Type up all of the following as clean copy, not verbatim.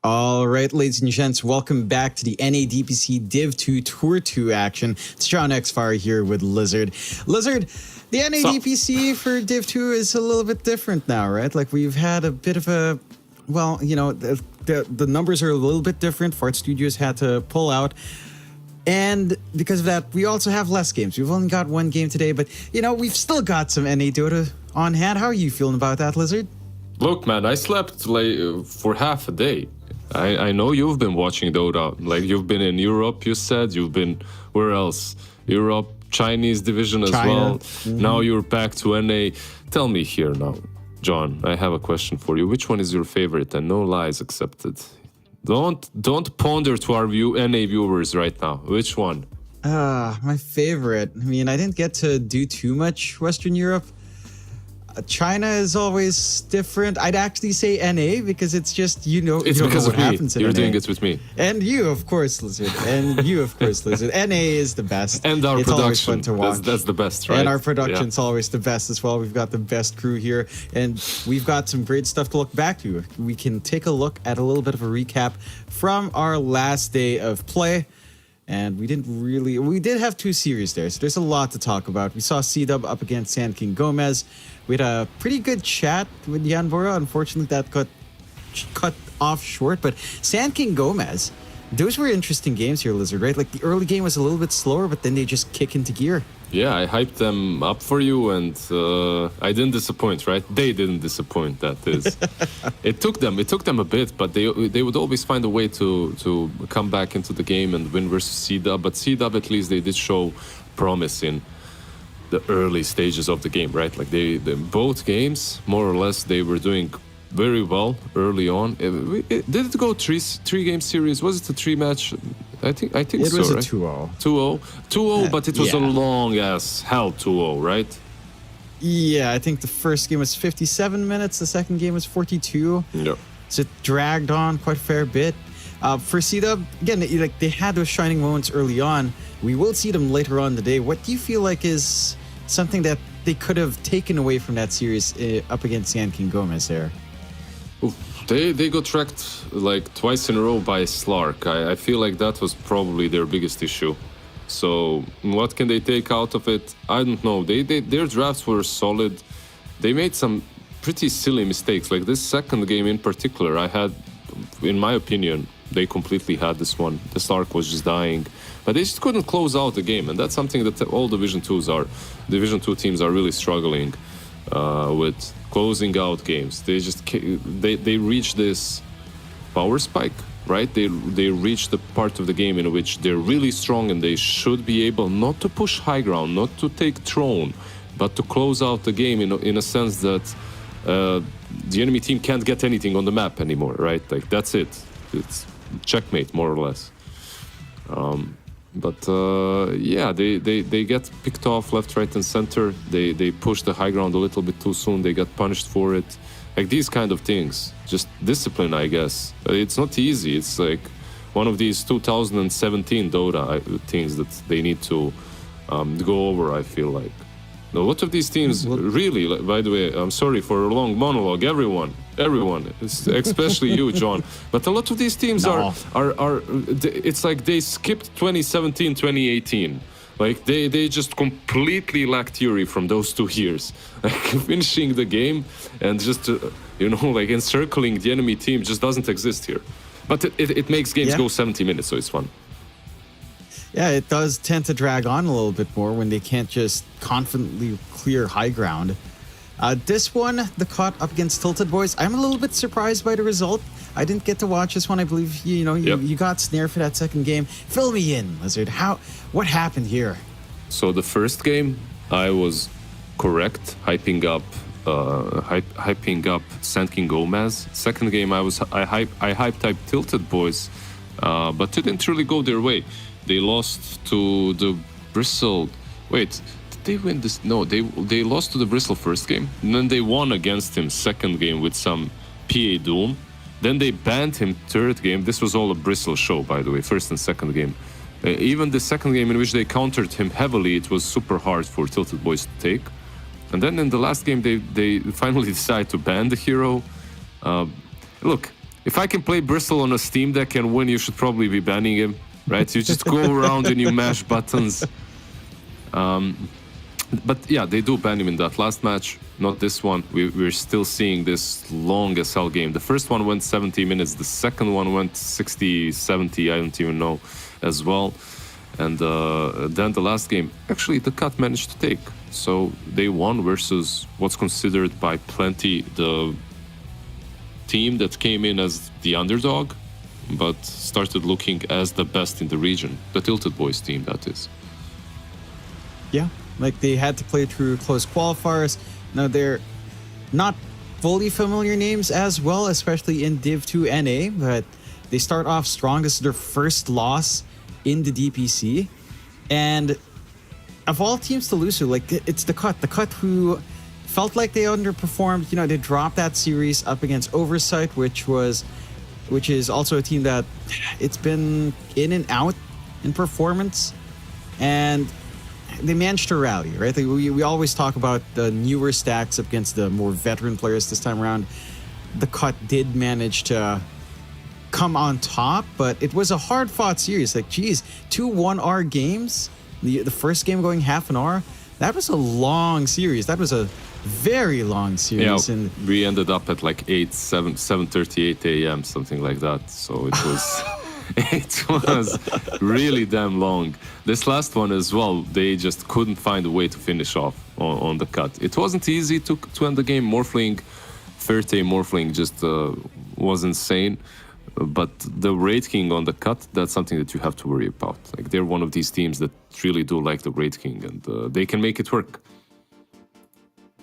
All right, ladies and gents, welcome back to the NA DPC Div 2 Tour 2 action. It's John Xfire here with Lizard. Lizard, the NA DPC for Div 2 is a little bit different now, right? Like we've had a bit of a, well, you know, the numbers are a little bit different. Fart Studios had to pull out. And because of that, we also have less games. We've only got one game today, but, you know, we've still got some NA Dota on hand. How are you feeling about that, Lizard? Look, man, I slept like for half a day. I know you've been watching Dota. Like, you've been in Europe, you said. You've been, where else? Europe, Chinese division as well. Mm-hmm. Now you're back to NA. Tell me here now, John, I have a question for you. Which one is your favorite? And no lies accepted. Don't ponder to our NA viewers right now. Which one? My favorite. I mean, I didn't get to do too much Western Europe. China is always different. I'd actually say NA because it's just, you know, it's because of me. You're doing it with me. And you, of course, Lizard. And you, of course, Lizard. NA is the best. And our it's production. Always fun to watch. That's the best, right? And our production's always the best as well. We've got the best crew here. And we've got some great stuff to look back to. We can take a look at a little bit of a recap from our last day of play. And we did have two series there, so there's a lot to talk about. We saw C-Dub up against Sand King Gomez. We had a pretty good chat with Jan Bora. Unfortunately, that got cut off short. But Sand King Gomez, those were interesting games here, Lizard, right? Like the early game was a little bit slower, but then they just kick into gear. Yeah, I hyped them up for you, and I didn't disappoint, right? They didn't disappoint, that is. It took them a bit, but they would always find a way to come back into the game and win versus C-Dub. But C-Dub, at least, they did show promise in the early stages of the game, right? Like both games, more or less, they were doing very well early on. Did it go three-game series? Was it a three-match? I think it so, was right? a 2-0. 2-0, but it was a long-ass hell 2-0, right? Yeah, I think the first game was 57 minutes. The second game was 42. Yeah. So it dragged on quite a fair bit. For C-Dub, again, they had those shining moments early on. We will see them later on in the day. What do you feel like is something that they could have taken away from that series up against Sand King Gomez there? They got tracked like twice in a row by Slark. I feel like that was probably their biggest issue. So what can they take out of it? I don't know. Their drafts were solid. They made some pretty silly mistakes. Like this second game in particular, I had, in my opinion, they completely had this one. The Slark was just dying. But they just couldn't close out the game. And that's something that all Division 2 teams are really struggling with. Closing out games. They reach this power spike, right? They reach the part of the game in which they're really strong and they should be able not to push high ground, not to take throne, but to close out the game in a sense that the enemy team can't get anything on the map anymore, right? Like that's it. It's checkmate, more or less. But they get picked off left, right, and center. They push the high ground a little bit too soon. They get punished for it. Like these kind of things. Just discipline, I guess. It's not easy. It's like one of these 2017 Dota things that they need to go over, I feel like. A lot of these teams really, by the way, I'm sorry for a long monologue, everyone, especially you, John, but a lot of these teams are it's like they skipped 2017, 2018. Like they just completely lack theory from those 2 years. Like finishing the game and just, like encircling the enemy team just doesn't exist here. But it makes games go 70 minutes, so it's fun. Yeah, it does tend to drag on a little bit more when they can't just confidently clear high ground. This one, the COT up against Tilted Boys, I'm a little bit surprised by the result. I didn't get to watch this one. I believe, you got snare for that second game. Fill me in, Lizard. What happened here? So the first game, I was correct, hyping up Sand King Gomez. Second game, I hyped up Tilted Boys, but didn't really go their way. They lost to the Bristle. Wait, did they win this? No, they lost to the Bristle first game. And then they won against him second game with some PA Doom. Then they banned him third game. This was all a Bristle show, by the way, first and second game. Even the second game in which they countered him heavily, it was super hard for Tilted Boys to take. And then in the last game, they finally decided to ban the hero. Look, if I can play Bristle on a Steam Deck and win, you should probably be banning him, right? You just go around and you mash buttons. But yeah, they do ban him in that last match, not this one. We're still seeing this long as hell game. The first one went 70 minutes, the second one went 60, 70, I don't even know, as well. And then the last game, actually the cut managed to take. So they won versus what's considered by plenty the team that came in as the underdog, but started looking as the best in the region. The Tilted Boys team, that is. Yeah, like they had to play through close qualifiers. Now they're not fully familiar names as well, especially in Div 2 NA, but they start off strong. This is their first loss in the DPC. And of all teams to lose to, like, it's the Cut who felt like they underperformed. You know, they dropped that series up against Oversight, which is also a team that it's been in and out in performance. And they managed to rally, right? Like we always talk about the newer stacks against the more veteran players this time around. The Cut did manage to come on top, but it was a hard-fought series. Like, geez, 2 1-hour games. The first game going half an hour. That was a long series. That was a very long series. Yeah, and we ended up at like 7:38 a.m., something like that. So it was it was really damn long. This last one as well, they just couldn't find a way to finish off on the Cut. It wasn't easy to end the game. Morphling, Ferte Morphling just was insane. But the Raid King on the Cut, that's something that you have to worry about. Like, they're one of these teams that really do like the Raid King, and they can make it work.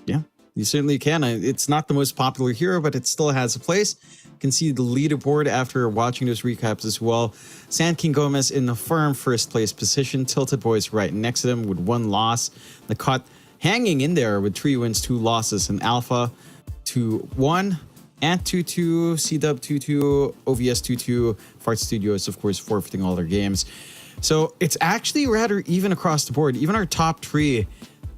yeah, you certainly can. It's not the most popular hero, but it still has a place. You can see the leaderboard after watching those recaps as well. Sand King Gomez in the firm first place position. Tilted Boys right next to them with 1 loss. The Cut hanging in there with 3 wins, 2 losses, and Alpha 2-1. Ant 2-2, C-Dub 2-2, OVS 2-2, Fart Studios, of course, forfeiting all their games. So it's actually rather even across the board. Even our top 3,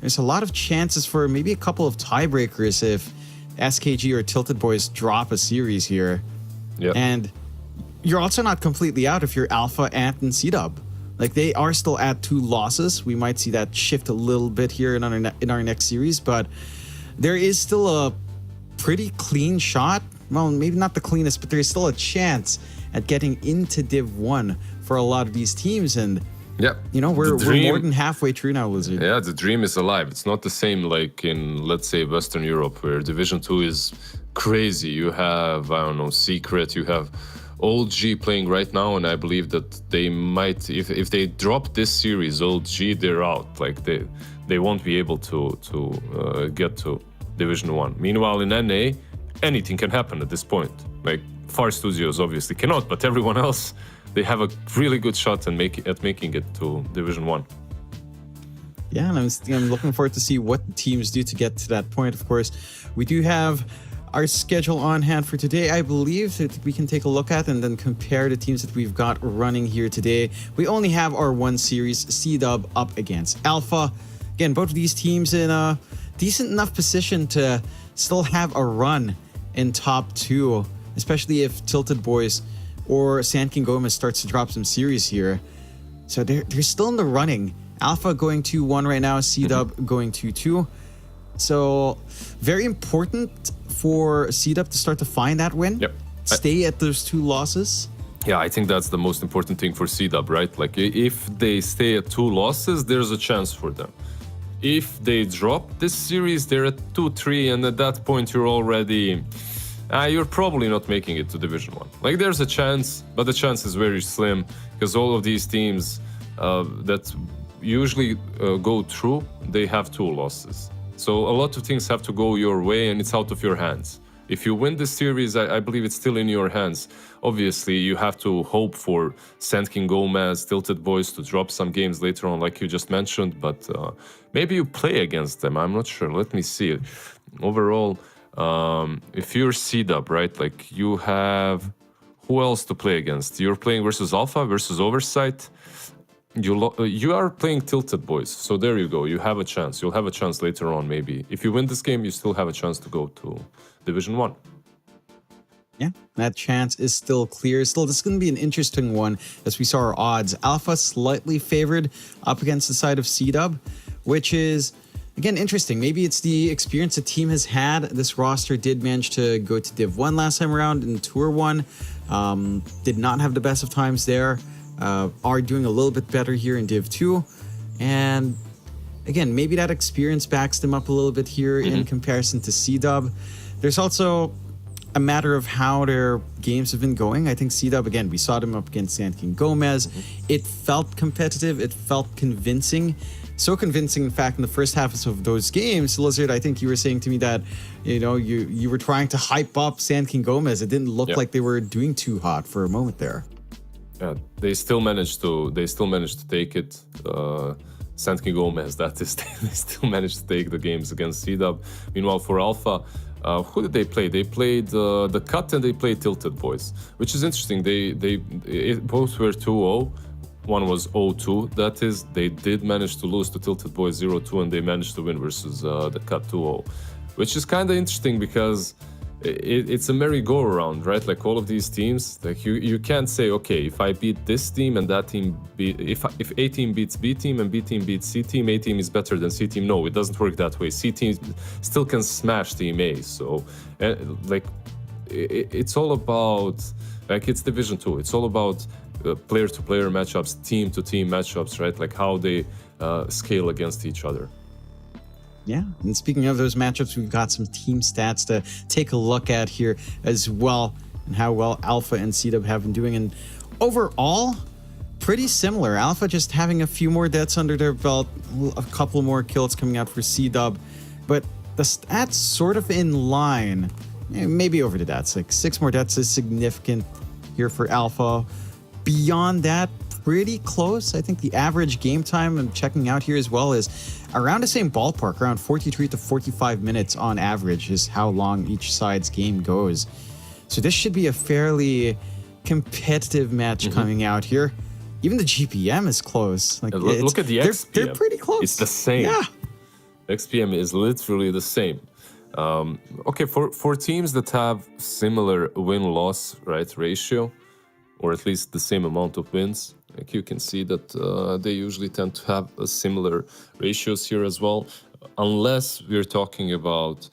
there's a lot of chances for maybe a couple of tiebreakers if SKG or Tilted Boys drop a series here. Yeah. And you're also not completely out if you're Alpha, Ant, and C-Dub. Like, they are still at 2 losses. We might see that shift a little bit here in our next series, but there is still a pretty clean shot. Well, maybe not the cleanest, but there's still a chance at getting into Div 1 for a lot of these teams. And yeah, you know, we're more than halfway through now, Lizard. Yeah, the dream is alive. It's not the same like in, let's say, Western Europe, where Division 2 is crazy. You have, I don't know, Secret, you have Old G playing right now, and I believe that they might, if they drop this series, Old G, they're out. Like, they won't be able to get to Division 1. Meanwhile, in NA, anything can happen at this point. Like, Far Studios obviously cannot, but everyone else, they have a really good shot at making it to Division 1. Yeah, and I'm looking forward to see what the teams do to get to that point. Of course, we do have our schedule on hand for today. I believe that we can take a look at and then compare the teams that we've got running here today. We only have our 1 series, C-Dub up against Alpha. Again, both of these teams in a decent enough position to still have a run in top 2, especially if Tilted Boys or Sand King Gomez starts to drop some series here. So they're still in the running. Alpha going 2-1 right now, C-Dub going 2-2. So very important for C-Dub to start to find that win. Yep. Stay at those 2 losses. Yeah, I think that's the most important thing for C-Dub, right? Like, if they stay at 2 losses, there's a chance for them. If they drop this series, they're at 2-3, and at that point you're already... you're probably not making it to Division 1. Like, there's a chance, but the chance is very slim, because all of these teams that usually go through, they have 2 losses. So a lot of things have to go your way, and it's out of your hands. If you win this series, I believe it's still in your hands. Obviously, you have to hope for Sand King Gomez, Tilted Boys to drop some games later on, like you just mentioned, but maybe you play against them. I'm not sure. Let me see. Overall, if you're C-Dub, right, like, you have... Who else to play against? You're playing versus Alpha, versus Oversight. You are playing Tilted Boys, so there you go. You have a chance. You'll have a chance later on, maybe. If you win this game, you still have a chance to go to Division 1. Yeah, that chance is still clear. Still, this is going to be an interesting one as we saw our odds. Alpha slightly favored up against the side of C-Dub, which is, again, interesting. Maybe it's the experience the team has had. This roster did manage to go to Div 1 last time around in Tour 1. Did not have the best of times there. Are doing a little bit better here in Div 2. And again, maybe that experience backs them up a little bit here in comparison to C-Dub. There's also a matter of how their games have been going. I think C-Dub, again, we saw them up against Sand King Gomez. It felt competitive. It felt convincing. So convincing, in fact, in the first half of those games, Lizard, I think you were saying to me that, you know, you were trying to hype up Sand King Gomez. It didn't look like they were doing too hot for a moment there. Yeah, they still managed to take it. Sand King Gomez, that is, they still managed to take the games against C-Dub. Meanwhile, for Alpha, who did they play? They played the Cut and they played Tilted Boys, which is interesting. They both were 2-0. One was 0-2. That is, they did manage to lose to Tilted Boys 0-2, and they managed to win versus the Cut 2-0, which is kind of interesting because it's a merry-go-around, right? Like all of these teams, like you can't say, okay, if I beat this team and that team if A team beats B team and B team beats C team, A team is better than C team. No, it doesn't work that way. C team still can smash team A. So, like, it's all about, like, it's Division 2. It's all about player-to-player matchups, team-to-team matchups, right? Like how they scale against each other. Yeah, and speaking of those matchups, we've got some team stats to take a look at here as well, and how well Alpha and C-Dub have been doing. And overall, pretty similar. Alpha just having a few more deaths under their belt, a couple more kills coming out for C-Dub, but the stats sort of in line, maybe over the deaths. Like 6 more deaths is significant here for Alpha. Beyond that, pretty close. I think the average game time I'm checking out here as well is around the same ballpark, around 43 to 45 minutes on average is how long each side's game goes. So this should be a fairly competitive match coming out here. Even the GPM is close. Like, look at the XPM. They're pretty close. It's the same. Yeah. XPM is literally the same. Okay, for teams that have similar win-loss ratio, or at least the same amount of wins, like you can see that they usually tend to have a similar ratios here as well, unless we're talking about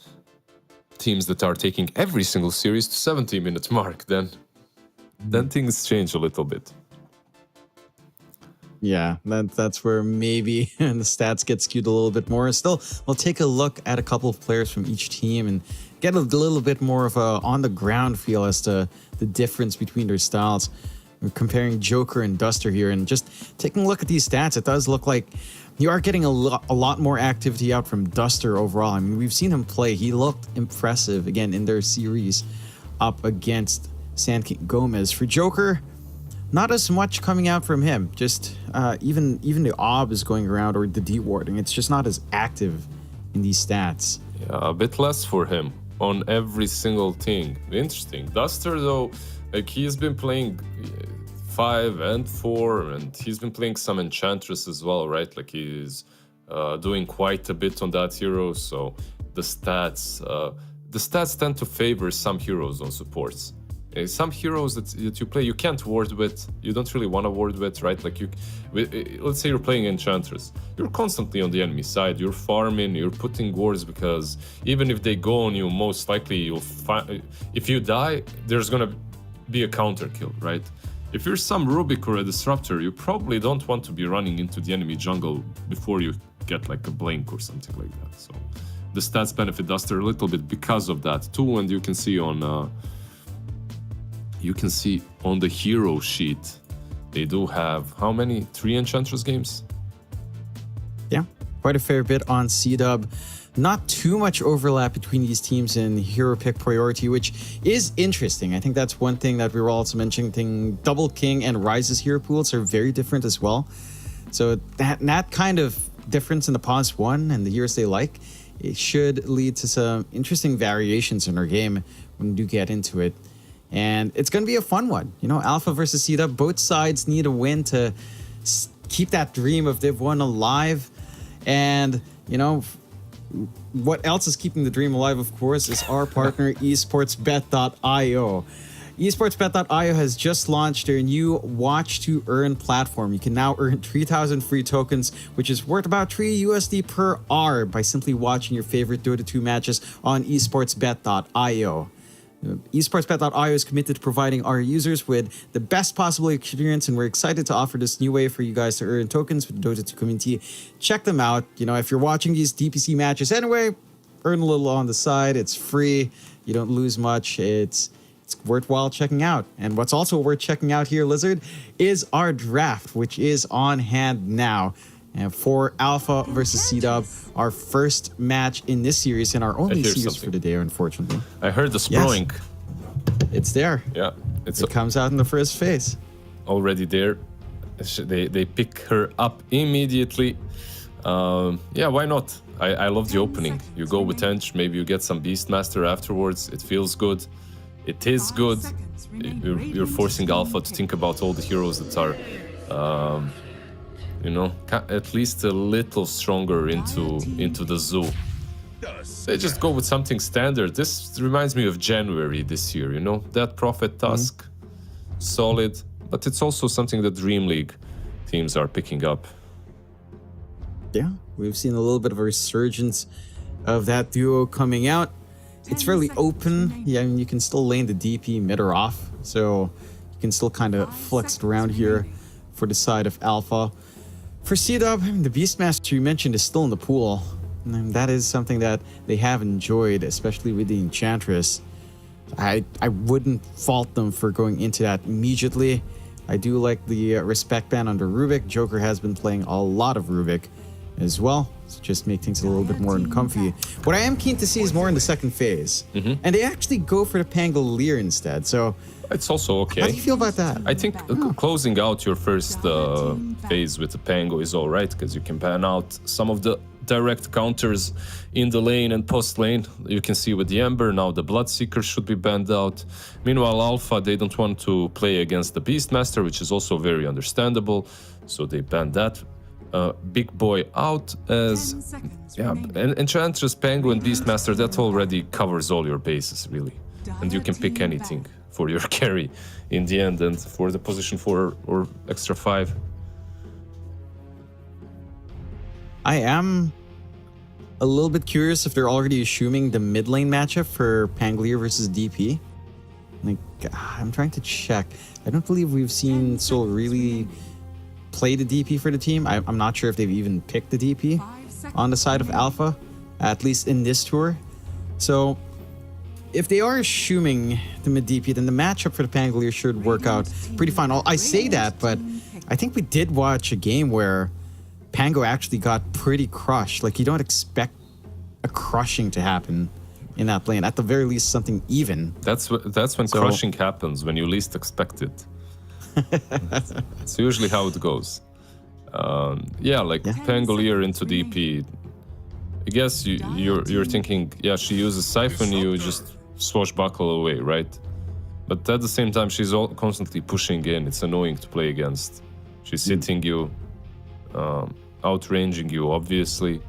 teams that are taking every single series to 70-minute mark, then things change a little bit. Yeah, that's where maybe the stats get skewed a little bit more. Still, we'll take a look at a couple of players from each team and get a little bit more of a on-the-ground feel as to the difference between their styles. We're comparing Joker and Duster here, and just taking a look at these stats, it does look like you are getting a lot more activity out from Duster overall. I mean, we've seen him play. He looked impressive, again, in their series up against Sand King Gomez. For Joker, not as much coming out from him. Just even the OB is going around, or the D-warding. It's just not as active in these stats. Yeah, a bit less for him on every single thing. Interesting. Duster, though, like, he's been playing 5 and 4, and he's been playing some Enchantress as well, right? Like, he's doing quite a bit on that hero, so the stats tend to favor some heroes on supports. Some heroes that you play, you can't ward with, you don't really want to ward with, right? Like, let's say you're playing Enchantress, you're constantly on the enemy side, you're farming, you're putting wards, because even if they go on you, most likely you'll find, if you die, there's gonna be a counter kill, right? If you're some Rubik or a Disruptor, you probably don't want to be running into the enemy jungle before you get like a blink or something like that. So the stats benefit Duster a little bit because of that too, and you can see on the hero sheet, they do have how many? 3 Enchantress games? Yeah, quite a fair bit on C-Dub. Not too much overlap between these teams in hero pick priority, which is interesting. I think that's one thing that we were also mentioning. Double King and Rise's hero pools are very different as well. So that kind of difference in the pause 1 and the heroes they like, it should lead to some interesting variations in our game when we do get into it. And it's going to be a fun one. You know, Alpha versus C-Dub, both sides need a win to keep that dream of Div 1 alive. And, you know, what else is keeping the dream alive, of course, is our partner, esportsbet.io. Esportsbet.io has just launched their new Watch to Earn platform. You can now earn 3,000 free tokens, which is worth about $3 USD per hour by simply watching your favorite Dota 2 matches on esportsbet.io. Esportsbet.io is committed to providing our users with the best possible experience, and we're excited to offer this new way for you guys to earn tokens with the Dota 2 community. Check them out. You know, if you're watching these DPC matches anyway, earn a little on the side. It's free. You don't lose much. It's worthwhile checking out. And what's also worth checking out here, Lizard, is our draft, which is on hand now. And for Alpha versus C-Dub, our first match in this series and our only series for the day, unfortunately. I heard the sproing. Yes. It's there. Yeah. It comes out in the first phase. Already there. They pick her up immediately. Yeah, why not? I love the opening. You go with Ench, maybe you get some Beastmaster afterwards. It feels good. It is good. You're forcing Alpha to think about all the heroes that are... you know, at least a little stronger into the zoo. They just go with something standard. This reminds me of January this year, you know? That Prophet Tusk, solid, but it's also something that Dream League teams are picking up. Yeah, we've seen a little bit of a resurgence of that duo coming out. It's fairly open. Yeah, I mean, you can still lane the DP mid or off, so you can still kind of flex it around here for the side of Alpha. For C-Dub, the Beastmaster you mentioned is still in the pool. And that is something that they have enjoyed, especially with the Enchantress. I wouldn't fault them for going into that immediately. I do like the respect ban under Rubik. Joker has been playing a lot of Rubik as well, to just make things a little bit more uncomfy. What I am keen to see is more in the second phase. And they actually go for the Pangolier instead, so... It's also okay. How do you feel about that? I think closing out your first phase with the Pango is all right, because you can ban out some of the direct counters in the lane and post lane. You can see with the Ember, now the Bloodseeker should be banned out. Meanwhile, Alpha, they don't want to play against the Beastmaster, which is also very understandable, so they banned that. Big Boy out as... Yeah, Enchantress, Pango, and Beastmaster, that already covers all your bases, really. And you can pick anything for your carry in the end and for the position 4 or extra 5. I am a little bit curious if they're already assuming the mid lane matchup for Pangolier versus DP. Like, I'm trying to check. I don't believe we've seen Soul really play the DP for the team. I'm not sure if they've even picked the DP on the side of Alpha, at least in this tour. So if they are assuming the mid DP, then the matchup for the Pangolier should work out pretty fine. I say that, but I think we did watch a game where Pango actually got pretty crushed. Like, you don't expect a crushing to happen in that lane. At the very least, something even. That's when crushing happens, when you least expect it. It's usually how it goes. Pangolier into DP. I guess you're thinking, yeah, she uses Siphon, you just swashbuckle away, right? But at the same time, she's constantly pushing in. It's annoying to play against. She's hitting you, outranging you, obviously.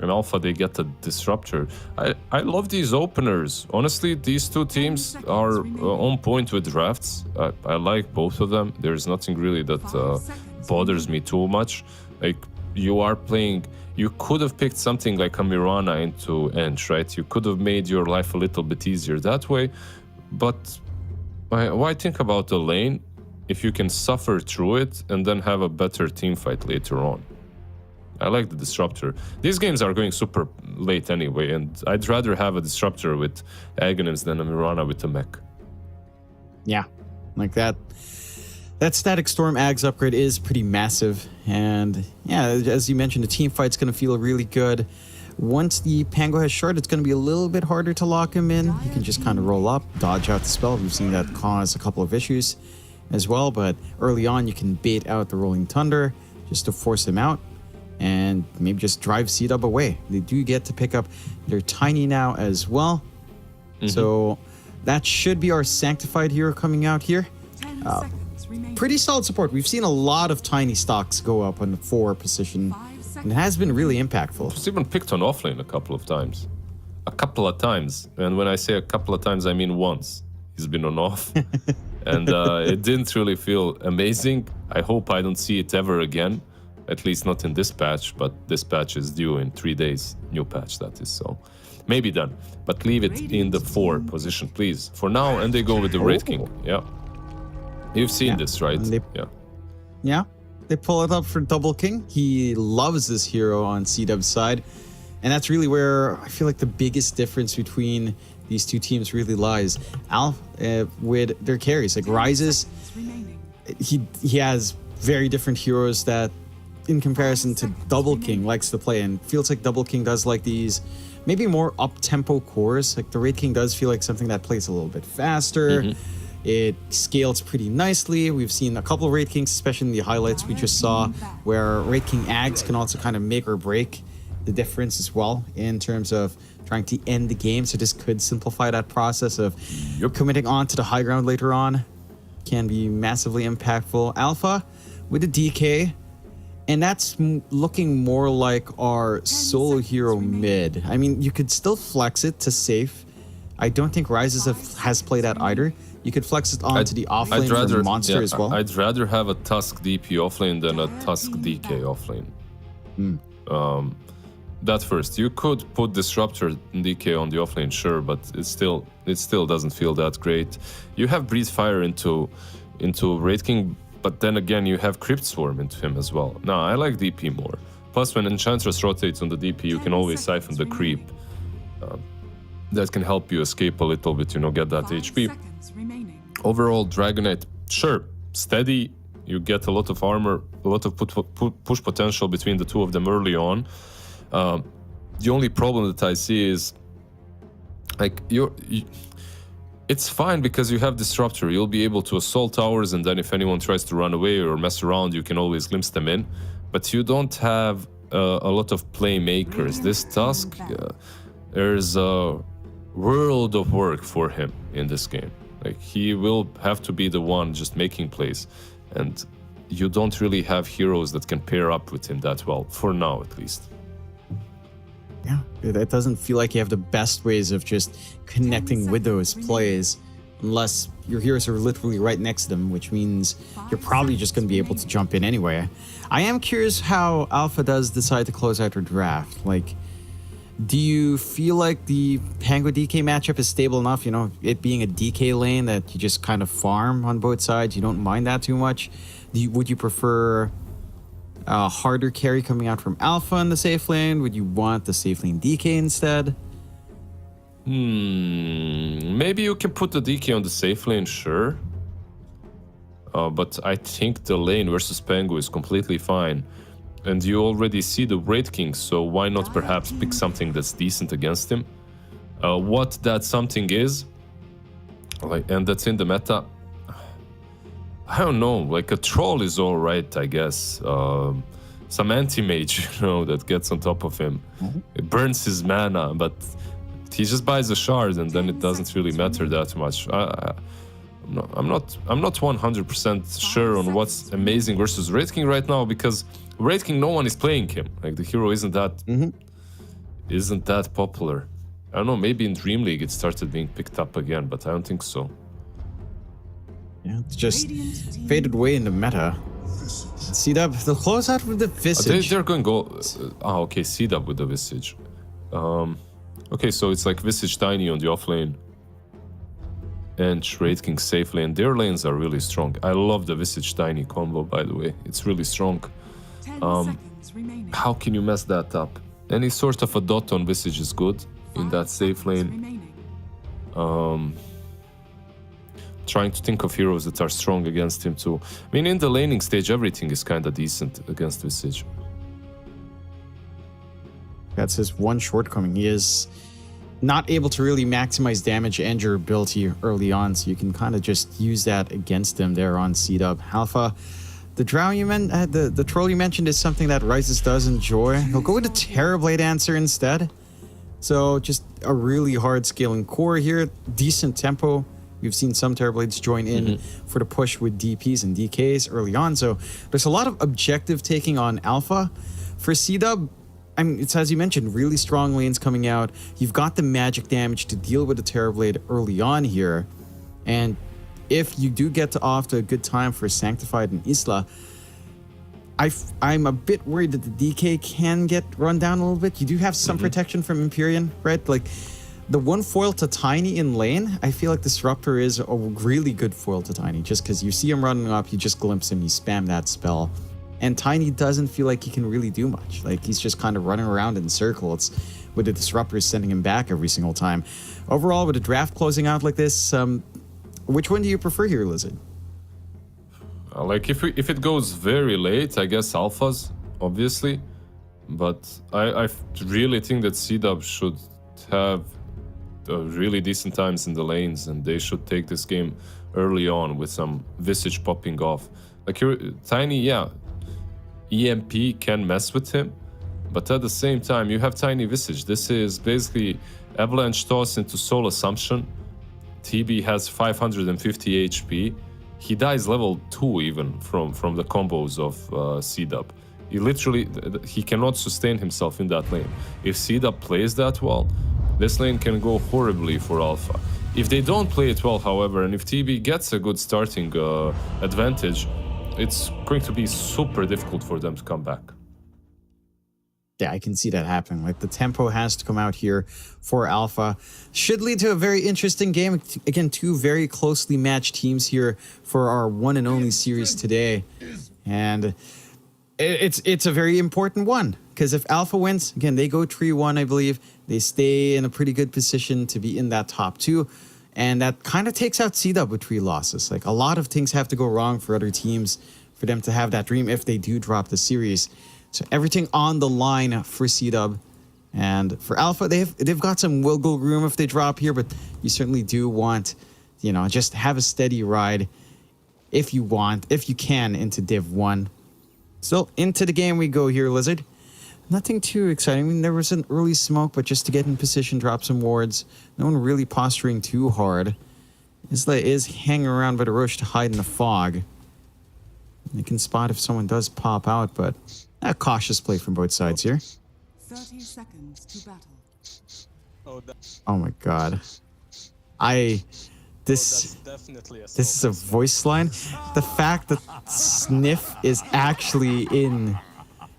And Alpha, they get the Disruptor. I love these openers. Honestly, these two teams are on point with drafts. I like both of them. There's nothing really that bothers me too much. Like, you are playing... You could have picked something like a Mirana into Ench, right? You could have made your life a little bit easier that way. But why think about the lane if you can suffer through it and then have a better team fight later on? I like the Disruptor. These games are going super late anyway, and I'd rather have a Disruptor with Aghanims than a Mirana with a mech. Yeah, like that. That Static Storm Ags upgrade is pretty massive, and yeah, as you mentioned, the team fight's going to feel really good. Once the Pango has shard, it's going to be a little bit harder to lock him in. He can just kind of roll up, dodge out the spell. We've seen that cause a couple of issues as well, but early on you can bait out the Rolling Thunder just to force him out and maybe just drive C-Dub away. They do get to pick up their Tiny now as well. So that should be our Sanctified hero coming out here. Pretty solid support. We've seen a lot of Tiny stocks go up on the 4 position and has been really impactful. He's even picked on offlane a couple of times. A couple of times. And when I say a couple of times, I mean once. He's been on off. And it didn't really feel amazing. I hope I don't see it ever again. At least not in this patch, but this patch is due in 3 days. New patch, that is, so maybe done. But leave it in the 4 position, please. For now, and they go with the Raid King. Yeah. You've seen this, right? Yeah. They pull it up for Double King. He loves this hero on C-Dub's side. And that's really where I feel like the biggest difference between these two teams really lies. With their carries, like Rises, he has very different heroes that, in comparison to Double King, likes to play, and feels like Double King does like these maybe more up-tempo cores. Like the Raid King does feel like something that plays a little bit faster. It scales pretty nicely. We've seen a couple of Raid Kings, especially in the highlights we just saw, where Raid King Ags can also kind of make or break the difference as well in terms of trying to end the game. So this could simplify that process of committing on to the high ground later on. Can be massively impactful. Alpha with a DK, and that's looking more like our solo hero mid. I mean, you could still flex it to safe. I don't think Rises has played that either. You could flex it onto the offlane for Monster as well. I'd rather have a Tusk DP offlane than a Tusk DK offlane. That first. You could put Disruptor DK on the offlane, sure, but it still doesn't feel that great. You have Breathe Fire into Raid King, but then again you have Crypt Swarm into him as well. Now, I like DP more. Plus, when Enchantress rotates on the DP, you can always siphon the creep. That can help you escape a little bit, get that HP. Overall, Dragonite, sure, steady. You get a lot of armor, a lot of push potential between the two of them early on. The only problem that I see is, like, it's fine because you have Disruptor. You'll be able to assault towers, and then if anyone tries to run away or mess around, you can always glimpse them in. But you don't have a lot of playmakers. This Tusk, there's a world of work for him in this game. Like, he will have to be the one just making plays, and you don't really have heroes that can pair up with him that well, for now at least. Yeah, it doesn't feel like you have the best ways of just connecting with those plays, unless your heroes are literally right next to them, which means you're probably just going to be able to jump in anyway. I am curious how Alpha does decide to close out her draft. Like, do you feel like the Pango DK matchup is stable enough, it being a DK lane that you just kind of farm on both sides, you don't mind that too much? Would you prefer a harder carry coming out from Alpha in the safe lane? Would you want the safe lane DK instead? Maybe you can put the DK on the safe lane, sure. But I think the lane versus Pango is completely fine. And you already see the Raid King, so why not perhaps pick something that's decent against him? What that something is, and that's in the meta, I don't know, like a troll is alright, I guess. Some anti-mage, that gets on top of him. It burns his mana, but he just buys a shard and then it doesn't really matter that much. I'm not 100% sure on what's amazing versus Raid King right now, because Raid King, no one is playing him. Like, the hero isn't that popular. I don't know, maybe in Dream League it started being picked up again, but I don't think so. Yeah, it's just faded away in the meta. C-Dub, they'll close out with the Visage. They're going to go... okay, C-Dub with the Visage. Okay, so it's like Visage Tiny on the offlane. And Raid King safe lane. Their lanes are really strong. I love the Visage Tiny combo, by the way. It's really strong. How can you mess that up? Any sort of a dot on Visage is good in that safe lane. Trying to think of heroes that are strong against him too. I mean, in the laning stage, everything is kind of decent against Visage. That's his one shortcoming. He is not able to really maximize damage and durability early on, so you can kind of just use that against him there on C-Dub. Alpha, the Drow the troll you mentioned is something that Rises does enjoy. He'll go with a Terrorblade answer instead. So just a really hard scaling core here, decent tempo. We've seen some Terrorblades join in for the push with DPs and DKs early on. So there's a lot of objective taking on Alpha, For C-Dub, I mean, it's as you mentioned, really strong lanes coming out. You've got the magic damage to deal with the Terrorblade early on here. And if you do get off to a good time for Sanctified and Isla, I'm a bit worried that the DK can get run down a little bit. You do have some protection from Empyrean, right? Like, the one foil to Tiny in lane, I feel like Disruptor is a really good foil to Tiny, just because you see him running up, you just glimpse him, you spam that spell. And Tiny doesn't feel like he can really do much. Like, he's just kind of running around in circles with the Disruptors sending him back every single time. Overall, with a draft closing out like this, which one do you prefer here, Lizard? Like, if it goes very late, I guess Alphas, obviously. But I really think that C-Dub should have really decent times in the lanes, and they should take this game early on with some Visage popping off. Like, Tiny, yeah, EMP can mess with him, but at the same time, you have Tiny Visage. This is basically Avalanche Toss into Soul Assumption. TB has 550 HP. He dies level 2 even from the combos of C-Dub. He cannot sustain himself in that lane. If C-Dub plays that well, this lane can go horribly for Alpha. If they don't play it well, however, and if TB gets a good starting advantage, it's going to be super difficult for them to come back. Yeah, I can see that happening. Like, the tempo has to come out here for Alpha. Should lead to a very interesting game. Again, two very closely matched teams here for our one and only series today. And it's a very important one. Because if Alpha wins, again, they go 3-1, I believe. They stay in a pretty good position to be in that top 2. And that kind of takes out C-Dub with 3 losses. Like, a lot of things have to go wrong for other teams for them to have that dream if they do drop the series. So everything on the line for C-Dub. And for Alpha, they've got some wiggle room if they drop here, but you certainly do want, you know, just have a steady ride if you can, into Div 1. So into the game we go here, Lizard. Nothing too exciting. I mean, there was an early smoke, but just to get in position, drop some wards. No one really posturing too hard. Isla is hanging around by the Roche to hide in the fog. They can spot if someone does pop out, but a cautious play from both sides here. 30 seconds to battle. Oh my god. This is a voice line. The fact that Sniff is actually in,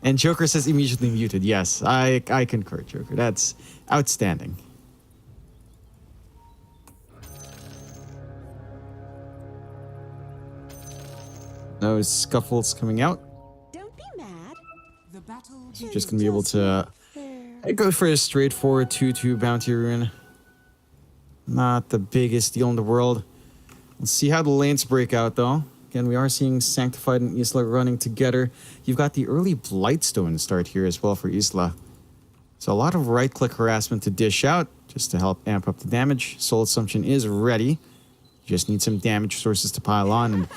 and Joker says immediately muted. Yes, I concur, Joker. That's outstanding. No scuffles coming out. Don't be mad. The battle Just gonna be able to go for a straightforward 2-2 bounty rune. Not the biggest deal in the world. Let's see how the lanes break out, though. Again, we are seeing Sanctified and Isla running together. You've got the early Blightstone start here as well for Isla. So a lot of right-click harassment to dish out, just to help amp up the damage. Soul Assumption is ready. Just need some damage sources to pile on, and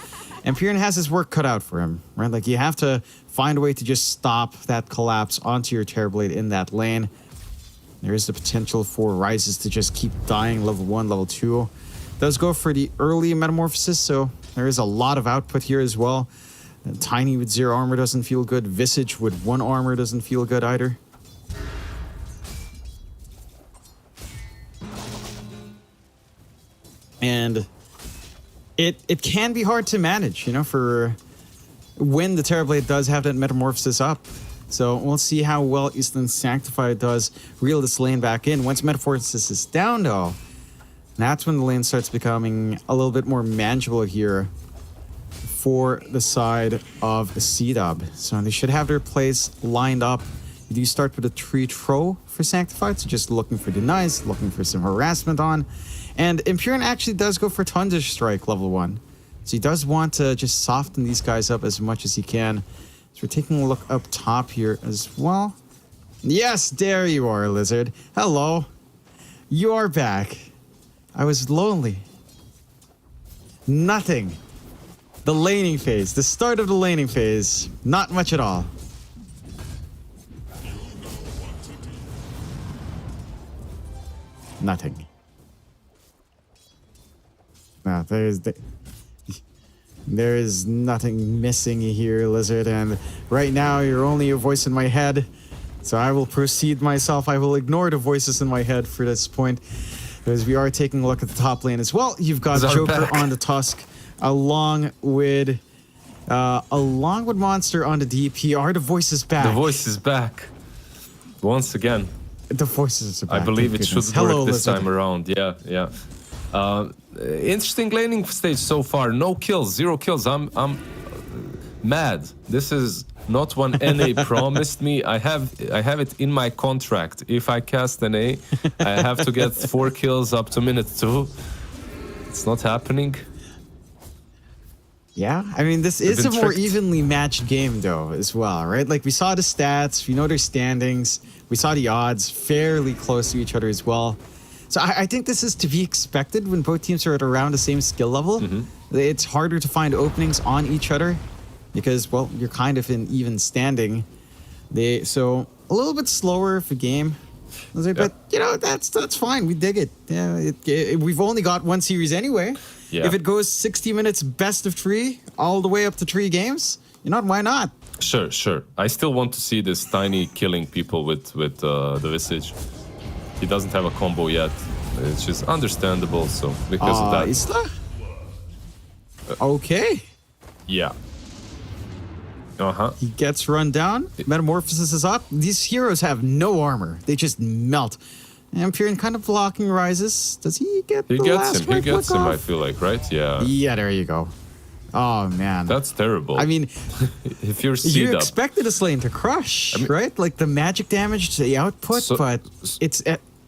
Empyrean has his work cut out for him, right? Like, you have to find a way to just stop that collapse onto your Terrorblade in that lane. There is the potential for Rises to just keep dying level 1, level 2. Does go for the early Metamorphosis, so there is a lot of output here as well. And Tiny with 0 armor doesn't feel good. Visage with 1 armor doesn't feel good either. And it can be hard to manage, you know, for when the Terrorblade does have that Metamorphosis up. So we'll see how well Eastern Sanctified does reel this lane back in. Once Metamorphosis is down, though, that's when the lane starts becoming a little bit more manageable here for the side of C-Dub. So they should have their plays lined up. You do start with a 3 Tro for Sanctified, so just looking for denies, looking for some harassment on. And Empyrean actually does go for Thunder Strike level 1. So he does want to just soften these guys up as much as he can. So we're taking a look up top here as well. Yes, there you are, Lizard. Hello. You are back. I was lonely. Nothing. The laning phase. The start of the laning phase. Not much at all. Nothing. Now, there's the... There is nothing missing here, Lizard, and right now you're only a voice in my head. So I will proceed myself. I will ignore the voices in my head for this point, because we are taking a look at the top lane as well. You've got Joker on the Tusk, along with Monster on the DP. Are the voices back? The voice is back. Once again. The voices are back. I believe it should work this time around. Yeah, yeah. Interesting laning stage so far. No kills, 0 kills. I'm mad. This is not one NA promised me. I have it in my contract. If I cast an A, I have to get 4 kills up to minute 2. It's not happening. Yeah, I mean, this is a more evenly matched game, though, as well, right? Like, we saw the stats, we know their standings, we saw the odds fairly close to each other as well. So I think this is to be expected when both teams are at around the same skill level. It's harder to find openings on each other because, well, you're kind of in even standing. So a little bit slower of a game. But, you know, that's fine. We dig it. Yeah, we've only got one series anyway. Yeah. If it goes 60 minutes best of 3 all the way up to 3 games, you know, why not? Sure. I still want to see this Tiny killing people with the Visage. He doesn't have a combo yet. It's just understandable, so because of that. Isla? Okay. Yeah. He gets run down. Metamorphosis is up. These heroes have no armor. They just melt. Amperian kind of blocking rises. Does he get the last He gets him, I feel like, right? Yeah. Yeah, there you go. Oh, man. That's terrible. I mean, if you're you expected this lane to crush, right? Like the magic damage to the output, but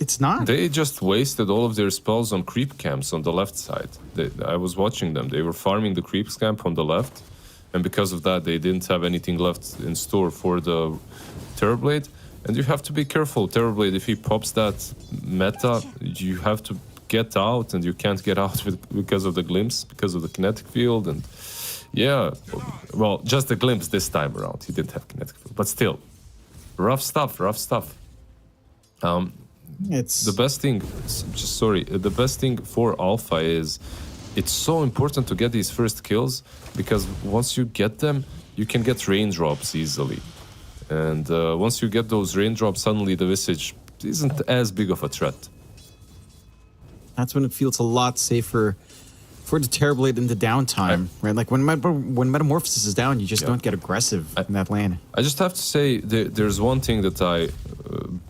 it's not. They just wasted all of their spells on creep camps on the left side. I was watching them. They were farming the creep camp on the left, and because of that, they didn't have anything left in store for the Terrorblade. And you have to be careful. Terrorblade, if he pops that meta, you have to get out, and you can't get out because of the glimpse, because of the kinetic field. And yeah, well, just the glimpse this time around. He didn't have kinetic field, but still, rough stuff. It's the best thing. The best thing for Alpha is it's so important to get these first kills, because once you get them, you can get raindrops easily. And once you get those raindrops, suddenly the Visage isn't as big of a threat. That's when it feels a lot safer for the Terrorblade in the downtime, right? Like when Metamorphosis is down, you just don't get aggressive in that lane. I just have to say, there's one thing that I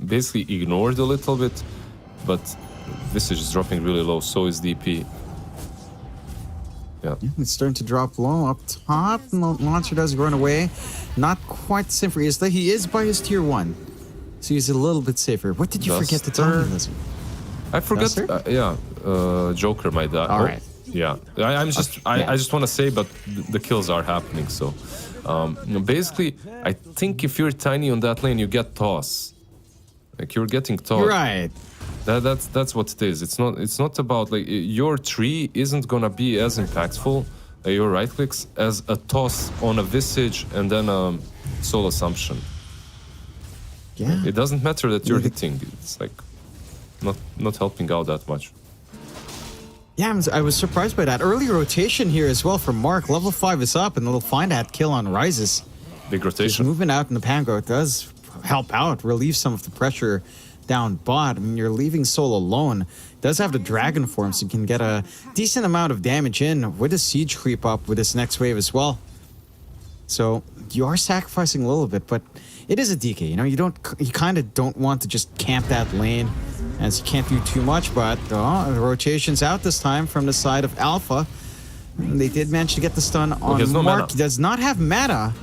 basically ignored a little bit, but Visage is dropping really low, so is DP. Yeah, it's starting to drop low up top. Monster does run away. Not quite the same for Isla. He is by his tier 1, so he's a little bit safer. What did you forget to tell me, Lizard? I forgot. Joker might die. All right. Yeah, I just want to say, but the kills are happening. So, basically, I think if you're Tiny on that lane, you get toss. Like you're getting toss. Right. That's what it is. It's not about like your tree isn't gonna be as impactful, your right clicks, as a toss on a Visage and then a Soul Assumption. Yeah. It doesn't matter that you're hitting. It's like not helping out that much. Yeah, I was surprised by that. Early rotation here as well from Mark. Level 5 is up, and they'll find that kill on Rises. Big rotation. Just moving out in the Pango does help out, relieve some of the pressure down bot. I mean, you're leaving Soul alone. Does have the Dragon form, so you can get a decent amount of damage in with a Siege creep up with this next wave as well. So you are sacrificing a little bit, but it is a DK. You know, you kind of don't want to just camp that lane, as you can't do too much. But the rotation's out this time from the side of Alpha. They did manage to get the stun on Mark. He does not have mana.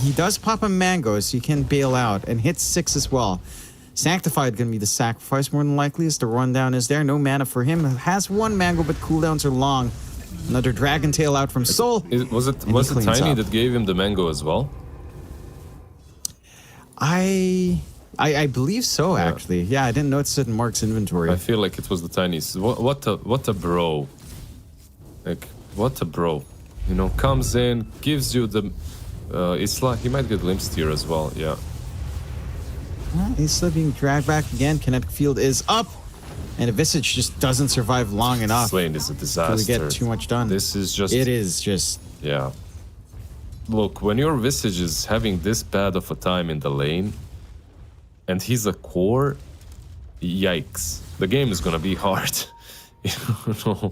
He does pop a Mango, so he can bail out and hit 6 as well. Sanctified going to be the sacrifice more than likely, as the rundown is there. No mana for him. Has 1 Mango, but cooldowns are long. Another Dragon Tail out from Soul. Was it Tiny that gave him the Mango as well? I believe so, actually. Yeah, I didn't notice it in Mark's inventory. I feel like it was the Tiny's. What a bro. Like, what a bro. You know, comes in, gives you the Isla. He might get glimpsed here as well, yeah. Isla being dragged back again. Kinetic field is up. And a Visage just doesn't survive long enough. This lane is a disaster. To get too much done. This is just... It is just Yeah. Look, when your Visage is having this bad of a time in the lane, and he's a core, yikes. The game is gonna be hard. You know,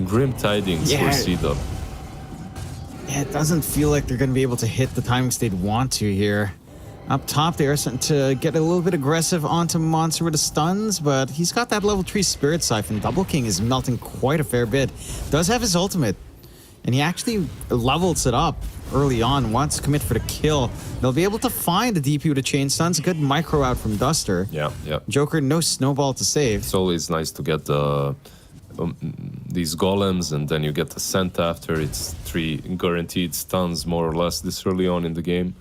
grim tidings for C-Dub. Yeah, it doesn't feel like they're going to be able to hit the timings they'd want to here. Up top, they are starting to get a little bit aggressive onto Monster with the stuns, but he's got that level 3 Spirit Siphon. Double King is melting quite a fair bit. Does have his ultimate, and he actually levels it up early on, wants to commit for the kill. They'll be able to find the DP with the chain stuns. A good micro out from Duster. Yeah. Joker, no snowball to save. It's always nice to get the these golems, and then you get the scent after. It's 3 guaranteed stuns, more or less, this early on in the game.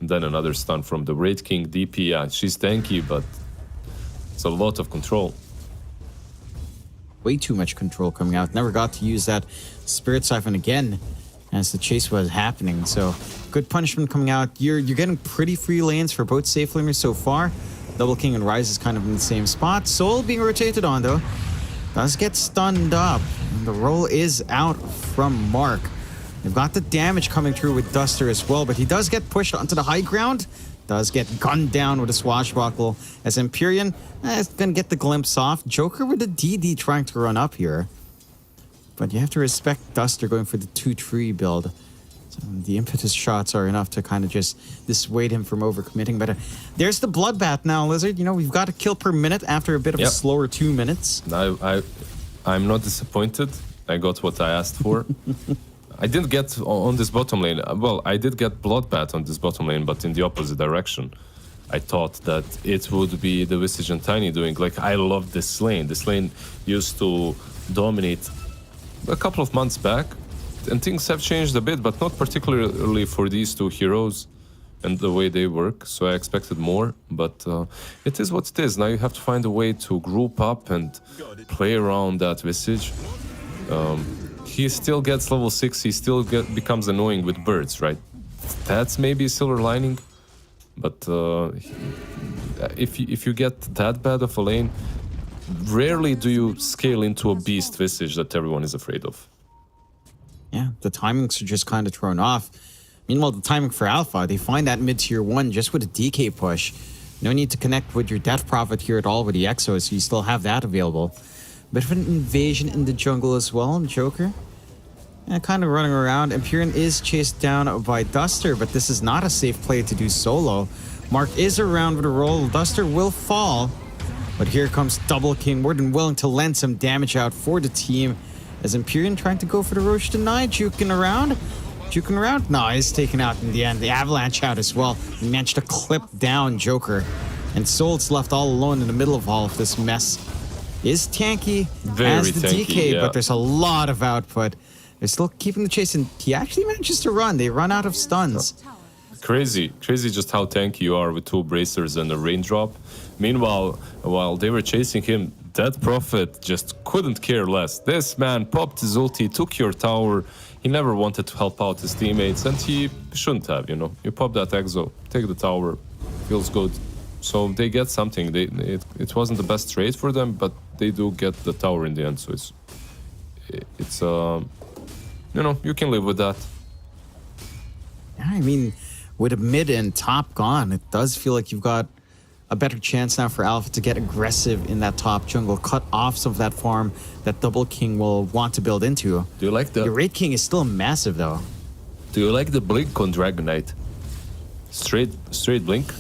And then another stun from the Wraith King DP. Yeah, she's tanky, but it's a lot of control. Way too much control coming out. Never got to use that Spirit Siphon again as the chase was happening. So good punishment coming out. You're getting pretty free lanes for both safe laners so far. Double King and Ryze is kind of in the same spot. Soul being rotated on though. Does get stunned up. And the roll is out from Mark. They've got the damage coming through with Duster as well, but he does get pushed onto the high ground. Does get gunned down with a swashbuckle as Empyrean is going to get the glimpse off. Joker with the DD trying to run up here. But you have to respect Duster going for the 2-3 build. So the impetus shots are enough to kind of just dissuade him from overcommitting. But there's the bloodbath now, Lizard. You know, we've got a kill per minute after a bit of a slower 2 minutes. I'm not disappointed. I got what I asked for. I didn't get on this bottom lane. Well, I did get bloodbath on this bottom lane, but in the opposite direction. I thought that it would be the Visage and Tiny doing. Like, I love this lane. This lane used to dominate a couple of months back, and things have changed a bit, but not particularly for these two heroes and the way they work. So I expected more, but it is what it is. Now you have to find a way to group up and play around that Visage. He still gets level 6, he still becomes annoying with birds, right? That's maybe a silver lining, but if you get that bad of a lane, rarely do you scale into a beast Visage that everyone is afraid of. Yeah, the timings are just kind of thrown off. Meanwhile, the timing for Alpha, they find that mid-tier 1 just with a DK push. No need to connect with your Death Prophet here at all with the Exo, so you still have that available. Bit of an invasion in the jungle as well, Joker. Yeah, kind of running around. Empyrean is chased down by Duster, but this is not a safe play to do solo. Mark is around with a roll. Duster will fall, but here comes Double King, more than willing to lend some damage out for the team. As Empyrean trying to go for the Roche deny, juking around. No, he's taken out in the end. The Avalanche out as well. He managed to clip down Joker. And Soul's left all alone in the middle of all of this mess. Is tanky as the tanky, DK, but there's a lot of output. They're still keeping the chase, and he actually manages to run. They run out of stuns. Crazy just how tanky you are with 2 bracers and a raindrop. Meanwhile, while they were chasing him, Dead Prophet just couldn't care less. This man popped his ulti, took your tower. He never wanted to help out his teammates, and he shouldn't have, you know. You pop that exo, take the tower, feels good. So they get something. It wasn't the best trade for them, but they do get the tower in the end. So it's you know, you can live with that. I mean, with a mid and top gone, it does feel like you've got a better chance now for Alpha to get aggressive in that top jungle, cut off some of that farm that Double King will want to build into. Do you like the Wraith King is still massive though. Do you like the blink on Dragon Knight? Straight blink?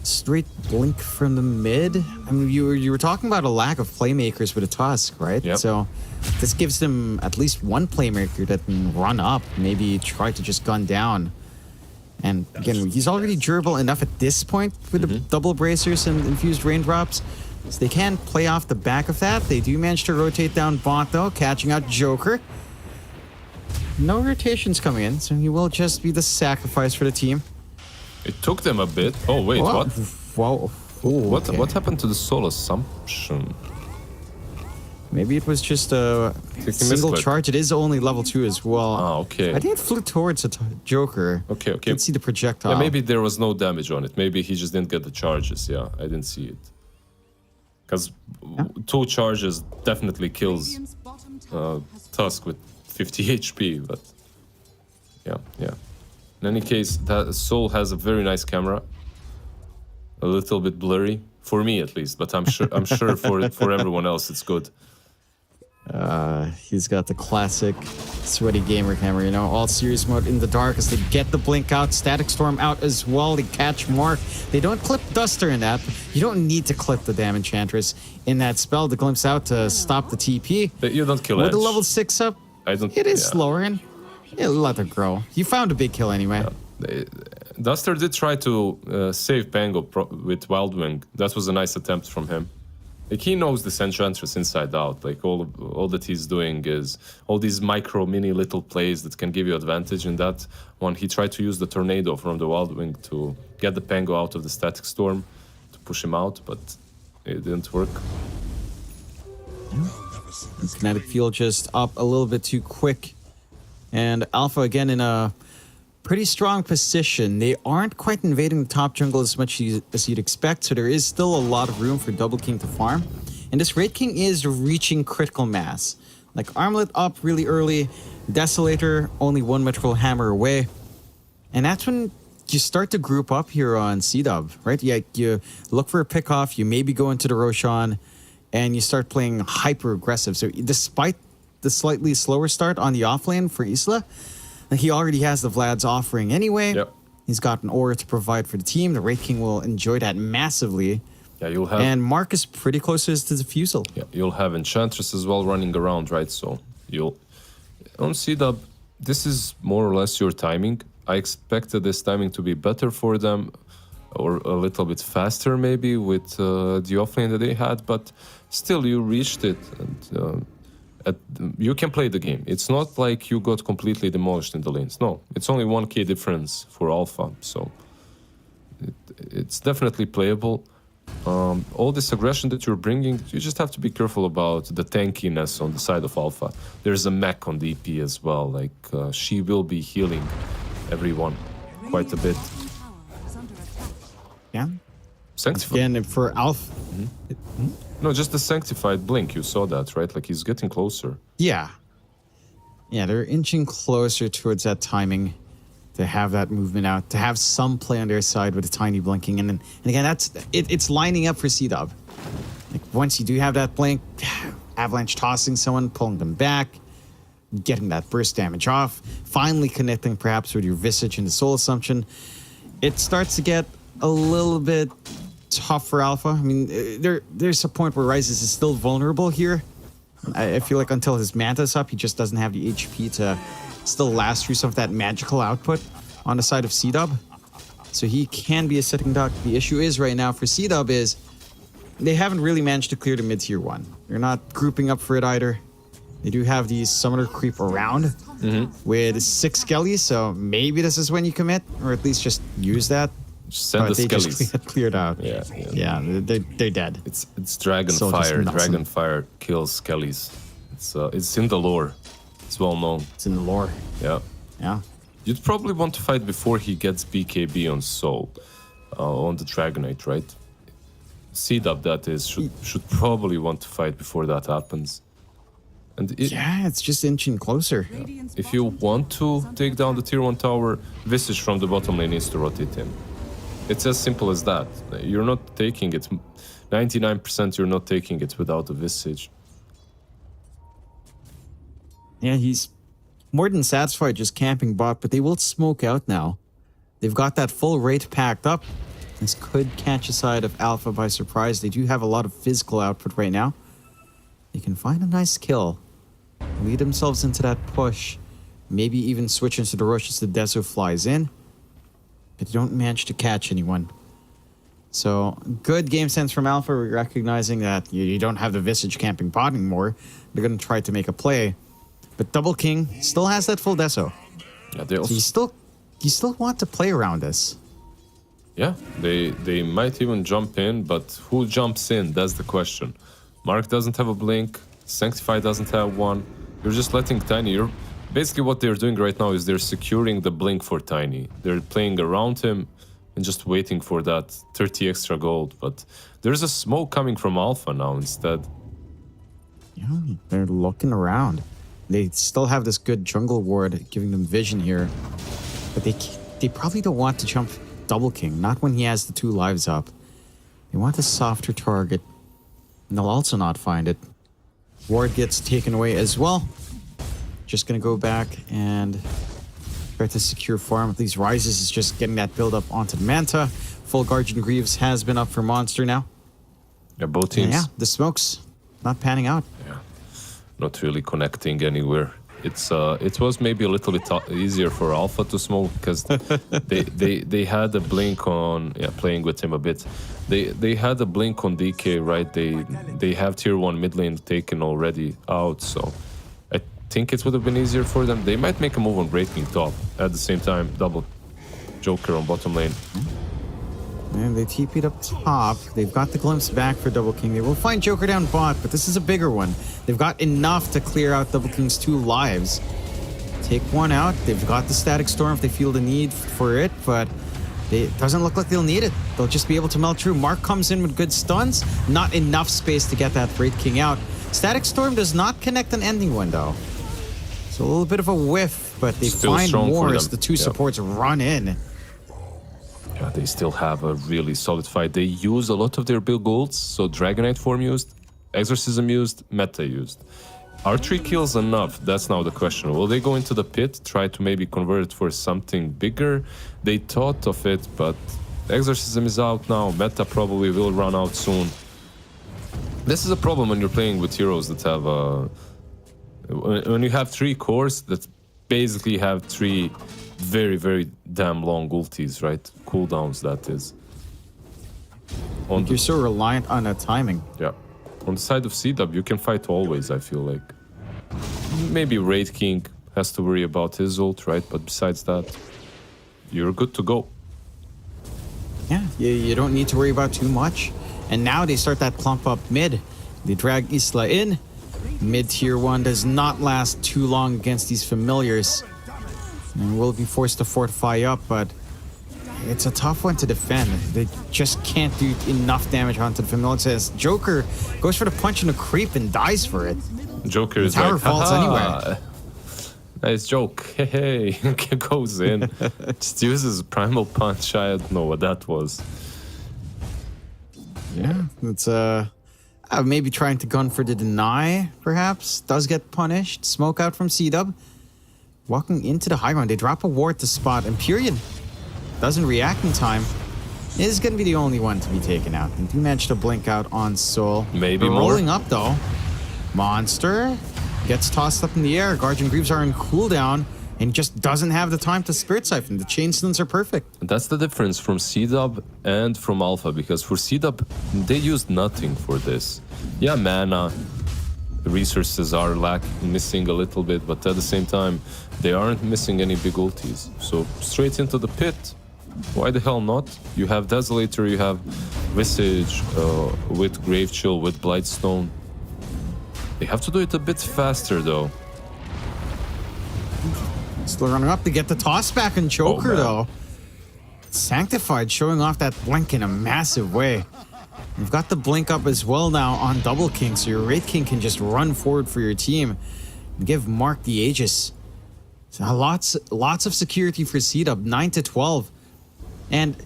Straight blink from the mid. I mean, you were talking about a lack of playmakers with a Tusk, right? Yep. So this gives them at least one playmaker that can run up, maybe try to just gun down. And again, he's already durable enough at this point with the double bracers and infused raindrops. So they can play off the back of that. They do manage to rotate down bot though, catching out Joker. No rotations coming in, so he will just be the sacrifice for the team. It took them a bit. Oh wait, Whoa. what? Whoa. Ooh, okay. What happened to the soul assumption? Maybe it was just a single charge. It is only level 2 as well. Ah, okay. I think it flew towards a Joker. Okay. You can see the projectile. Yeah, maybe there was no damage on it. Maybe he just didn't get the charges. Yeah, I didn't see it. Because 2 charges definitely kills Tusk with 50 HP, but yeah. In any case, that Soul has a very nice camera. A little bit blurry for me at least, but I'm sure for everyone else it's good. He's got the classic sweaty gamer camera, you know, all serious mode in the dark as they get the blink out, static storm out as well. They catch Mark. They don't clip Duster in that. You don't need to clip the damn Enchantress in that spell. The glimpse out to stop the TP. But you don't kill With Edge. the level 6 up, it is slower and let her grow. You found a big kill anyway. Yeah. Duster did try to save Pango with Wild Wing. That was a nice attempt from him. Like, he knows this Enchantress inside out. Like, all that he's doing is all these micro, mini little plays that can give you advantage in that one. He tried to use the Tornado from the Wild Wing to get the Pango out of the Static Storm, to push him out, but it didn't work. The kinetic field just up a little bit too quick. And Alpha again in a pretty strong position. They aren't quite invading the top jungle as much as you'd expect, so there is still a lot of room for Double King to farm. And this Raid King is reaching critical mass. Like, Armlet up really early, Desolator only one Mythical Hammer away. And that's when you start to group up here on C-Dub, right? You look for a pick-off, you maybe go into the Roshan, and you start playing hyper-aggressive. So despite the slightly slower start on the offlane for Isla, he already has the Vlad's offering anyway. Yep. He's got an aura to provide for the team. The Raid King will enjoy that massively. Yeah, you'll have... And Mark is pretty close to his defusal. Yeah, you'll have Enchantress as well running around, right? So you'll... On C-Dub, this is more or less your timing. I expected this timing to be better for them, or a little bit faster maybe with the offlane that they had, but still you reached it, and you can play the game. It's not like you got completely demolished in the lanes. No, it's only 1k difference for Alpha, so it's definitely playable. All this aggression that you're bringing, you just have to be careful about the tankiness on the side of Alpha. There's a mech on DP as well, like she will be healing everyone quite a bit. Yeah. Sanctified. Again, for Alpha... No, just the Sanctified blink, you saw that, right? Like, he's getting closer. Yeah. Yeah, they're inching closer towards that timing to have that movement out, to have some play on their side with a tiny blinking. And again, it's lining up for C-Dub. Like, once you do have that blink, Avalanche tossing someone, pulling them back, getting that burst damage off, finally connecting perhaps with your Visage and the Soul Assumption, it starts to get a little bit tough for Alpha. I mean, there's a point where Rises is still vulnerable here. I feel like until his Manta's up, he just doesn't have the HP to still last through some of that magical output on the side of C-Dub. So he can be a sitting duck. The issue is right now for C-Dub is they haven't really managed to clear the mid-tier 1. They're not grouping up for it either. They do have these Summoner creep around with 6 Skellies, so maybe this is when you commit, or at least just use that. Send the they Skellies. just cleared out. Yeah. They're dead. It's Dragonfire. Dragonfire kills Skellies. It's in the lore. It's well known. It's in the lore. Yeah. You'd probably want to fight before he gets BKB on Soul, on the Dragonite, right? C-Dub, that is, should probably want to fight before that happens. And it's just inching closer. If you want to take down the tier 1 tower, Visage from the bottom lane needs to rotate in. It's as simple as that. You're not taking it. 99% you're not taking it without a Visage. Yeah, he's more than satisfied just camping bot, but they will smoke out now. They've got that full rate packed up. This could catch a side of Alpha by surprise. They do have a lot of physical output right now. They can find a nice kill, lead themselves into that push, maybe even switch into the rush as the Deso flies in. But they don't manage to catch anyone. So, good game sense from Alpha, recognizing that you don't have the Visage camping bot anymore. They're going to try to make a play. But Double King still has that full Deso. Yeah, they also... So you still want to play around this. Yeah, they might even jump in, but who jumps in? That's the question. Mark doesn't have a blink. Sanctify doesn't have one. You're just letting Tiny... Basically what they're doing right now is they're securing the blink for Tiny. They're playing around him and just waiting for that 30 extra gold. But there's a smoke coming from Alpha now instead. Yeah, they're looking around. They still have this good jungle ward giving them vision here. But they probably don't want to jump Double King, not when he has the 2 lives up. They want a softer target, and they'll also not find it. Ward gets taken away as well. Just gonna go back and try to secure farm. At least Rises is just getting that build up onto the Manta. Full Guardian Greaves has been up for Monster now. Yeah, both teams. Yeah, the smokes not panning out. Yeah, not really connecting anywhere. It was maybe a little bit easier for Alpha to smoke because they had a blink on playing with him a bit. They had a blink on DK, right? They have tier 1 mid lane taken already out, so I think it would have been easier for them. They might make a move on Great King top at the same time. Double Joker on bottom lane. And they TP'd up top. They've got the glimpse back for Double King. They will find Joker down bot, but this is a bigger one. They've got enough to clear out Double King's 2 lives. Take one out. They've got the Static Storm if they feel the need for it, but it doesn't look like they'll need it. They'll just be able to melt through. Mark comes in with good stuns. Not enough space to get that Great King out. Static Storm does not connect an ending window. So a little bit of a whiff, but they Still find more as the 2 Yep. supports run in. Yeah, they still have a really solid fight. They use a lot of their big golds, so Dragonite form used, Exorcism used, Meta used. Are 3 kills enough? That's now the question. Will they go into the pit, try to maybe convert it for something bigger? They thought of it, but Exorcism is out now. Meta probably will run out soon. This is a problem when you're playing with heroes that have when you have 3 cores that basically have 3 very, very damn long ultis, right? Cooldowns, that is. You're so reliant on that timing. Yeah. On the side of CW, you can fight always, I feel like. Maybe Raid King has to worry about his ult, right? But besides that, you're good to go. Yeah, you don't need to worry about too much. And now they start that clump up mid. They drag Isla in. Mid tier 1 does not last too long against these familiars. And will be forced to fortify up, but it's a tough one to defend. They just can't do enough damage onto the familiars. As Joker goes for the punch and a creep and dies for it. Joker is Tower like, falls anyway. Nice joke. Hey, goes in. Just uses Primal Punch. I don't know what that was. Yeah, it's maybe trying to gun for the deny, perhaps. Does get punished. Smoke out from C-Dub. Walking into the high ground, they drop a ward to spot. Empyrean doesn't react in time. Is going to be the only one to be taken out. They do manage to blink out on Soul. Maybe They're more. rolling up though. Monster gets tossed up in the air. Guardian Greaves are in cooldown and just doesn't have the time to Spirit Siphon. The chain stuns are perfect. That's the difference from C-Dub and from Alpha, because for C-Dub, they used nothing for this. Yeah, mana, resources are missing a little bit, but at the same time, they aren't missing any big ultis. So straight into the pit. Why the hell not? You have Desolator, you have Visage with Grave Chill, with Blightstone. They have to do it a bit faster though. Still running up to get the toss back and Joker though. Sanctified showing off that blink in a massive way. You've got the blink up as well now on Double King, so your Wraith King can just run forward for your team and give Mark the Aegis. So lots of security for C-Dub, 9 to 12. And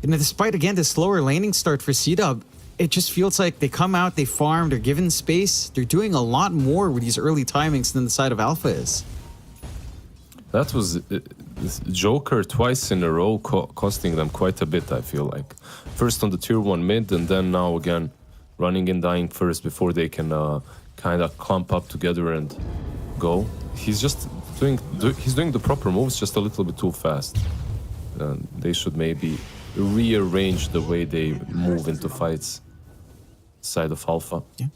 despite, again, the slower laning start for C-Dub, it just feels like they come out, they farm, they're given space. They're doing a lot more with these early timings than the side of Alpha is. That was Joker twice in a row costing them quite a bit, I feel like. First on the tier 1 mid, and then now again running and dying first before they can kind of clump up together and go. He's just doing the proper moves just a little bit too fast. They should maybe rearrange the way they move into fights side of Alpha. Yeah.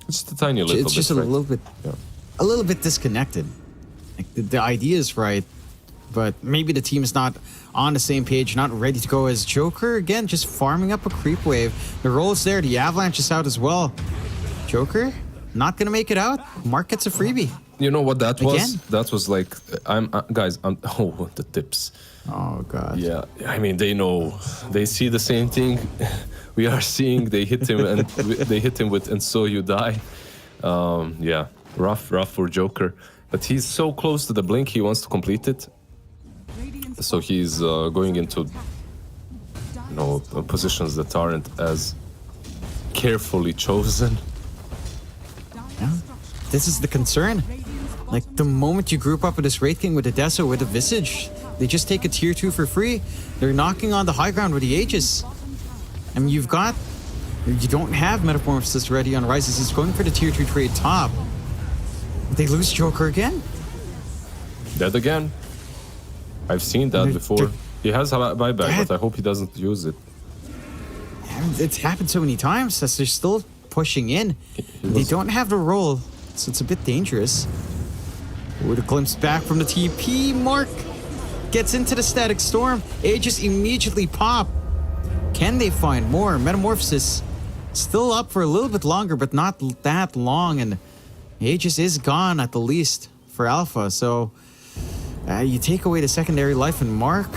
Just a tiny little bit. It's just right? a little bit disconnected. Like the idea is right, but maybe the team is not on the same page, not ready to go as Joker. Again, just farming up a creep wave. The roll is there. The avalanche is out as well. Joker, not going to make it out. Mark gets a freebie. You know what that was? Again? That was like, guys, oh, the tips. Oh, God. Yeah, I mean, they know. They see the same thing we are seeing. They hit him and they hit him with "and so you die." Yeah, rough for Joker. But he's so close to the blink, he wants to complete it. So he's going into, positions that aren't as carefully chosen. Yeah. This is the concern. Like, the moment you group up with this Wraith King, with a Deso, with a Visage, they just take a tier 2 for free. They're knocking on the high ground with the Aegis. I mean, you don't have Metamorphosis ready on Rises. He's going for the tier 2 trade top. They lose Joker again? Dead again. I've seen that before. He has a buyback, but I hope he doesn't use it. It's happened so many times that they're still pushing in. They don't have the roll, so it's a bit dangerous. With a glimpse back from the TP, Mark gets into the Static Storm. Aegis immediately pop. Can they find more? Metamorphosis still up for a little bit longer, but not that long, and Aegis is gone at the least for Alpha, so you take away the secondary life, and Mark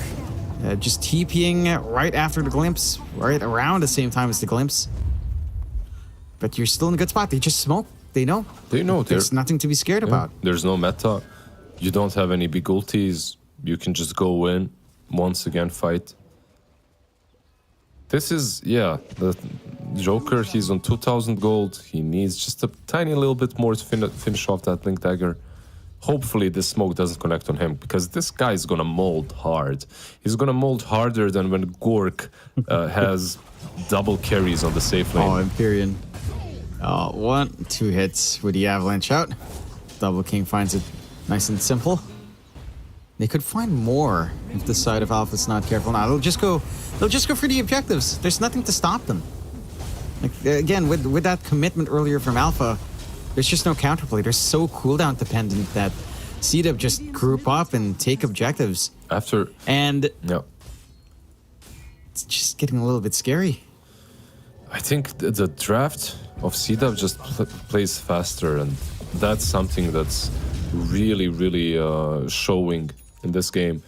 just TPing right after the glimpse, right around the same time as the glimpse. But you're still in a good spot. They just smoke. They know. There's nothing to be scared about. There's no meta. You don't have any big ultis. You can just go in, once again fight. This is, the Joker, he's on 2,000 gold. He needs just a tiny little bit more to finish off that Blink Dagger. Hopefully this smoke doesn't connect on him, because this guy is gonna mold hard. He's gonna mold harder than when Gork has double carries on the safe lane. Oh, Empyrean. 1, 2 hits with the Avalanche out. Double King finds it nice and simple. They could find more if the side of Alpha's not careful. Now they'll just go for the objectives. There's nothing to stop them. Like, again, with that commitment earlier from Alpha, there's just no counterplay. They're so cooldown dependent that CW just group up and take objectives. And it's just getting a little bit scary. I think the draft of CW just plays faster, and that's something that's really, really showing in this game.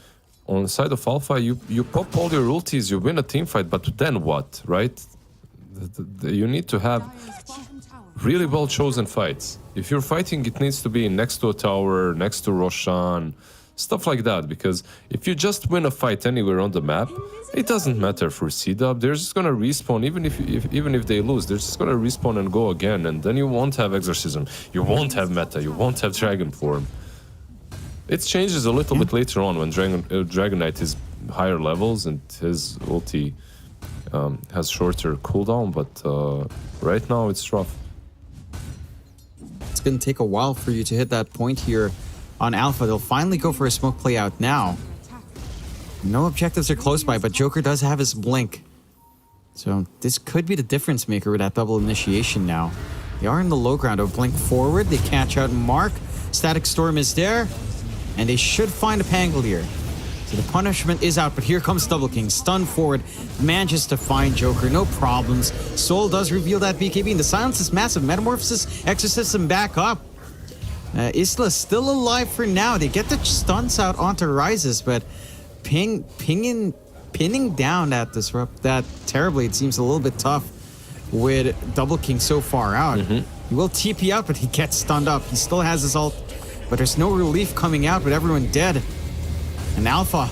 On the side of Alpha, you pop all your ultis, you win a team fight, but then what, right? You need to have really well chosen fights. If you're fighting, it needs to be next to a tower, next to Roshan, stuff like that. Because if you just win a fight anywhere on the map, it doesn't matter for CW. They're just gonna respawn, even if they lose. They're just gonna respawn and go again, and then you won't have Exorcism, you won't have meta, you won't have Dragon Form. It changes a little bit later on when Dragon Knight is higher levels and his ulti has shorter cooldown, but right now it's rough. It's going to take a while for you to hit that point here on Alpha. They'll finally go for a smoke play out now. No objectives are close by, but Joker does have his blink. So this could be the difference maker with that double initiation now. They are in the low ground. They'll blink forward. They catch out Mark. Static Storm is there. And they should find a Pangolier. So the punishment is out, but here comes Double King. Stun forward. Manages to find Joker. No problems. Soul does reveal that BKB. And the silence is massive. Metamorphosis exorcists him back up. Isla still alive for now. They get the stunts out onto Rises, but pinning down that disrupt that terribly. It seems a little bit tough with Double King so far out. He will TP out, but he gets stunned up. He still has his ult, but there's no relief coming out with everyone dead. And Alpha,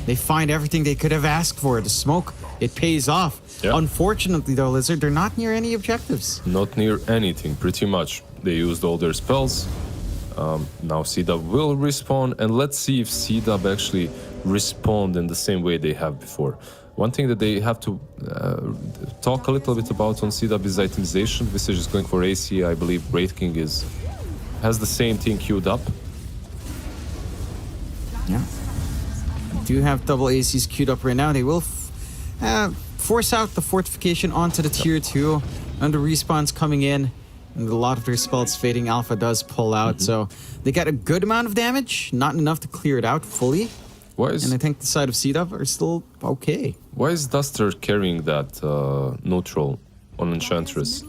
they find everything they could have asked for. The smoke, it pays off. Yep. Unfortunately though, Lizard, they're not near any objectives. Not near anything, pretty much. They used all their spells. Now CW will respawn, and let's see if CW actually respond in the same way they have before. One thing that they have to talk a little bit about on CW is itemization. Visage is going for AC. I believe Wraith King has the same thing queued up. Yeah. Do have double ACs queued up right now. They will force out the fortification onto the tier 2, and the respawns coming in, and a lot of their spells fading. Alpha does pull out, so they got a good amount of damage, not enough to clear it out fully. And I think the side of CW are still okay. Why is Duster carrying that neutral on Enchantress?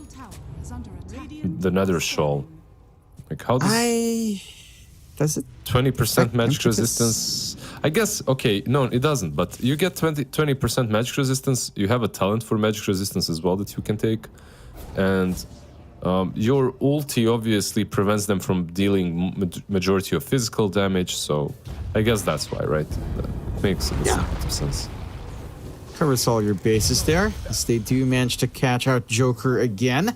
The Nether Shawl. Like, how does... Does it? 20% magic resistance. I guess, okay, no, it doesn't. But you get 20% magic resistance. You have a talent for magic resistance as well that you can take. And Your ulti obviously prevents them from dealing majority of physical damage, so I guess that's why, right? That makes a bit of sense. Covers all your bases there, as they do manage to catch out Joker again.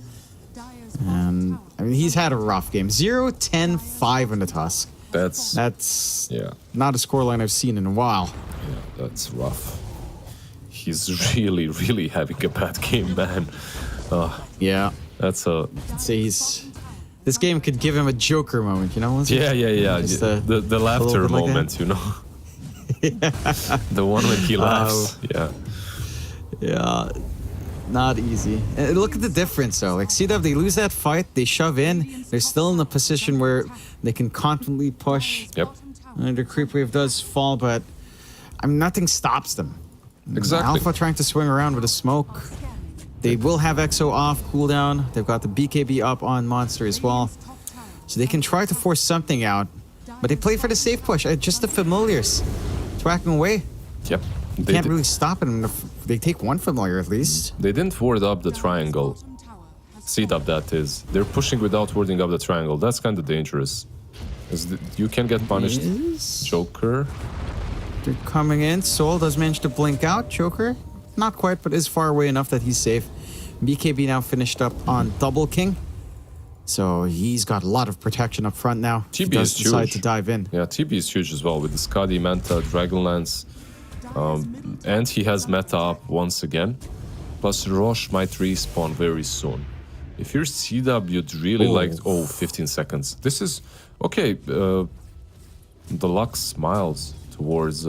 And I mean, he's had a rough game. 0-10-5 in the Tusk. That's not a scoreline I've seen in a while. Yeah, that's rough. He's really, really having a bad game, man. Yeah. That's a... I'd say this game could give him a Joker moment, you know? Yeah. The laughter moment, you know? The one when he laughs. Yeah. Not easy. And look at the difference, though. Like, see that they lose that fight, they shove in, they're still in a position where they can confidently push. Yep. And the creep wave does fall, but nothing stops them. Exactly. Alpha trying to swing around with a smoke. They will have EXO off cooldown. They've got the BKB up on Monster as well. So they can try to force something out. But they play for the safe push. Just the familiars. Twacking away. Yep. They can't really stop them. They take one familiar at least. They didn't ward up the triangle. Seed up, that is. They're pushing without warding up the triangle. That's kind of dangerous. You can get punished. Joker. They're coming in. Soul does manage to blink out. Joker, not quite, but is far away enough that he's safe. BKB now finished up on Double King. So he's got a lot of protection up front now. TB he does is decide huge. to dive in. Yeah, TB is huge as well with the Skadi, Manta, Dragonlance. And he has meta up once again. Plus Roche might respawn very soon. If you're C-Dub, you'd really like... 15 seconds. This is... Okay, the luck smiles towards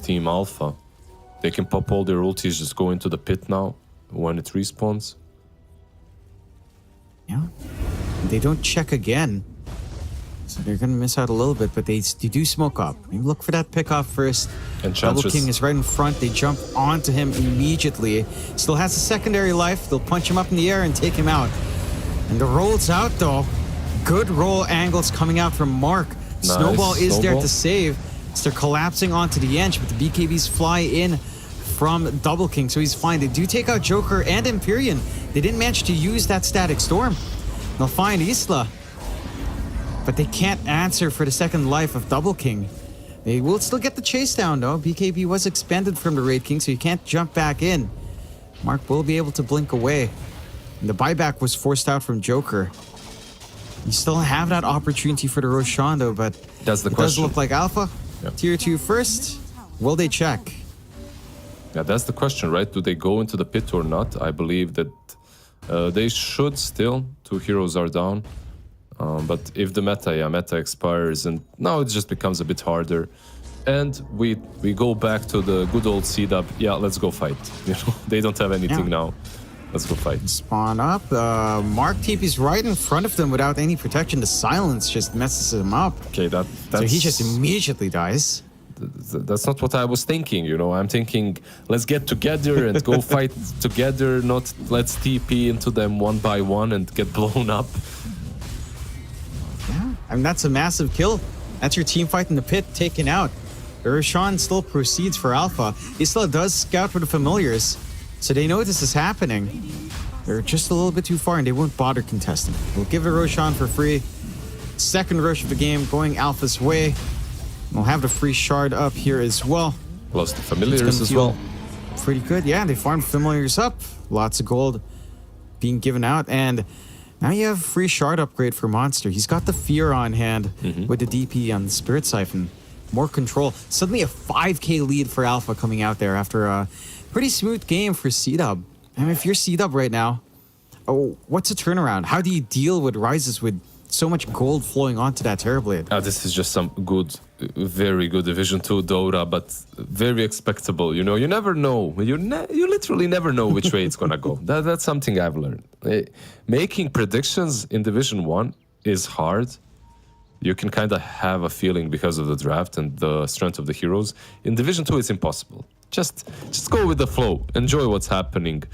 Team Alpha. They can pop all their ultis, just go into the pit now when it respawns. Yeah. They don't check again. So they're going to miss out a little bit, but they do smoke up. You look for that pick off first. Double King is right in front. They jump onto him immediately. Still has a secondary life. They'll punch him up in the air and take him out. And the roll's out, though. Good roll angles coming out from Mark. Nice. Snowball is there to save. So they're collapsing onto the edge, but the BKBs fly in from Double King, so he's fine. They do take out Joker and Empyrean. They didn't manage to use that Static Storm. They'll find Isla, but they can't answer for the second life of Double King. They will still get the chase down, though. BKB was expended from the Raid King, so he can't jump back in. Mark will be able to blink away. And the buyback was forced out from Joker. You still have that opportunity for the Roshan, though, but that's the it question. does look like Alpha. Yep. Tier 2 first. Will they check? Yeah, that's the question, right? Do they go into the pit or not? I believe that they should still. 2 heroes are down. But if the meta expires, and now it just becomes a bit harder. And we go back to the good old C-Dub. Yeah, let's go fight. You know, they don't have anything now. Let's go fight. Spawn up. Mark TP's right in front of them without any protection. The silence just messes him up. Okay, that's... So he just immediately dies. That's not what I was thinking, you know. I'm thinking, let's get together and go fight together, not let's TP into them one by one and get blown up. Yeah, I mean, that's a massive kill. That's your team fight in the pit taken out. Roshan still proceeds for Alpha. Isla does scout with the familiars, so they know this is happening. They're just a little bit too far and they won't bother contesting. We'll give it Roshan for free. Second rush of the game going Alpha's way. We'll have the free shard up here as well. Plus the familiars as well. Pretty good. Yeah, they farmed familiars up. Lots of gold being given out. And now you have free shard upgrade for Monster. He's got the Fear on hand with the DP on the Spirit Siphon. More control. Suddenly a 5k lead for Alpha coming out there after a pretty smooth game for C-Dub. I mean, if you're C-Dub right now, what's a turnaround? How do you deal with Rises with so much gold flowing onto that Terrorblade? This is just some good, very good Division 2 Dota, but very expectable. You know, you never know. You literally never know which way it's gonna go. That's something I've learned. Making predictions in Division 1 is hard. You can kind of have a feeling because of the draft and the strength of the heroes. In Division 2, it's impossible. Just go with the flow. Enjoy what's happening.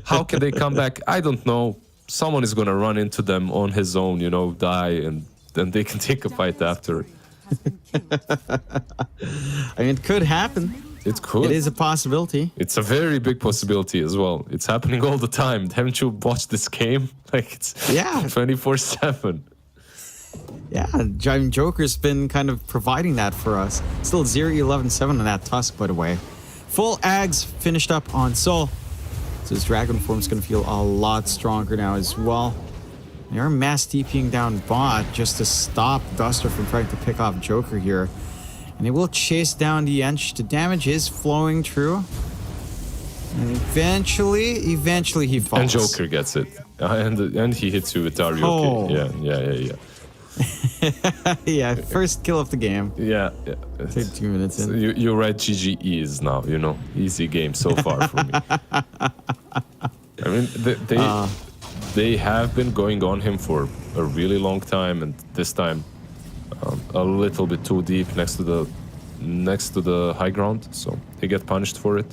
How can they come back? I don't know. Someone is going to run into them on his own, you know, die, and then they can take a fight after. I mean, it could happen. It could. It is a possibility. It's a very big possibility as well. It's happening all the time. Haven't you watched this game? Like it's 24/7. Yeah, Joker's been kind of providing that for us. Still 0-11-7 on that Tusk, by the way. Full Ags finished up on Soul. So his Dragon form's going to feel a lot stronger now as well. They are mass TPing down bot just to stop Duster from trying to pick off Joker here. And they will chase down the Ench. The damage is flowing through. And eventually he falls. And Joker gets it. And he hits you with Dario. Oh. Yeah. Yeah, first kill of the game. Yeah. 32 minutes in. You're right, GGEs now, you know. Easy game so far for me. I mean, they have been going on him for a really long time, and this time a little bit too deep next to the high ground, so they get punished for it.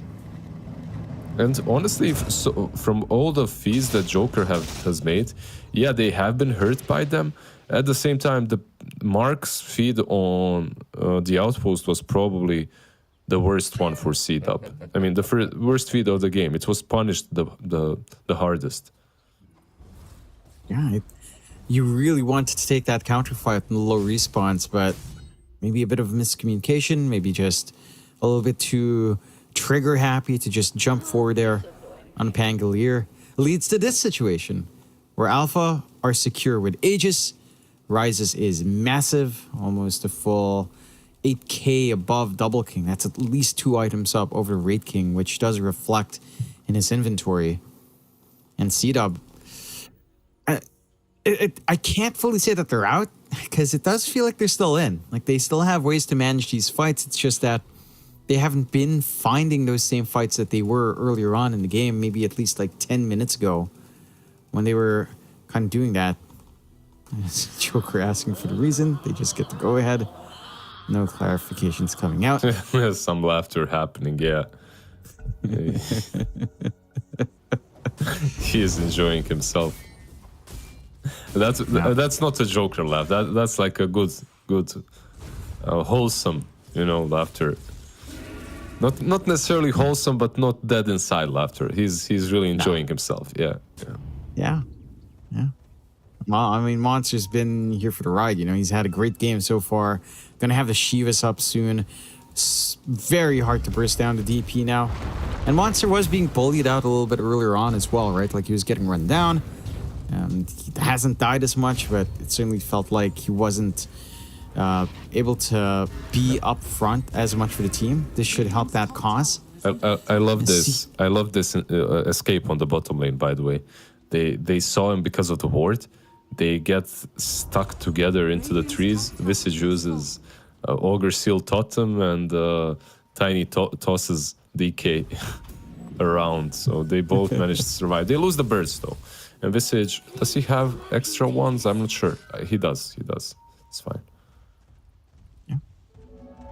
And honestly, from all the feeds that Joker has made, yeah, they have been hurt by them. At the same time, the Mark's feed on the outpost was probably the worst one for C-Dub. I mean, the worst feed of the game. It was punished the hardest. Yeah, you really wanted to take that counterfight in the low respawns, but maybe a bit of miscommunication, maybe just a little bit too trigger happy to just jump forward there on Pangolier leads to this situation where Alpha are secure with Aegis. Rises is massive, almost a full 8k above Double King. That's at least 2 items up over Raid King, which does reflect in his inventory. And C-Dub, I can't fully say that they're out, because it does feel like they're still in. Like, they still have ways to manage these fights. It's just that they haven't been finding those same fights that they were earlier on in the game, maybe at least like 10 minutes ago, when they were kind of doing that. Joker asking for the reason. They just get to go ahead. No clarifications coming out. There's some laughter happening, yeah. He is enjoying himself. That's not a Joker laugh. That's like a good, wholesome, laughter. Not necessarily wholesome, but not dead inside laughter. He's really enjoying himself. Yeah. Well, I mean, Monster's been here for the ride. He's had a great game so far. Gonna have the Shivas up soon. It's very hard to burst down the DP now. And Monster was being bullied out a little bit earlier on as well, right? Like, he was getting run down. He hasn't died as much, but it certainly felt like he wasn't able to be up front as much for the team. This should help that cause. I love this. I love this escape on the bottom lane, by the way. They saw him because of the ward. They get stuck together into the trees. Visage uses Ogre Seal Totem, and Tiny tosses DK around. So they both manage to survive. They lose the birds, though. And Visage, does he have extra ones? I'm not sure. He does. It's fine. Yeah.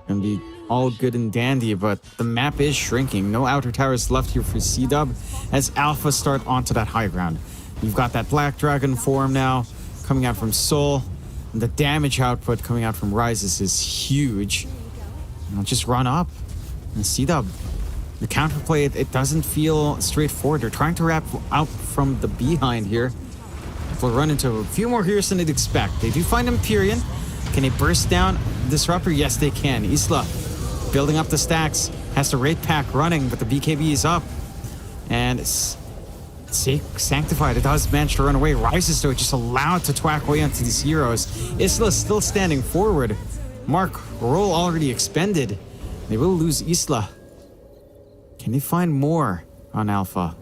Gonna be all good and dandy, but the map is shrinking. No outer towers left here for C-Dub as Alpha start onto that high ground. You've got that Black Dragon form now coming out from Soul. And the damage output coming out from Rises is huge. And just run up and C-Dub. The counterplay, it doesn't feel straightforward. They're trying to wrap out from the behind here. They'll run into a few more heroes than they'd expect. They do find Empyrean. Can they burst down Disruptor? Yes, they can. Isla building up the stacks. Has the raid pack running, but the BKB is up. And Sanctified, it does manage to run away. Rises, though, just allowed to twack away onto these heroes. Isla still standing forward. Mark, roll already expended. They will lose Isla. Can they find more on Alpha?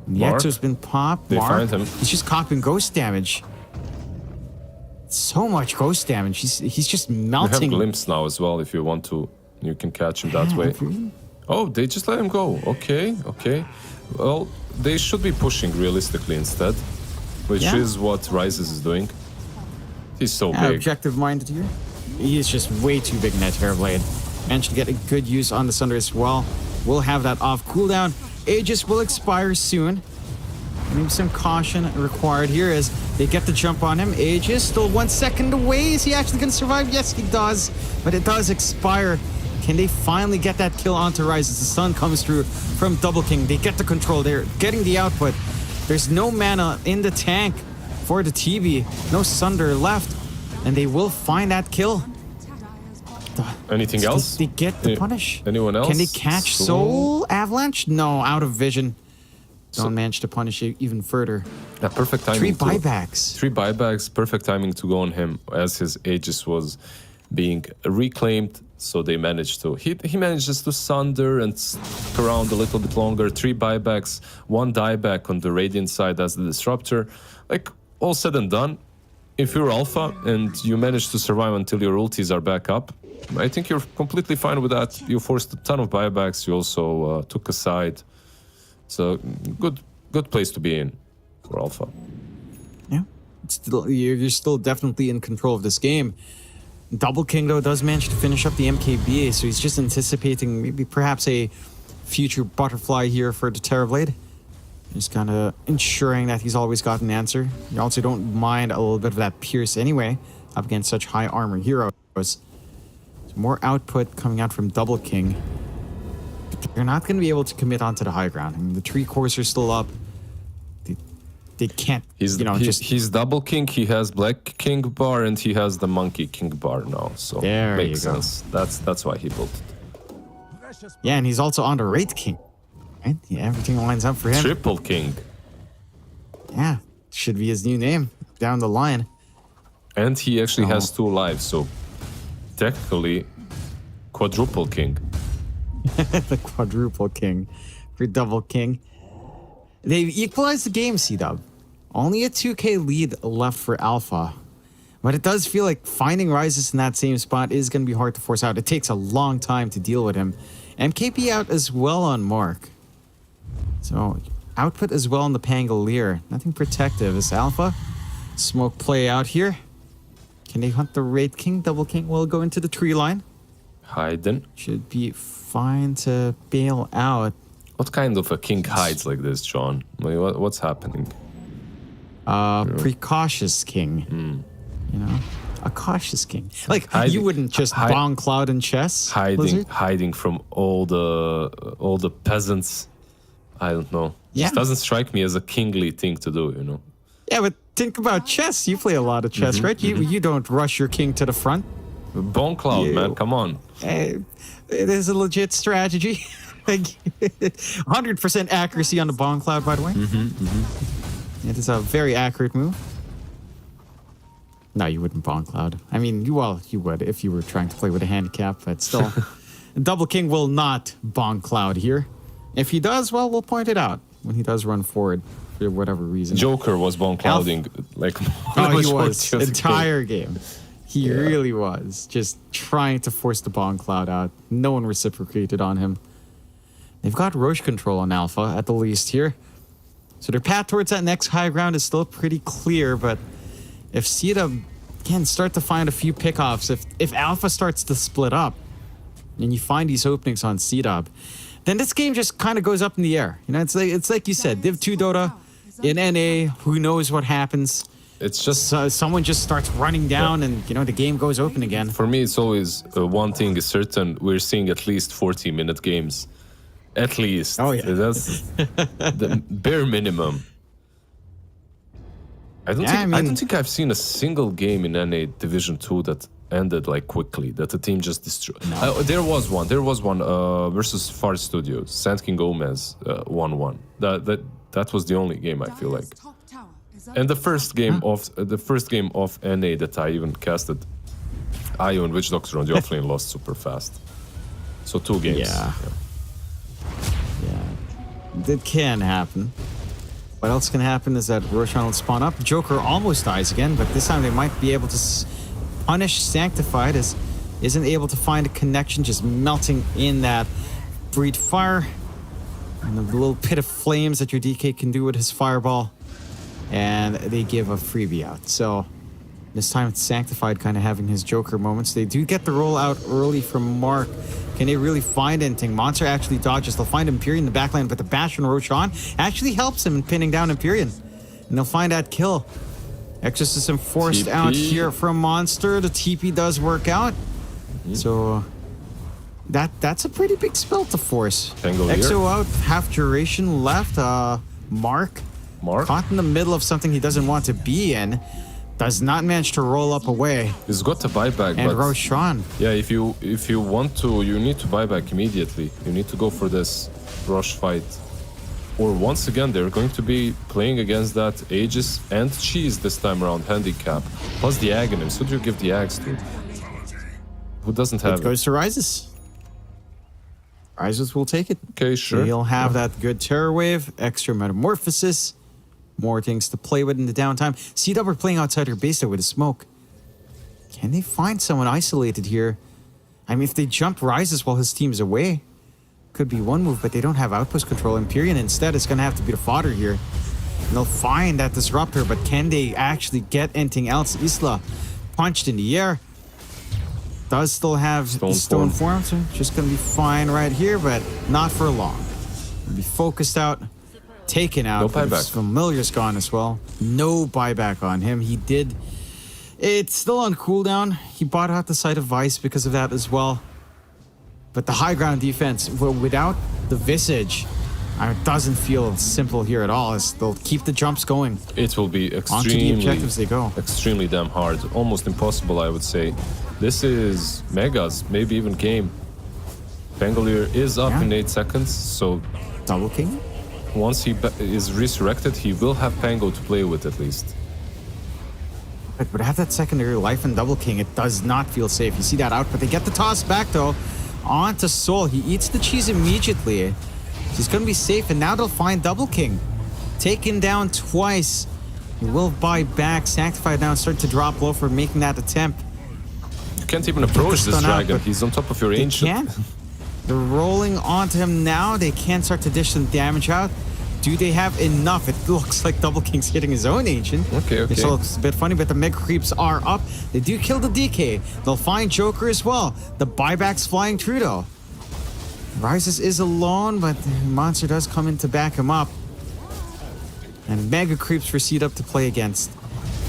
Yexo's been popped. They find him. He's just copping ghost damage. So much ghost damage. He's just melting. You have glimpse now as well if you want to. You can catch him that way. Oh, they just let him go. Okay. Well, they should be pushing realistically instead, which is what Rises is doing. He's so big. Objective-minded here. He is just way too big in that Terrorblade. Managed to get a good use on the Sunder as well. We'll have that off cooldown. Aegis will expire soon. Maybe some caution required here as they get the jump on him. Aegis still 1 second away. Is he actually going to survive? Yes, he does. But it does expire. Can they finally get that kill onto Rise as the sun comes through from Double King? They get the control. They're getting the output. There's no mana in the tank for the TB. No Sunder left. And they will find that kill. Anything else? They get the punish. Anyone else? Can they catch Soul Avalanche? No, out of vision. Don't manage to punish it even further. Yeah, perfect timing. 3 buybacks. 3 buybacks, perfect timing to go on him as his Aegis was being reclaimed. So they managed to. He manages to Sunder and stick around a little bit longer. 3 buybacks, 1 dieback on the Radiant side as the Disruptor. Like, all said and done, if you're Alpha and you manage to survive until your ultis are back up, I think you're completely fine with that. You forced a ton of buybacks. You also took a side. So good place to be in for Alpha. Yeah, you're still definitely in control of this game. Double King though does manage to finish up the MKBA, so he's just anticipating maybe perhaps a future butterfly here for the Terrorblade. Just kind of ensuring that he's always got an answer. You also don't mind a little bit of that Pierce anyway, up against such high armor heroes. So more output coming out from Double King. They're not going to be able to commit onto the high ground. I mean, the 3 cores are still up. They can't, he's Double King, he has Black King bar, and he has the Monkey King bar now. So there makes you go. sense. That's why he built it. Yeah, and he's also on the Wraith King. Right? Yeah, everything lines up for him. Triple King. Yeah, should be his new name down the line. And he actually has 2 lives, so technically Quadruple King. The Quadruple King for Double King. They've equalized the game, C-Dub. Only a 2k lead left for Alpha. But it does feel like finding Rises in that same spot is going to be hard to force out. It takes a long time to deal with him. MKP out as well on Mark. So, output as well on the Pangolier. Nothing protective. Is Alpha? Smoke play out here. Can they hunt the Wraith King? Double King will go into the tree line. Hiding. Should be fine to bail out. What kind of a king hides like this, John? Like, what's happening? Precautious king. You know? A cautious king. Like, you wouldn't just bong Cloud in chess, hiding from all the peasants. I don't know. Yeah. This doesn't strike me as a kingly thing to do, you know? Yeah, but think about chess. You play a lot of chess, right? You don't rush your king to the front. Bone Cloud, man, come on. It is a legit strategy. 100% accuracy on the Bone Cloud, by the way. It is a very accurate move. No, you wouldn't Bone Cloud. I mean, you would if you were trying to play with a handicap, but still. Double King will not Bone Cloud here. If he does, well, we'll point it out when he does run forward for whatever reason. Joker was Bone Clouding like he was the entire game. He really was just trying to force the Bone Cloud out. No one reciprocated on him. They've got Roche control on Alpha at the least here. So their path towards that next high ground is still pretty clear, but if Sita can start to find a few pickoffs, if Alpha starts to split up and you find these openings on C-Dub, then this game just kind of goes up in the air. You know, it's like you said, Div 2 Dota in NA, who knows what happens. It's just someone just starts running down and, you know, the game goes open again. For me, it's always one thing is certain. We're seeing at least 40-minute games. At least. Oh, yeah. That's the bare minimum. I don't think I've seen a single game in NA Division 2 that ended like quickly, that the team just destroyed. No. There was one versus Far Studios. Sand King Gomez 1-1. That was the only game I feel like. And the first game of NA that I even casted, Io and Witch Doctor on the offlane lost super fast. So 2 games. Yeah. It can happen. What else can happen is that Roshan will spawn up. Joker almost dies again, but this time they might be able to punish Sanctified as isn't able to find a connection, just melting in that Breed Fire. And the little pit of flames that your DK can do with his Fireball. And they give a freebie out. So this time it's Sanctified kind of having his Joker moments. They do get the roll out early from Mark. Can they really find anything? Monster actually dodges. They'll find Empyrean in the backline, but the bash on Roshan actually helps him in pinning down Empyrean. And they'll find that kill. Exorcism forced TP out here from Monster. The TP does work out. So That's a pretty big spell to force. Tangle here. Exo out, half duration left. Mark caught in the middle of something he doesn't want to be in. Does not manage to roll up away. He's got to buy back. And but Roshan. yeah, if you want to, you need to buy back immediately. You need to go for this rush fight. Or once again, they're going to be playing against that Aegis and Cheese this time around handicap. Plus the Aghanims. Who do you give the Aghs to? Who doesn't have It goes to Rises. Rises will take it. Okay, sure. He'll have that good Terror Wave, extra Metamorphosis, more things to play with in the downtime. C-Dub are playing outside her base there with a smoke. Can they find someone isolated here? I mean, if they jump Rises while his team is away, could be one move, but they don't have outpost control. Empyrean instead is going to have to be the fodder here. And they'll find that Disruptor, but can they actually get anything else? Isla punched in the air. Does still have stone form, so just going to be fine right here, but not for long. Be focused out, taken out. No buyback. His familiar's gone as well. No buyback on him. He did. It's still on cooldown. He bought out the side of Vice because of that as well. But the high ground defense, well, without the Visage, it doesn't feel simple here at all. As they'll keep the jumps going. It will be Onto the objectives they go. extremely damn hard. Almost impossible, I would say. This is Megas, maybe even game. Pangolier is up in 8 seconds, so Double King? once he is resurrected, he will have Pango to play with at least. But have that secondary life and Double King, it does not feel safe. You see that output. They get the toss back though. On to Soul. He eats the cheese immediately. He's going to be safe, and now they'll find Double King. Taken down twice. He will buy back. Sanctified now and start to drop low for making that attempt. You can't even approach this dragon. He's on top of your ancient. They're rolling onto him now. They can start to dish some damage out. Do they have enough? It looks like Double King's hitting his own ancient. Okay. This looks a bit funny, but the Mega Creeps are up. They do kill the DK. They'll find Joker as well. The buyback's flying through though. Rises is alone, but the monster does come in to back him up. And Mega Creeps for C-Dub to play against.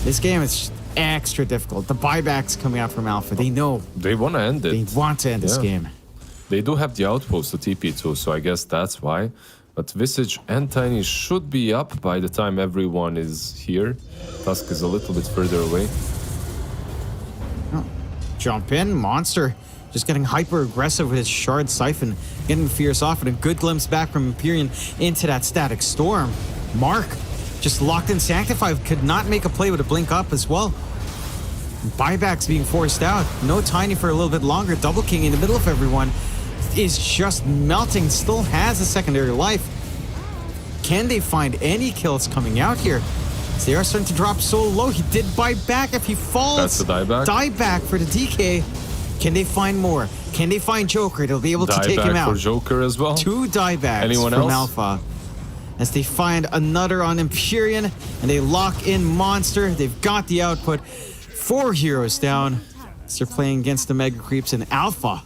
This game is extra difficult. The buyback's coming out from Alpha. They know. They want to end it. They want to end this game. They do have the outpost to TP too, so I guess that's why. But Visage and Tiny should be up by the time everyone is here. Tusk is a little bit further away. Oh, jump in, monster. Just getting hyper aggressive with his Shard Siphon. Getting Fierce off, and a good glimpse back from Empyrean into that Static Storm. Mark just locked in Sanctified. Could not make a play with a blink up as well. Buybacks being forced out. No Tiny for a little bit longer. Double King in the middle of everyone is just melting. Still has a secondary life. Can they find any kills coming out here? They are starting to drop so low. He did buy back if he falls. That's the dieback. Dieback for the DK. Can they find more? Can they find Joker? They'll be able to take him out. For Joker as well. 2 diebacks Anyone from else? Alpha. As they find another on Empyrean, and they lock in Monster. They've got the output. 4 heroes down. As they're playing against the Mega Creeps in Alpha.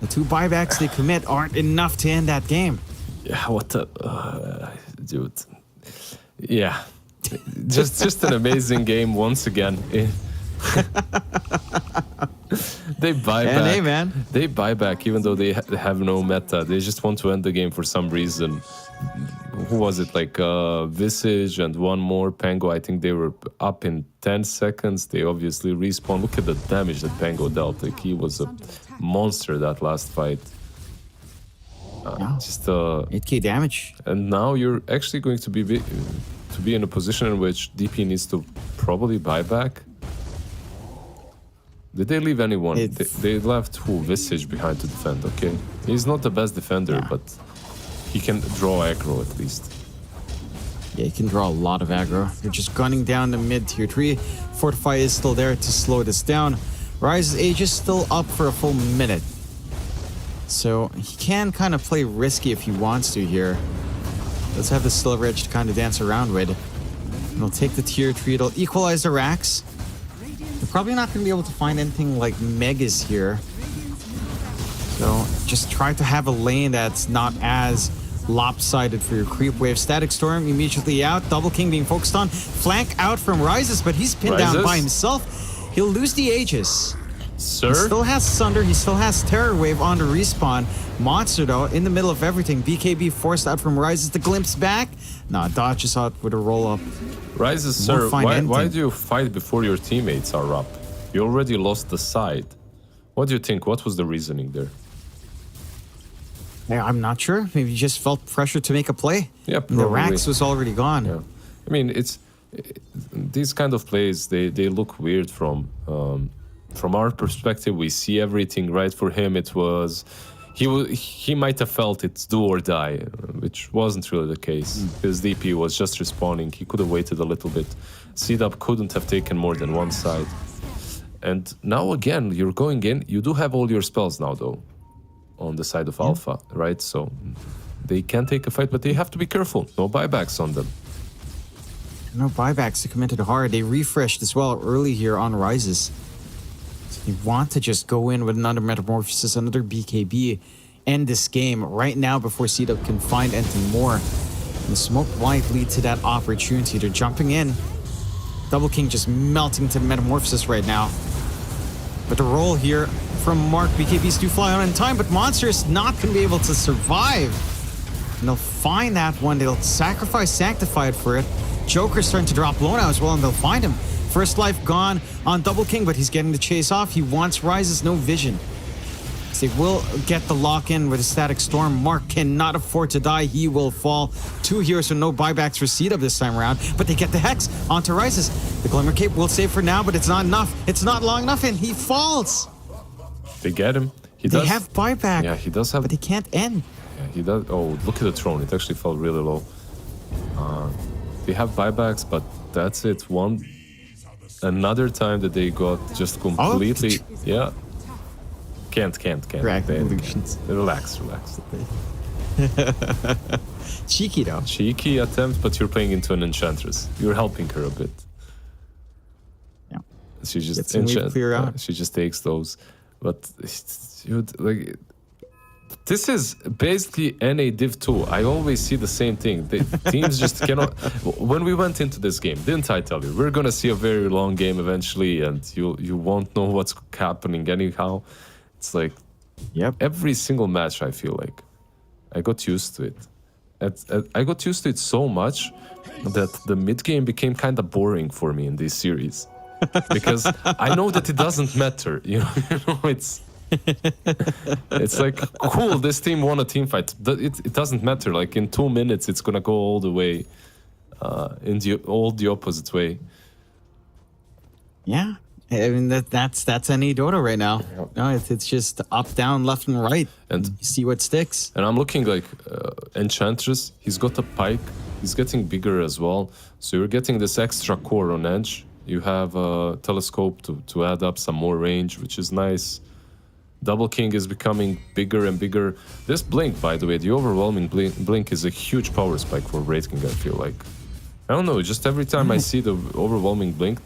The 2 buybacks they commit aren't enough to end that game. Yeah, what the... dude. Yeah. just an amazing game once again. They buy back. Hey, man. They buy back even though they have no meta. They just want to end the game for some reason. Who was it? Like Visage and one more Pango. I think they were up in 10 seconds. They obviously respawn. Look at the damage that Pango dealt. Like he was a monster that last fight. Just 8k damage. And now you're actually going to be in a position in which DP needs to probably buy back. Did they leave anyone? They left who? Visage behind to defend. Okay, he's not the best defender, but he can draw aggro at least. Yeah, he can draw a lot of aggro. They're just gunning down the mid tier 3. Fortify is still there to slow this down. Rise's Age is still up for a full minute. So he can kind of play risky if he wants to here. Let's have the Silver Edge to kind of dance around with. And he'll take the tier 3. It'll equalize the racks. They're probably not going to be able to find anything like Megas here. So just try to have a lane that's not as lopsided for your creep wave. Static Storm immediately out. Double King being focused on. Flank out from Rises, but he's pinned down by himself. He'll lose the Aegis. Sir? He still has Sunder. He still has Terror Wave on the respawn. Monster, though, in the middle of everything. BKB forced out from Rises to glimpse back. Nah, dodges out with a roll-up. Rises, sir, why do you fight before your teammates are up? You already lost the side. What do you think? What was the reasoning there? Yeah, I'm not sure. Maybe he just felt pressure to make a play. Yeah, probably. The Rax was already gone. Yeah. I mean, these kind of plays, they look weird from our perspective. We see everything, right? For him, it was he might have felt it's do or die, which wasn't really the case. His DP was just respawning. He could have waited a little bit. CDub couldn't have taken more than one side. And now again, you're going in. You do have all your spells now, though, on the side of Alpha, right? So they can take a fight, but they have to be careful. No buybacks on them. No buybacks to come into the hard. They refreshed as well early here on Rises. So they want to just go in with another Metamorphosis, another BKB, end this game right now before CDub can find anything more. And the smoke might lead to that opportunity. They're jumping in. Double King just melting to the Metamorphosis right now. But the roll here from Mark, BKBs do fly on in time, but Monster is not going to be able to survive. And they'll find that one. They'll sacrifice Sanctified for it. Joker's starting to drop low now as well, and they'll find him. First life gone on Double King, but he's getting the chase off. He wants Rises, no vision. So they will get the lock in with a Static Storm. Mark cannot afford to die. He will fall. 2 heroes, so no buybacks for CDub this time around. But they get the Hex onto Rises. The Glimmer Cape will save for now, but it's not enough. It's not long enough, and he falls. They get him. They have buyback. Yeah, he does have. But he can't end. Yeah, he does. Oh, look at the throne. It actually fell really low. They have buybacks, but that's it. Another time that they got just completely. Oh. Yeah. Can't. Illusions. Relax. Cheeky though. Cheeky attempt, but you're playing into an Enchantress. You're helping her a bit. Yeah. She just clear out. She just takes those, but like. This is basically NA Div 2. I always see the same thing. The teams just cannot. When we went into this game, didn't I tell you? We're gonna see a very long game eventually, and you won't know what's happening anyhow. It's like, every single match, I feel like I got used to it. I got used to it so much that the mid game became kind of boring for me in this series, because I know that it doesn't matter. You know, it's like, cool, this team won a team fight. It doesn't matter. Like in 2 minutes, it's gonna go all the way in the opposite way. Yeah, I mean that's NA Dota right now. No, it's just up, down, left, and right, and you see what sticks. And I'm looking like Enchantress. He's got a pike. He's getting bigger as well. So you're getting this extra core on edge. You have a telescope to add up some more range, which is nice. Double King is becoming bigger and bigger. This blink, by the way, the overwhelming blink is a huge power spike for Wraith King, I feel like. I don't know, just every time I see the overwhelming blink,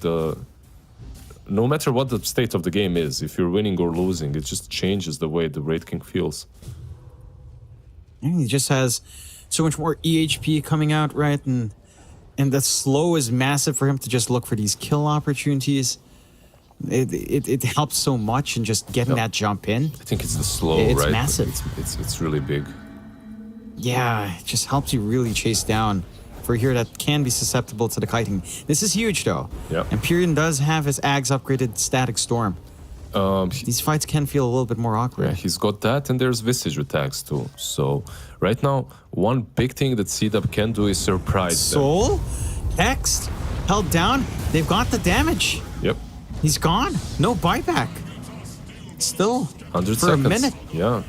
no matter what the state of the game is, if you're winning or losing, it just changes the way the Wraith King feels. And he just has so much more EHP coming out, right? And the slow is massive for him to just look for these kill opportunities. It helps so much in just getting that jump in. I think it's the slow, it's right? Massive. It's really big. Yeah, it just helps you really chase down for a hero that can be susceptible to the kiting. This is huge, though. Yeah. Empyrean does have his Ags upgraded Static Storm. These fights can feel a little bit more awkward. Yeah, he's got that, and there's Visage with tags too. So right now, one big thing that CDub can do is surprise Soul, Hex, held down. They've got the damage. Yep. He's gone. No buyback. Still 100 for seconds. a minute. Yeah.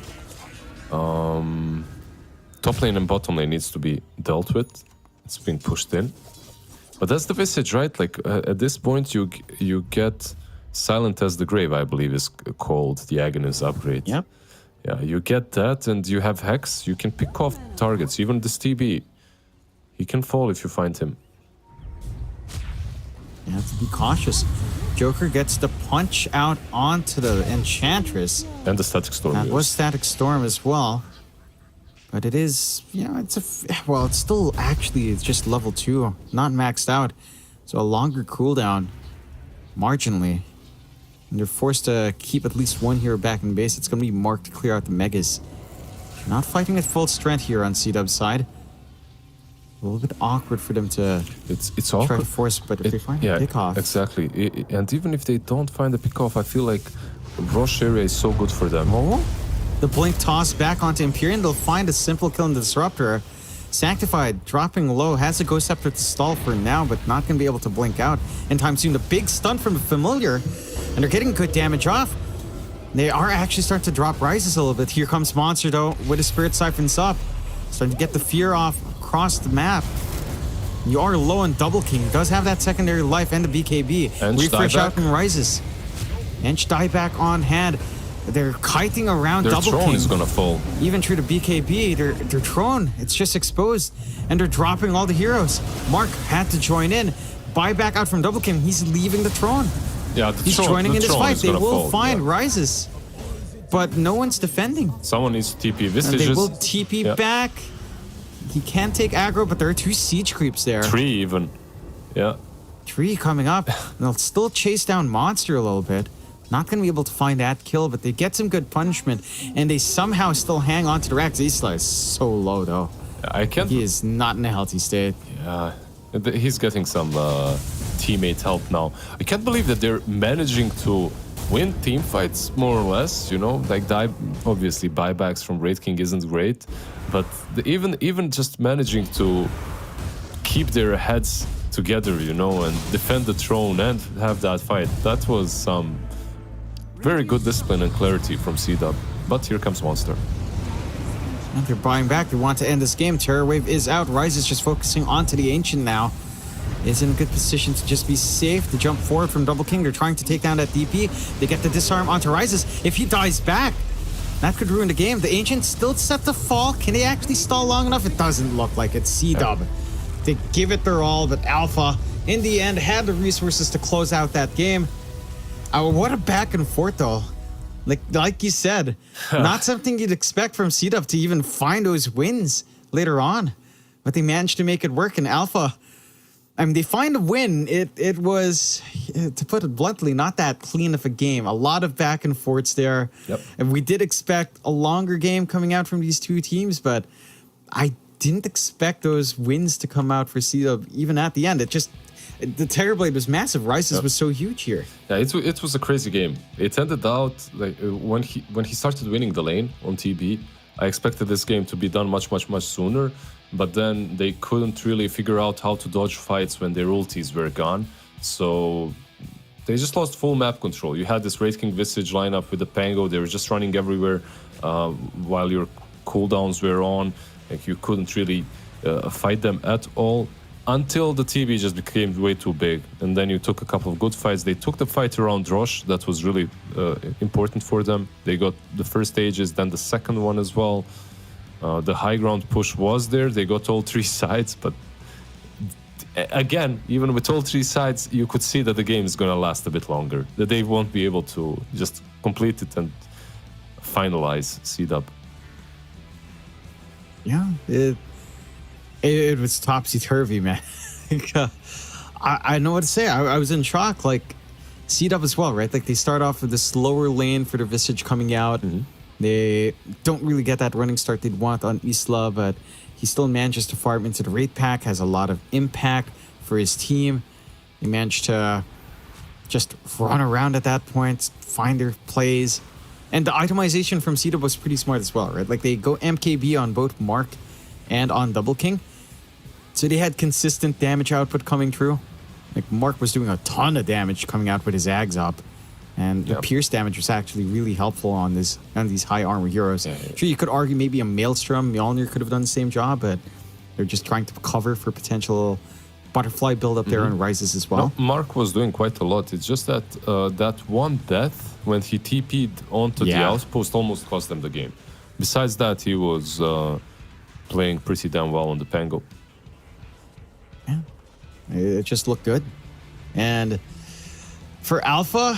Top lane and bottom lane needs to be dealt with. It's being pushed in. But that's the Visage, right? Like at this point, you get Silent as the Grave, I believe is called the Agonist upgrade. Yep. Yeah, you get that, and you have Hex. You can pick off targets. Even this TB, he can fall if you find him. You have to be cautious. Joker gets the punch out onto the Enchantress. And the Static Storm. That was Static Storm as well. But it is, it's still actually, it's just level 2, not maxed out. So a longer cooldown, marginally. And they're forced to keep at least one hero back in base. It's going to be Mark to clear out the Megas. Not fighting at full strength here on C-Dub's side. A little bit awkward for them to it's try awkward. to force, but if they find a pick-off... Exactly. And even if they don't find a pick-off, I feel like Roche area is so good for them. Oh, the blink toss back onto Empyrean. They'll find a simple kill in the Disruptor. Sanctified dropping low, has a Ghost Scepter to stall for now, but not going to be able to blink out anytime soon. The big stun from the Familiar, and they're getting good damage off. They are actually starting to drop rises a little bit. Here comes Monster, though, with his Spirit Siphons up. Starting to get the fear off across the map. You are low on Double King. Does have that secondary life and the BKB. Refresh out and rises. Ench dieback on hand. They're kiting around Their Double throne King. is gonna fall. Even through the BKB, their throne, it's just exposed. And they're dropping all the heroes. Mark had to join in. Buyback out from Double King. He's leaving the throne. Yeah, He's joining in this fight. They will find rises. But no one's defending. Someone needs to TP. And Visages. they will TP back. He can take aggro, but there are 2 siege creeps there. 3 even. Yeah. 3 coming up. They'll still chase down Monster a little bit. Not going to be able to find that kill, but they get some good punishment, and they somehow still hang on to the Rax. Isla is so low, though. I can't... He is not in a healthy state. Yeah. He's getting some teammate help now. I can't believe that they're managing to win team fights, more or less, you know? Like, obviously, buybacks from Raid King isn't great, but even just managing to keep their heads together, you know, and defend the throne and have that fight, that was some very good discipline and clarity from C-Dub. But here comes Monster. And they're buying back. They want to end this game. Terror Wave is out. Rise is just focusing onto the Ancient now. Is in a good position to just be safe, to jump forward from Double King. They're trying to take down that DP. They get the disarm onto Rises. If he dies back, that could ruin the game. The Ancient's still set to fall. Can they actually stall long enough? It doesn't look like it. C-Dub. They give it their all, but Alpha, in the end, had the resources to close out that game. What a back and forth, though. Like you said, not something you'd expect from C-Dub to even find those wins later on. But they managed to make it work, and Alpha, I mean, they find a win. It was, to put it bluntly, not that clean of a game. A lot of back and forths there. Yep. And we did expect a longer game coming out from these 2 teams, but I didn't expect those wins to come out for C-Dub even at the end. The Terrorblade was massive. Rises was so huge here. Yeah, it was a crazy game. It ended out like when he started winning the lane on TB. I expected this game to be done much sooner, but then they couldn't really figure out how to dodge fights when their ultis were gone. So they just lost full map control. You had this Raid King Visage lineup with the Pango. They were just running everywhere while your cooldowns were on. Like, you couldn't really fight them at all. Until the TB just became way too big, and then you took a couple of good fights. They took the fight around Roche, that was really important for them. They got the first stages, then the second one as well. The high ground push was there. They got all 3 sides, but again, even with all 3 sides, you could see that the game is going to last a bit longer. That they won't be able to just complete it and finalize C-Dub. Yeah, it was topsy-turvy, man. I know what to say. I was in shock. Like, C-Dub as well, right? Like, they start off with the slower lane for their Visage coming out. They don't really get that running start they'd want on Isla, but he still manages to farm into the raid pack, has a lot of impact for his team. They managed to just run around at that point, find their plays. And the itemization from C-Dub was pretty smart as well, right? Like, they go MKB on both Mark and on Double King. So they had consistent damage output coming through. Like, Mark was doing a ton of damage coming out with his Ags up. And the pierce damage was actually really helpful on these high armor heroes. Sure, you could argue maybe a Maelstrom, Mjolnir could have done the same job, but they're just trying to cover for potential butterfly build up there on Rises as well. No, Mark was doing quite a lot. It's just that that one death when he TP'd onto the outpost almost cost them the game. Besides that, he was playing pretty damn well on the Pango. Yeah, it just looked good. And for Alpha,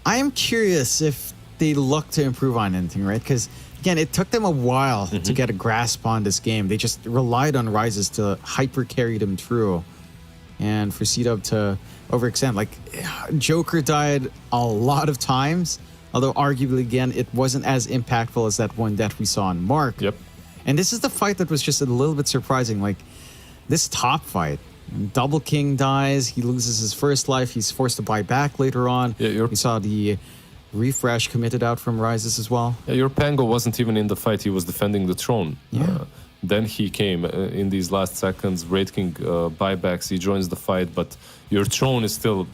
I am curious if they look to improve on anything, right? Because, again, it took them a while to get a grasp on this game. They just relied on Rises to hyper carry them through. And for C-Dub to overextend. Like, Joker died a lot of times, although arguably, again, it wasn't as impactful as that one death we saw on Mark. Yep. And this is the fight that was just a little bit surprising. Like, this top fight, Double King dies, he loses his first life, he's forced to buy back later on. Yeah, we saw the refresh committed out from Rises as well. Yeah, your Pango wasn't even in the fight, he was defending the throne. Yeah. Then he came in these last seconds, Raid King buybacks, he joins the fight, but your throne is still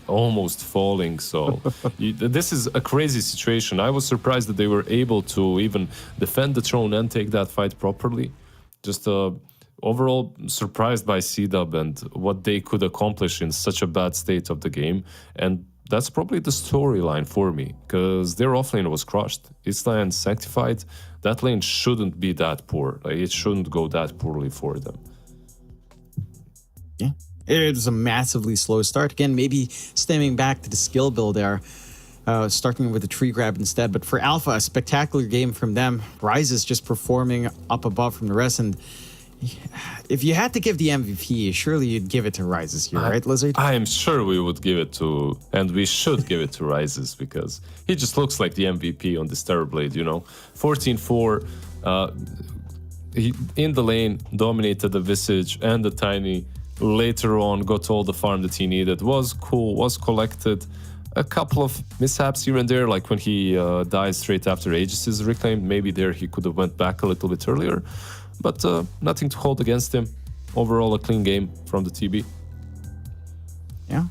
almost falling. So this is a crazy situation. I was surprised that they were able to even defend the throne and take that fight properly. Just overall surprised by C-Dub and what they could accomplish in such a bad state of the game. And that's probably the storyline for me, because their offlane was crushed. Island Sanctified, that lane shouldn't be that poor. Like, it shouldn't go that poorly for them. Yeah. It was a massively slow start. Again, maybe stemming back to the skill build there, starting with the tree grab instead. But for Alpha, a spectacular game from them. Rises just performing up above from the rest. And if you had to give the MVP, surely you'd give it to Rises here, right, Lizard? I am sure we would give it to, and we should give it to Rises, because he just looks like the MVP on this Terrorblade, you know. 14-4, he, in the lane, dominated the Visage and the Tiny. Later on, got all the farm that he needed. Was cool, was collected. A couple of mishaps here and there, like when he died straight after Aegis is reclaimed. Maybe there he could have went back a little bit earlier. But nothing to hold against him. Overall, a clean game from the TB. Yeah.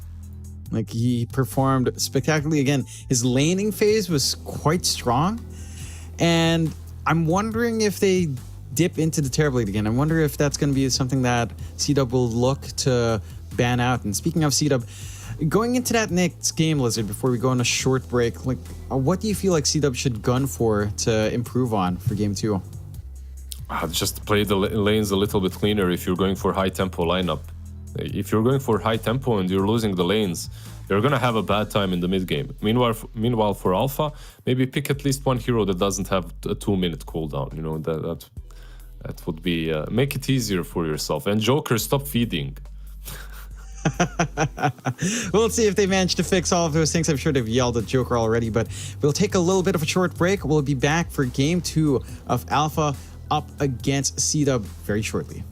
Like, he performed spectacularly. Again, his laning phase was quite strong. And I'm wondering if they dip into the Terrorblade again. I wonder if that's going to be something that C-Dub will look to ban out. And speaking of C-Dub, going into that next game, Lizard, before we go on a short break, like, what do you feel like C-Dub should gun for to improve on for game 2? Just play the lanes a little bit cleaner if you're going for high tempo lineup. If you're going for high tempo and you're losing the lanes, you're gonna have a bad time in the mid game. Meanwhile, for Alpha, maybe pick at least one hero that doesn't have a 2-minute cooldown. You know, that would be make it easier for yourself. And Joker, stop feeding. We'll see if they manage to fix all of those things. I'm sure they've yelled at Joker already, but we'll take a little bit of a short break. We'll be back for game 2 of Alpha up against C-Dub very shortly.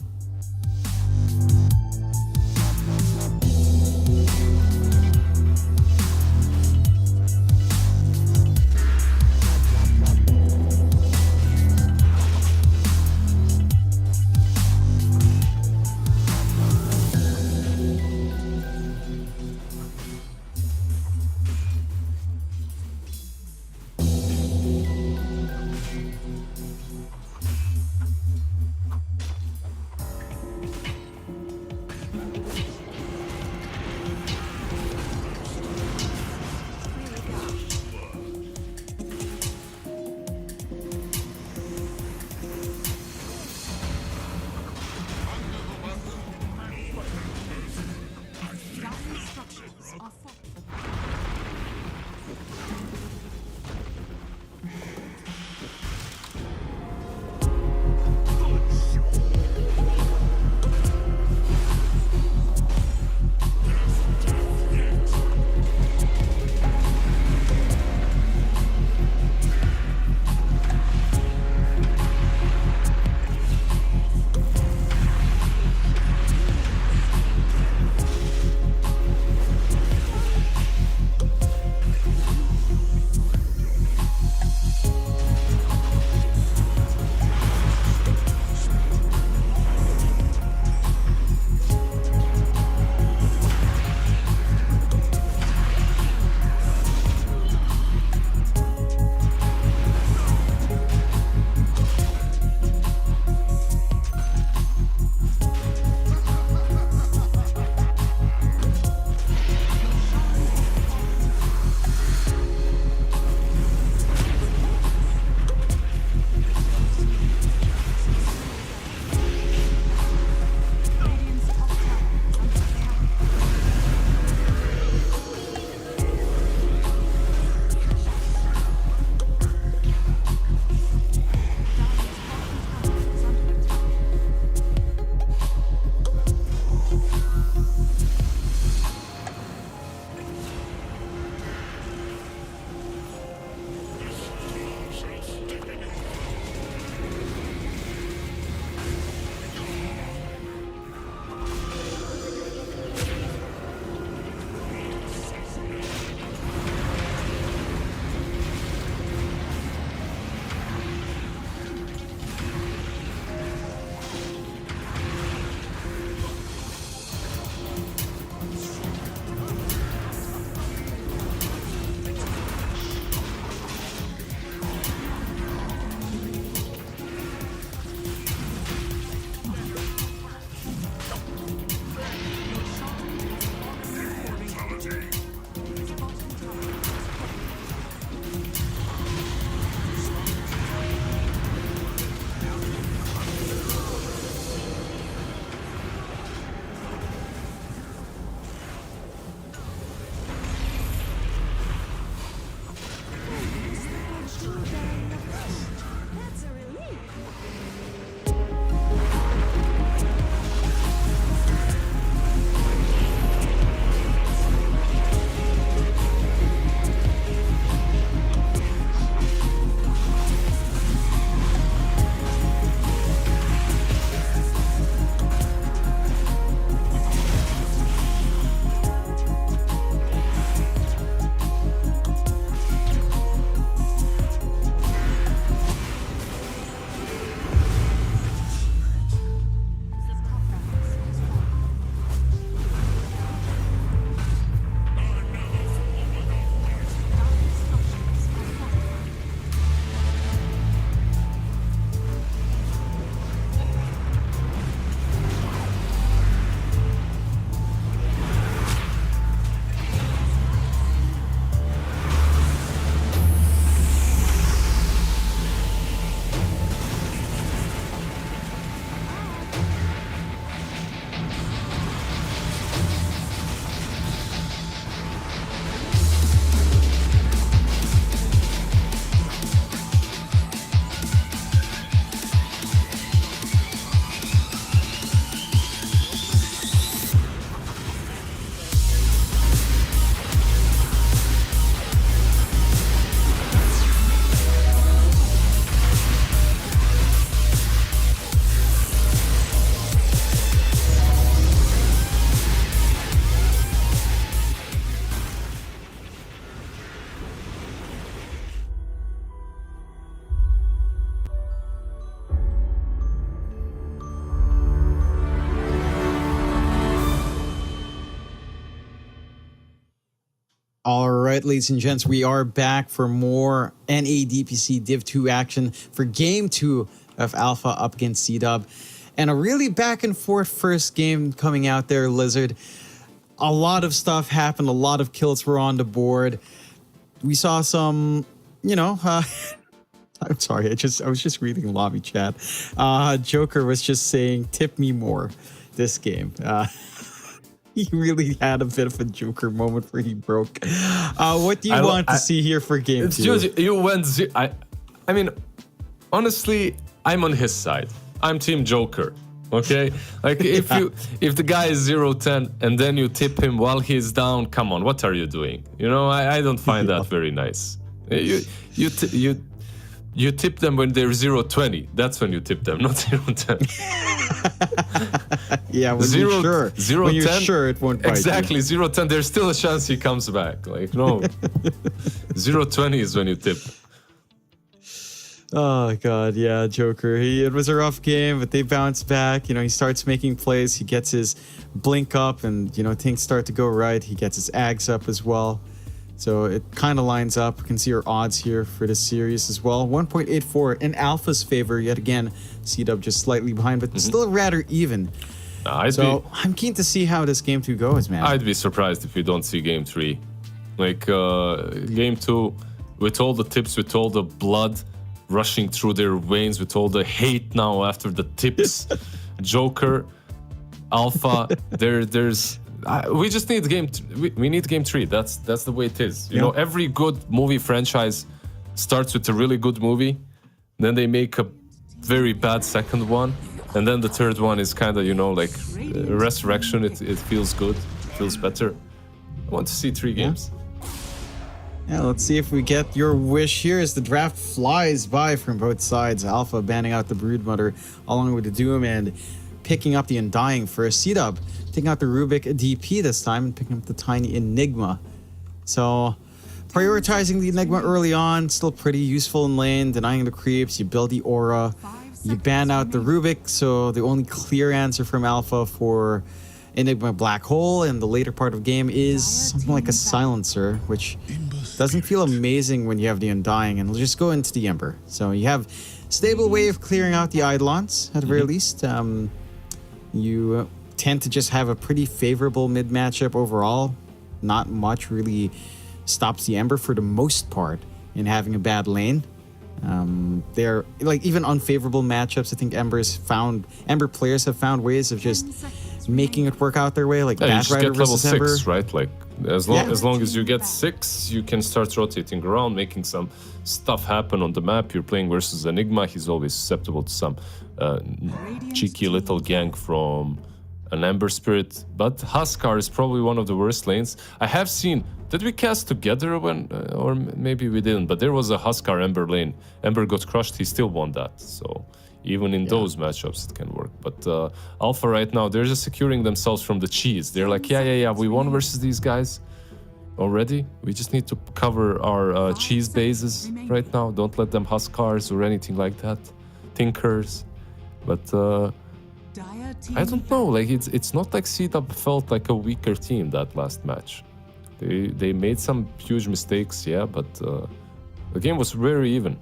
right, ladies and gents, we are back for more NA DPC Div 2 action for Game 2 of Alpha up against C-Dub. And a really back and forth first game coming out there, Lizard. A lot of stuff happened. A lot of kills were on the board. We saw some, you know, I'm sorry, I was just reading lobby chat. Joker was just saying, tip me more this game. He really had a bit of a Joker moment where he broke. What do you want to see here for game 2? Just, you went... I mean, honestly, I'm on his side. I'm Team Joker, okay? Like, if the guy is 0-10 and then you tip him while he's down, come on, what are you doing? You know, I don't find that very nice. You tip them when they're 0-20. That's when you tip them, not 0-10. Yeah, when you're sure. 0-10, when you're sure it won't bite exactly, you. 0-10, there's still a chance he comes back. Like, no. 0-20 is when you tip. Oh, God, yeah, Joker. It was a rough game, but they bounced back. You know, he starts making plays. He gets his blink up, and, you know, things start to go right. He gets his ags up as well. So it kind of lines up. You can see our odds here for this series as well. 1.84 in Alpha's favor yet again. C-Dub just slightly behind, but still rather even. I'm keen to see how this game 2 goes, man. I'd be surprised if we don't see game 3. Like, game 2, with all the tips, with all the blood rushing through their veins, with all the hate now after the tips. Joker, Alpha, there's... we just need we need game 3. That's the way it is. You know, every good movie franchise starts with a really good movie, then they make a very bad second one, and then the third one is kind of, you know, like resurrection. It feels good, it feels better. I want to see 3 games. Yeah, let's see if we get your wish here as the draft flies by from both sides. Alpha banning out the Broodmother along with the Doom and picking up the Undying for a C-Dub. Taking out the Rubik DP this time and picking up the tiny Enigma. So prioritizing the Enigma early on, still pretty useful in lane, denying the creeps, you build the aura, you ban out the Rubik, so the only clear answer from Alpha for Enigma Black Hole in the later part of game is something like a Silencer, which doesn't feel amazing when you have the Undying, and we'll just go into the Ember. So you have stable way of clearing out the Eidolons, at the very least. You tend to just have a pretty favorable mid matchup overall. Not much really stops the Ember for the most part in having a bad lane. They're like even unfavorable matchups. I think Ember players have found ways of just making it work out their way, like Bat Rider versus Ember. Level 6, right? Like as long as you get 6, you can start rotating around, making some stuff happen on the map. You're playing versus Enigma. He's always susceptible to some cheeky little gank from an Ember Spirit, but Huskar is probably one of the worst lanes. I have seen, did we cast together when, or maybe we didn't, but there was a Huskar Ember lane. Ember got crushed, he still won that, so even in those matchups it can work. But Alpha right now, they're just securing themselves from the cheese. They're like, yeah, we won versus these guys already. We just need to cover our cheese bases right now. Don't let them Huskars or anything like that. Tinkers. But I don't know, like it's not like C-Dub felt like a weaker team that last match. They made some huge mistakes, yeah, but the game was very even.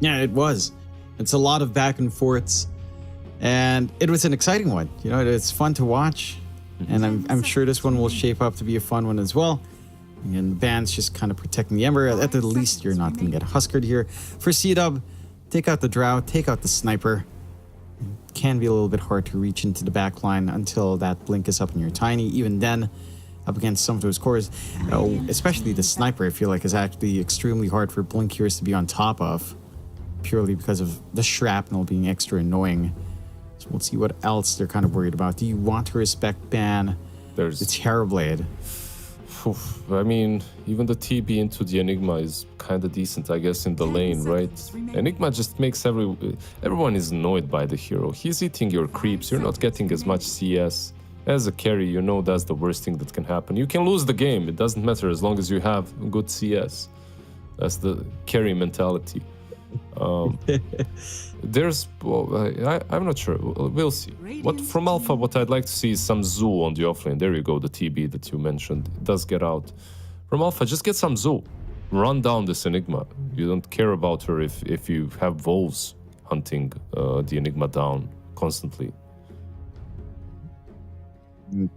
Yeah, it was. It's a lot of back and forths, and it was an exciting one. You know, it's fun to watch, and I'm sure this one will shape up to be a fun one as well. And the band's just kind of protecting the Ember. At the least, you're not going to get Huskered here. For C-Dub, take out the Drow, take out the Sniper. Can be a little bit hard to reach into the back line until that blink is up in your Tiny. Even then, up against some of those cores, especially the Sniper, I feel like is actually extremely hard for blink heroes to be on top of, purely because of the shrapnel being extra annoying. So we'll see what else they're kind of worried about. Do you want to respect ban the Terrorblade? I mean, even the TB into the Enigma is kind of decent, I guess, in the lane, right? Enigma just makes everyone is annoyed by the hero. He's eating your creeps, you're not getting as much CS. As a carry, you know that's the worst thing that can happen. You can lose the game, it doesn't matter as long as you have good CS. That's the carry mentality. I'm not sure. We'll see. What from Alpha? What I'd like to see is some Zoo on the offlane. There you go, the TB that you mentioned. It does get out. From Alpha, just get some Zoo. Run down this Enigma. You don't care about her if you have wolves hunting the Enigma down constantly.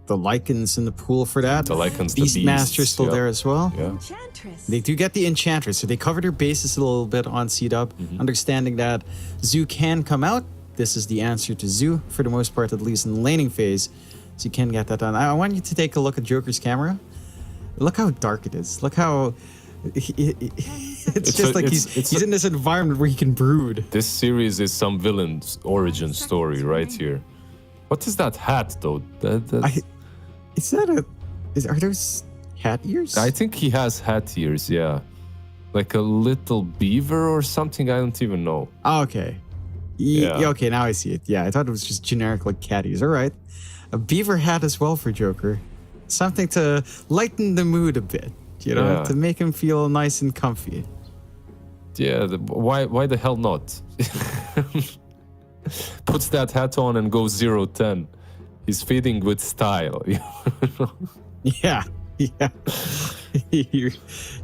The Lycans in the pool for that. The Lycans, the Beastmaster's still yeah. there as well. Yeah. Enchantress. They do get the Enchantress, so they covered their bases a little bit on C-Dub, understanding that Zoo can come out. This is the answer to Zoo, for the most part, at least in the laning phase. So you can get that done. I want you to take a look at Joker's camera. Look how dark it is. Look how... It's just like he's in this environment where he can brood. This series is some villain's origin story right here. What is that hat, though? Are those hat ears? I think he has hat ears, yeah. Like a little beaver or something, I don't even know. Oh, okay. Yeah, okay, now I see it. Yeah, I thought it was just generic like cat ears. All right. A beaver hat as well for Joker. Something to lighten the mood a bit, you know, Yeah. to make him feel nice and comfy. Yeah, why the hell not? Puts that hat on and goes 0-10. He's feeding with style. Yeah, yeah.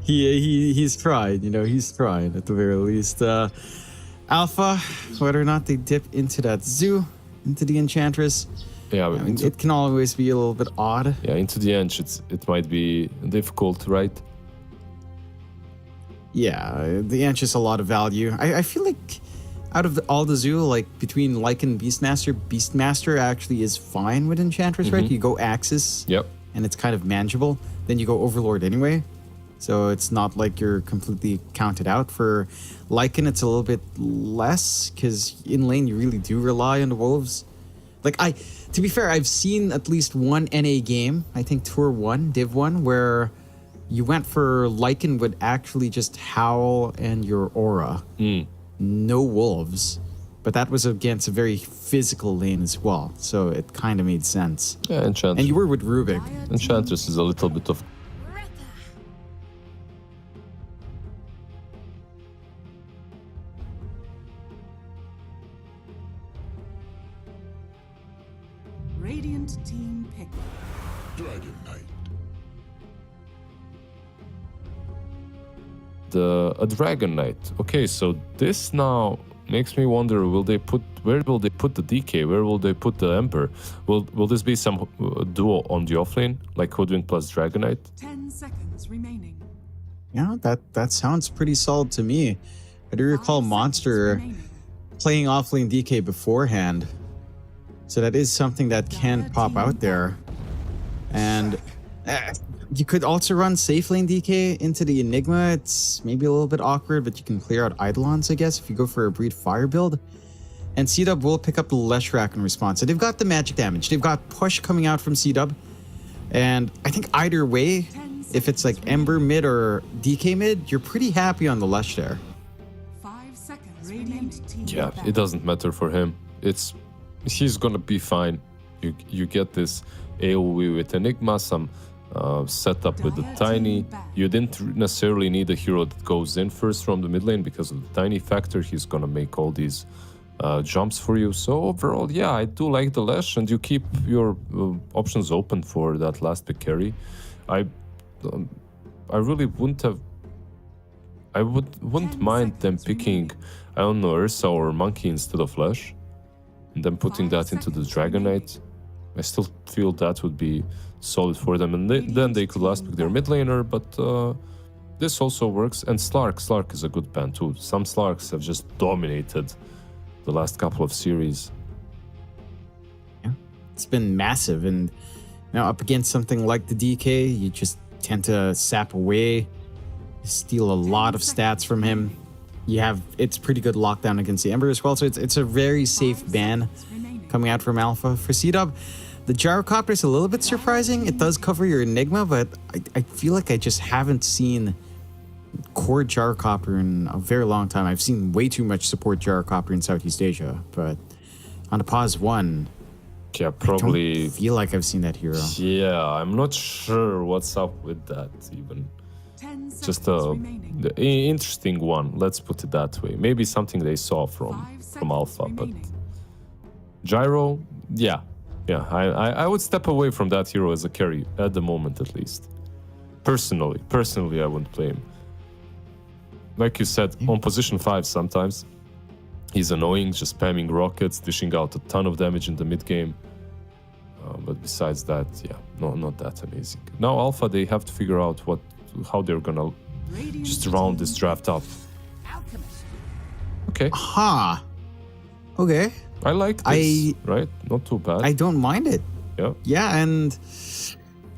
He's tried, you know, he's tried at the very least. Alpha, whether or not they dip into that Zoo, into the Enchantress, Yeah, I mean, it can always be a little bit odd. Yeah, into the end, it might be difficult, right? Yeah, the Ant is a lot of value. I feel like out of all the Zoo, like between Lycan and Beastmaster actually is fine with Enchantress, right? You go Axis, Yep. and it's kind of manageable. Then you go Overlord anyway. So it's not like you're completely counted out. For Lycan, it's a little bit less, because in lane you really do rely on the Wolves. Like, to be fair, I've seen at least one NA game, I think Tour 1, Div 1, where you went for Lycan would actually just Howl and your Aura. No Wolves. But that was against a very physical lane as well. So it kind of made sense. Yeah, Enchantress. And you were with Rubik. Enchantress is a little bit of... Radiant team pick. Dragon Knight. A Dragon Knight. Okay, so this now makes me wonder, where will they put the DK? Where will they put the Emperor? Will this be some duo on the offlane, like Hoodwink plus Dragon Knight? 10 seconds remaining. Yeah, that sounds pretty solid to me. I do recall 5 seconds Monster remaining. playing offlane DK beforehand. So that is something that can pop out there. And you could also run safe lane DK into the Enigma. It's maybe a little bit awkward, but you can clear out Eidolons, I guess, if you go for a Breed Fire build. And C-Dub will pick up the Leshrac in response. So they've got the magic damage. They've got push coming out from C-Dub. And I think either way, if it's like Ember mid or DK mid, you're pretty happy on the Lesh there. 5 seconds. Radiant team Yeah, back. it doesn't matter for him. He's gonna be fine. You get this AoE with Enigma, some setup with the Tiny. You didn't necessarily need a hero that goes in first from the mid lane because of the Tiny factor. He's gonna make all these jumps for you. So overall, yeah, I do like the Lash, and you keep your options open for that last pick carry. I really wouldn't have. I wouldn't mind them picking, I don't know, Ursa or Monkey instead of Lash, and then putting that into the Dragon Knight. I still feel that would be solid for them, and then they could last pick their mid laner, but this also works. And Slark is a good ban too. Some Slarks have just dominated the last couple of series. Yeah, it's been massive, and now up against something like the DK, you just tend to sap away, steal a lot of stats from him. It's pretty good lockdown against the Ember as well, so it's a very safe ban coming out from Alpha. For C-Dub, the Gyrocopter is a little bit surprising. It does cover your Enigma, but I feel like I just haven't seen core Gyrocopter in a very long time. I've seen way too much support Gyrocopter in Southeast Asia, but on the Pause 1, Yeah, I probably. don't feel like I've seen that hero. Yeah, I'm not sure what's up with that even. 10 just seconds remaining. the interesting one. Let's put it that way. Maybe something they saw 5 from seconds Alpha, but remaining. Gyro, yeah. I would step away from that hero as a carry at the moment, at least. Personally, I wouldn't play him. Like you said, on position 5 sometimes he's annoying, just spamming rockets, dishing out a ton of damage in the mid game. But besides that, yeah, no, not that amazing. Now Alpha, they have to figure out how they're gonna Radiant just round this draft up. Okay, Ha. Okay. I like this, right? Not too bad. I don't mind it. yeah, Yeah, and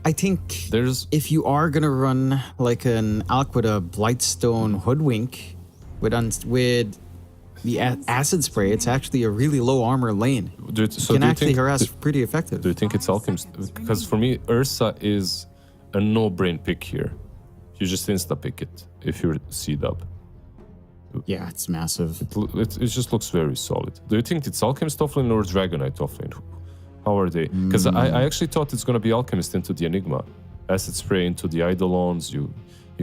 I think there's if you are gonna run like an Alk with a Blightstone Hoodwink with the acid spray, it's actually a really low armor lane. Can actually harass pretty effective. Do you think it's Alchemist? Because for me, Ursa is a no-brain pick here. You just insta-pick it if you're C-dub. Yeah, it's massive. It just looks very solid. Do you think it's Alchemist offlane or Dragonite offlane? How are they? Because I actually thought it's going to be Alchemist into the Enigma. Acid Spray into the Eidolons. You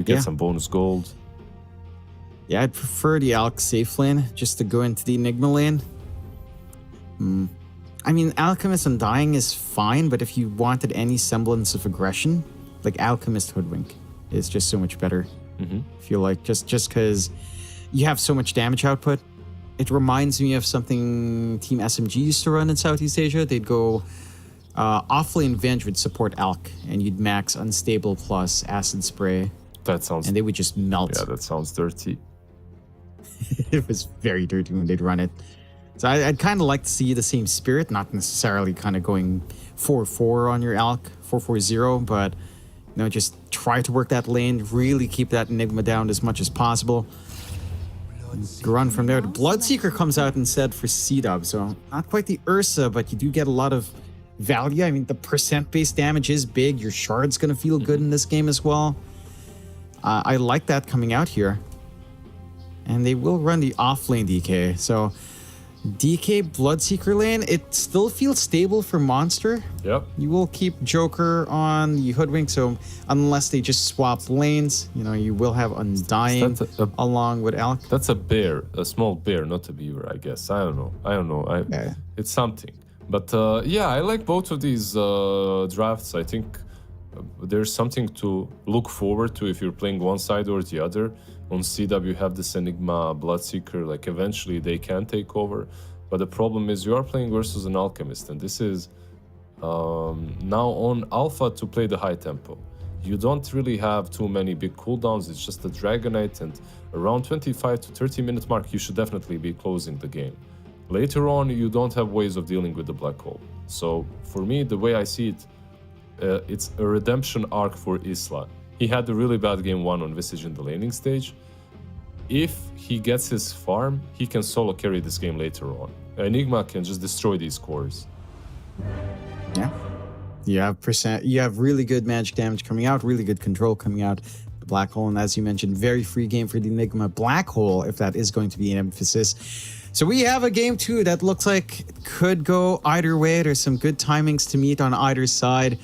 get some bonus gold. Yeah, I'd prefer the Alk safe lane just to go into the Enigma lane. I mean, Alchemist Undying is fine, but if you wanted any semblance of aggression, like Alchemist Hoodwink is just so much better. I feel like just because you have so much damage output. It reminds me of something Team SMG used to run in Southeast Asia. They'd go offlane Venge would support Alk, and you'd max Unstable plus Acid Spray, That sounds... and they would just melt. Yeah, that sounds dirty. It was very dirty when they'd run it. So I'd kind of like to see the same spirit, not necessarily kind of going 4-4 on your Alk, 4-4-0, but just try to work that lane, really keep that Enigma down as much as possible. Run from there. The Bloodseeker comes out instead for C-Dub, so not quite the Ursa, but you do get a lot of value. I mean, the percent-based damage is big. Your Shard's going to feel good in this game as well. I like that coming out here. And they will run the off-lane DK, so DK Bloodseeker lane, it still feels stable for Monster. Yep. You will keep Joker on the Hoodwink, so unless they just swap lanes, you will have Undying along with Alk. That's a small bear, not a beaver, I guess. I don't know. Yeah. It's something. But yeah, I like both of these drafts. I think there's something to look forward to if you're playing one side or the other. On CW, you have this Enigma Bloodseeker, like eventually they can take over. But the problem is you are playing versus an Alchemist, and this is now on Alpha to play the high tempo. You don't really have too many big cooldowns, it's just a Dragonite, and around 25 to 30 minute mark, you should definitely be closing the game. Later on, you don't have ways of dealing with the black hole. So for me, the way I see it, it's a redemption arc for Isla. He had a really bad game 1 on Visage in the laning stage. If he gets his farm, he can solo carry this game later on. Enigma can just destroy these cores. Yeah. You have really good magic damage coming out, really good control coming out. The Black Hole, and as you mentioned, very free game for the Enigma Black Hole, if that is going to be an emphasis. So we have a game 2 that looks like it could go either way. There's some good timings to meet on either side.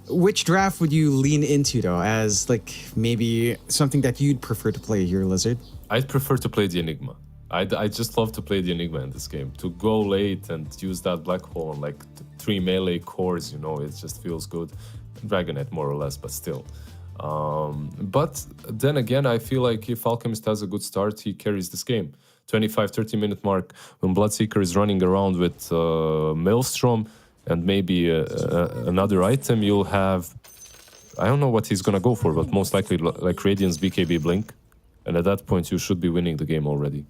Which draft would you lean into, though, as like maybe something that you'd prefer to play here, Lizard? I'd prefer to play the Enigma. I just love to play the Enigma in this game. To go late and use that black hole on like 3 melee cores, it just feels good. Dragonite more or less, but still. But then again, I feel like if Alchemist has a good start, he carries this game. 25-30 minute mark, when Bloodseeker is running around with Maelstrom, and maybe another item, you'll have... I don't know what he's gonna go for, but most likely like Radiant's BKB Blink. And at that point, you should be winning the game already.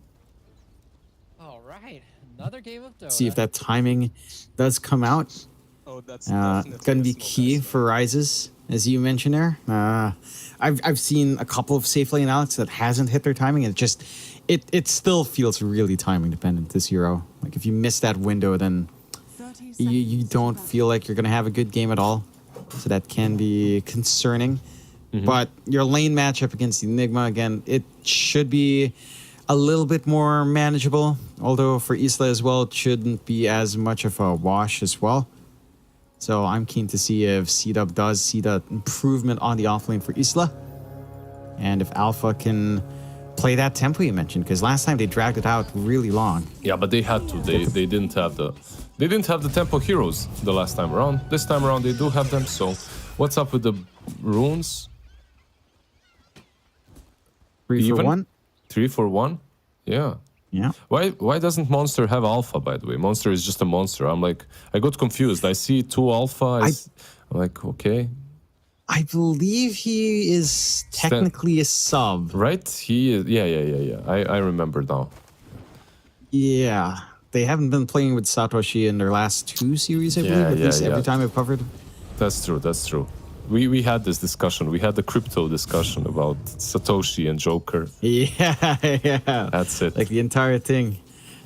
All right, another game of Dota. See if that timing does come out. Oh, that's Gonna be key for Rises, as you mentioned there. I've seen a couple of safe lane Alex that hasn't hit their timing, and it still feels really timing dependent, this hero. Like if you miss that window, then you don't feel like you're going to have a good game at all. So that can be concerning. But your lane matchup against the Enigma, again, it should be a little bit more manageable. Although for Isla as well, it shouldn't be as much of a wash as well. So I'm keen to see if C-Dub does see that improvement on the offlane for Isla. And if Alpha can play that tempo you mentioned, because last time they dragged it out really long. Yeah, but they had to. They didn't have the tempo heroes the last time around. This time around they do have them. So what's up with the runes? 3 for Even? 1? 3 for 1? Yeah. Yeah. Why doesn't Monster have alpha, by the way? Monster is just a monster. I got confused. I see 2 alpha. I'm like, okay. I believe he is technically a sub. Right? He is. Yeah. I remember now. Yeah. They haven't been playing with Satoshi in their last 2 series, I believe, at least every time I've covered. That's true. We had this discussion. We had the crypto discussion about Satoshi and Joker. Yeah. That's it. Like the entire thing.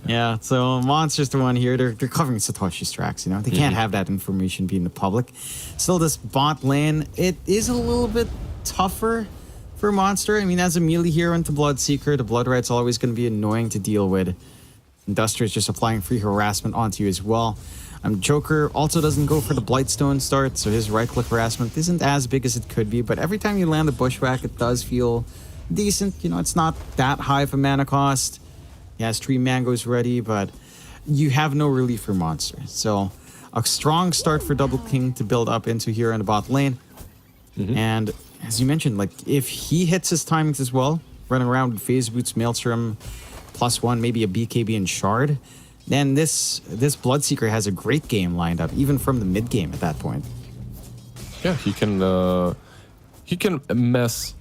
Yeah, so Monster's the one here. They're covering Satoshi's tracks, you know. They can't have that information be in the public. Still, this bot lane, it is a little bit tougher for Monster. I mean, as a melee hero into Bloodseeker, the Blood Right's always going to be annoying to deal with. Industria's just applying free harassment onto you as well. Joker also doesn't go for the Blightstone start, so his right-click harassment isn't as big as it could be, but every time you land a Bushwhack, it does feel decent. You know, it's not that high of a mana cost. He has 3 mangoes ready, but you have no relief for Monster. So a strong start for Double King to build up into here in the bot lane. And as you mentioned, like if he hits his timings as well, running around with Phase Boots, Maelstrom, +1, maybe a BKB and Shard, then this Bloodseeker has a great game lined up, even from the mid game at that point. Yeah, he can mess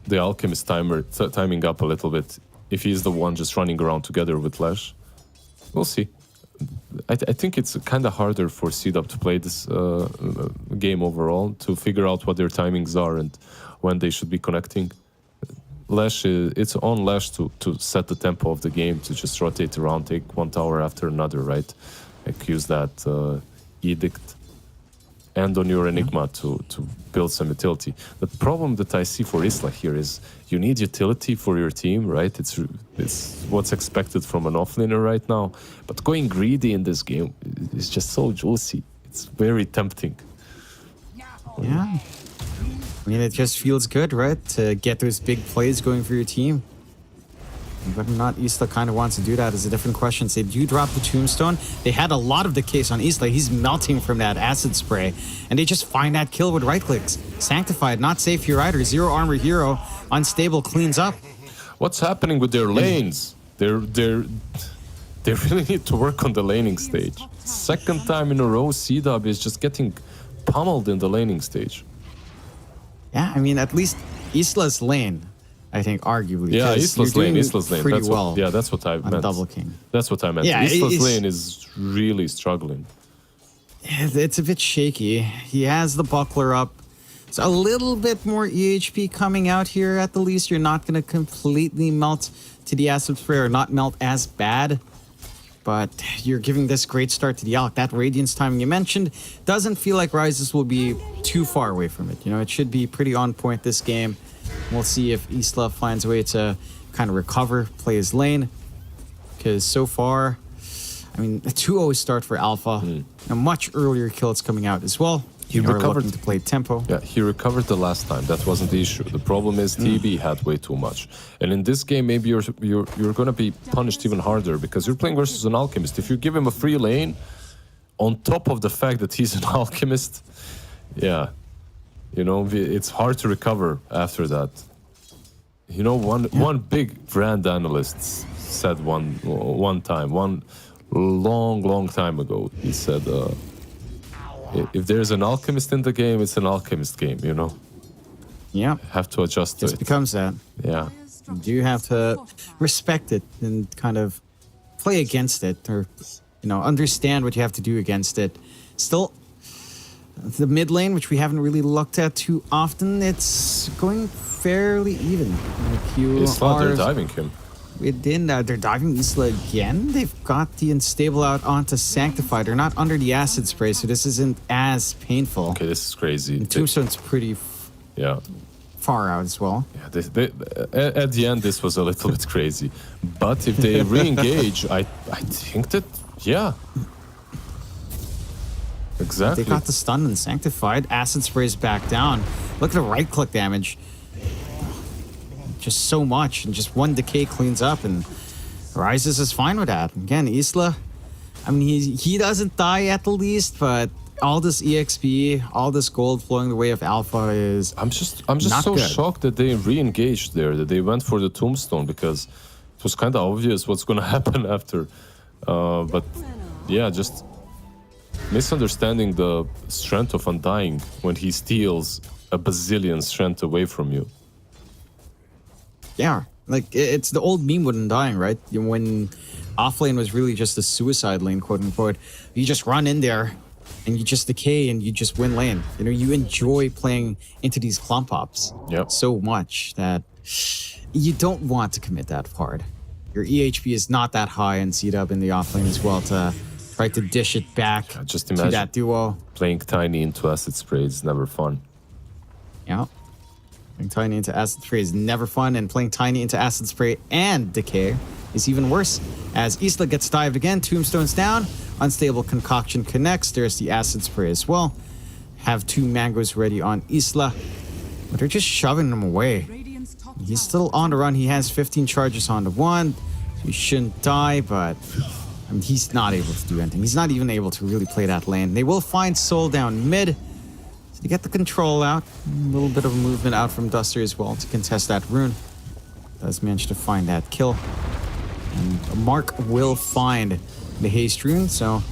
the Alchemist timing up a little bit if he's the one just running around together with Lash. We'll see. I think it's kind of harder for CDUB to play this game overall, to figure out what their timings are and when they should be connecting. Lash, it's on Lash to set the tempo of the game, to just rotate around, take one tower after another, right? Like use that Edict and on your Enigma to build some utility. The problem that I see for Isla here is you need utility for your team, right? It's what's expected from an offlaner right now. But going greedy in this game is just so juicy. It's very tempting. Yeah. I mean, it just feels good, right? To get those big plays going for your team. Whether or not Isla kind of wants to do that is a different question. Say, do you drop the Tombstone? They had a lot of the case on Isla. He's melting from that acid spray. And they just find that kill with right clicks. Sanctified, not safe here either. 0 armor hero. Unstable, cleans up. What's happening with their lanes? They really need to work on the laning stage. Second time in a row, CDUB is just getting pummeled in the laning stage. Yeah, I mean, at least Isla's lane, I think, arguably. Yeah, Isla's lane. Pretty That's well. That's what I meant. Double King. That's what I meant. Yeah, Isla's lane is really struggling. It's a bit shaky. He has the buckler up. So a little bit more EHP coming out here at the least. You're not going to completely melt to the acid spray or not melt as bad. But you're giving this great start to the Alc. That Radiance timing you mentioned doesn't feel like Rises will be too far away from it. You know, it should be pretty on point this game. We'll see if Isla finds a way to kind of recover, play his lane. Because so far, I mean, a 2-0 start for Alpha. A much earlier kill is coming out as well. He They are recovered looking to play tempo. Yeah, he recovered the last time. That wasn't the issue. The problem is TB had way too much. And in this game, maybe you're going to be punished even harder because you're playing versus an Alchemist. If you give him a free lane, on top of the fact that he's an Alchemist, yeah, you know, it's hard to recover after that. You know, one big brand analyst said one long time ago, he said, if there's an alchemist in the game, it's an alchemist game, you know? Yeah. Have to adjust to It it. becomes that. Yeah. You have to respect it and kind of play against it, or, you know, understand what you have to do against it. Still, the mid lane, which we haven't really looked at too often, it's going fairly even. Like They're diving him. They're diving Isla again. They've got the Unstable out onto Sanctified. They're not under the acid spray, so this isn't as painful. Okay, this is crazy. And Tombstone's pretty far out as well. Yeah, at the end, this was a little bit crazy. But if they re-engage, I think that, yeah. Exactly. They got the stun and Sanctified. Acid sprays back down. Look at the right-click damage. just so much, and just one decay cleans up, and Rises is fine with that. Again, Isla, I mean, he doesn't die at the least, but all this EXP, all this gold flowing the way of Alpha is I'm just not so good. shocked that they re-engaged there, that they went for the tombstone, because it was kind of obvious what's going to happen after. But yeah, just misunderstanding the strength of Undying when he steals a bazillion strength away from you. Yeah, like it's the old meme with Undying, right? When offlane was really just a suicide lane, quote unquote. You just run in there and you just decay and you just win lane. You know, you enjoy playing into these clump ups so much that you don't want to commit that hard. Your EHP is not that high in C-Dub in the offlane as well to try to dish it back Just to imagine that duo. playing Tiny into Acid Spray is never fun. Yeah. Playing Tiny into Acid Spray is never fun, and playing Tiny into Acid Spray and Decay is even worse. As Isla gets dived again, Tombstone's down, Unstable Concoction connects, there's the Acid Spray as well. Have 2 mangoes ready on Isla, but they're just shoving him away. Radiant's top He's tower still on the run, he has 15 charges on the one, so he shouldn't die, but I mean, he's not able to do anything. He's not even able to really play that lane. They will find Soul down mid, to get the control out. A little bit of a movement out from Duster as well to contest that rune. Does manage to find that kill. And Mark will find the haste rune, so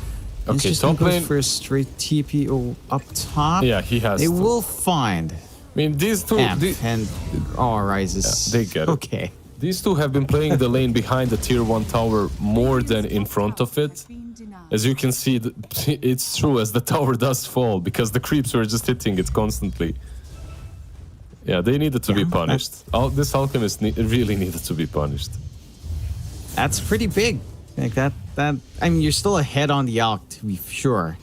Okay, he's just top gonna go lane. for a straight TP up top. Yeah, he has They to. will find I mean, these two, Amp and Rises. Yeah, they get it. Okay. these two have been playing the lane behind the tier 1 tower more than in front of it. been denied. As you can see, it's true as the tower does fall, because the creeps were just hitting it constantly. Yeah, they needed to be punished. This alchemist really needed to be punished. That's pretty big. Like that I mean, you're still ahead on the Alk, to be sure,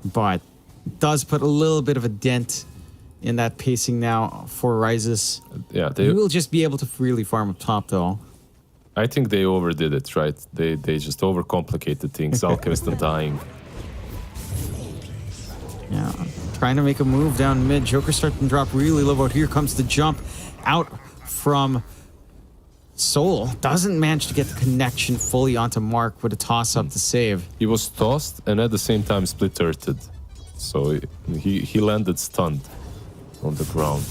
but it does put a little bit of a dent in that pacing now for Rises. Yeah, You will just be able to freely farm up top, though. I think they overdid it, right? They just overcomplicated things. Alchemist and dying. Yeah, trying to make a move down mid. Joker starting to drop really low. But here comes the jump out from Soul. Doesn't manage to get the connection fully onto Mark with a toss up to save. He was tossed and at the same time split-earthed. So he landed stunned on the ground.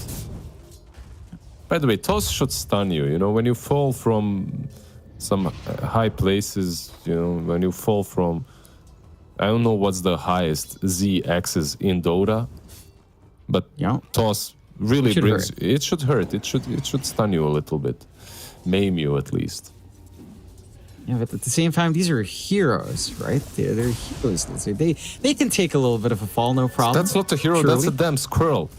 By the way, toss should stun you. You know, when you fall from some high places, you know, when you fall from, I don't know what's the highest Z axis in Dota, but Yeah. toss really Should brings. hurt. It should hurt. It should stun you a little bit, maim you at least. Yeah, but at the same time, these are heroes, right? They're heroes. Let's say they can take a little bit of a fall, no problem. That's not a hero. That's a surely. damn squirrel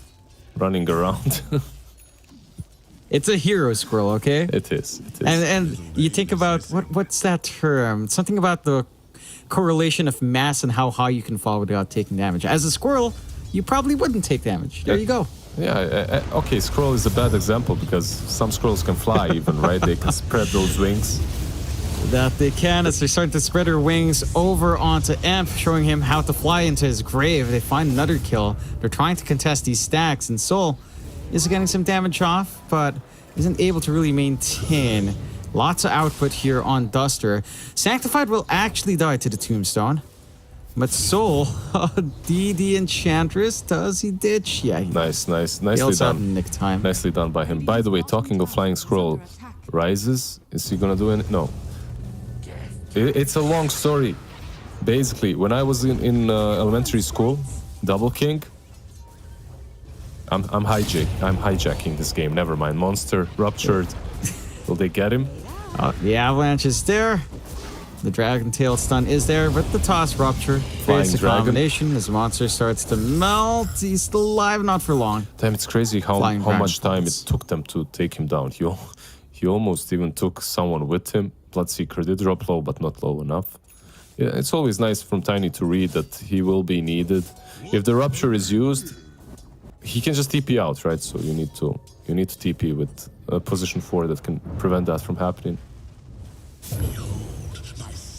running around. It's a hero squirrel, okay? It is. It is. And you think about what's that term? Something about the correlation of mass and how high you can fall without taking damage. As a squirrel, you probably wouldn't take damage. There you go. Yeah, okay, squirrel is a bad example because some squirrels can fly even, right? They can spread those wings. That they can as they start to spread their wings over onto Amp, showing him how to fly into his grave. They find another kill. They're trying to contest these stacks, and Soul is getting some damage off, but isn't able to really maintain. Lots of output here on Duster. Sanctified will actually die to the Tombstone. But Soul, DD Enchantress, does he ditch? Yeah, he Nicely also had done. nick time. Nicely done by him. By the way, talking of flying scroll, Rises, is he gonna do anything? No. It's a long story. Basically, when I was in elementary school, Double King, I'm hijacking this game. Never mind. Monster ruptured. Will they get him? The avalanche is there. The dragon tail stun is there, but the toss rupture Flying fades the dragon. combination as the monster starts to melt. He's still alive, not for long. Damn, it's crazy how Flying dragon much time it points. took them to take him down. He almost even took someone with him. Bloodseeker did drop low, but not low enough. Yeah, it's always nice from Tiny to read that he will be needed. If the rupture is used, he can just TP out, right? So you need to TP with position 4 that can prevent that from happening.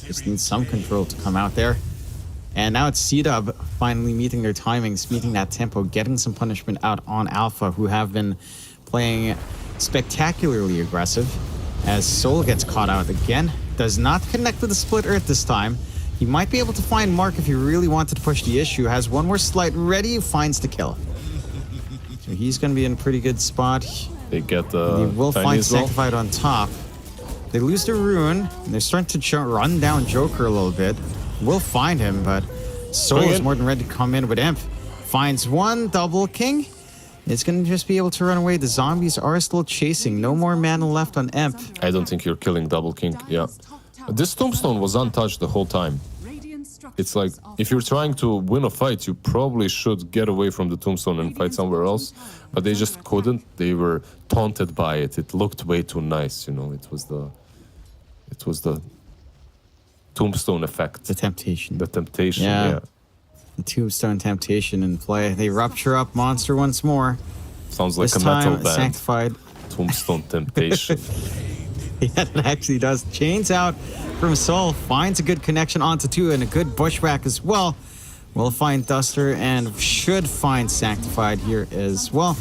Just needs some control to come out there. And now it's C-Dub finally meeting their timings, meeting that tempo, getting some punishment out on Alpha, who have been playing spectacularly aggressive as Soul gets caught out again. Does not connect with the split earth this time. He might be able to find Mark if he really wanted to push the issue. Has one more slight ready, finds the kill. So he's going to be in a pretty good spot. They get They the will tiny find as well. Sanctified on top. They lose their rune. And they're starting to run down Joker a little bit. Will find him, but Soul Bring is it. more than ready to come in with Imp. Finds one, Double King. It's going to just be able to run away. The zombies are still chasing. No more mana left on Imp. I don't think you're killing Double King. Yeah. This tombstone was untouched the whole time. It's like, if you're trying to win a fight, you probably should get away from the tombstone and fight somewhere else. But they just couldn't. They were taunted by it. It looked way too nice, you know. It was the tombstone effect. The temptation. The temptation, Yeah. yeah. The Tombstone Temptation in play. They rupture up Monster once more. Sounds like This a metal time, band. Sanctified. Tombstone Temptation. Yeah, it actually does. Chains out from Soul. Finds a good connection onto 2 and a good bushwhack as well. We'll find Duster and should find Sanctified here as well.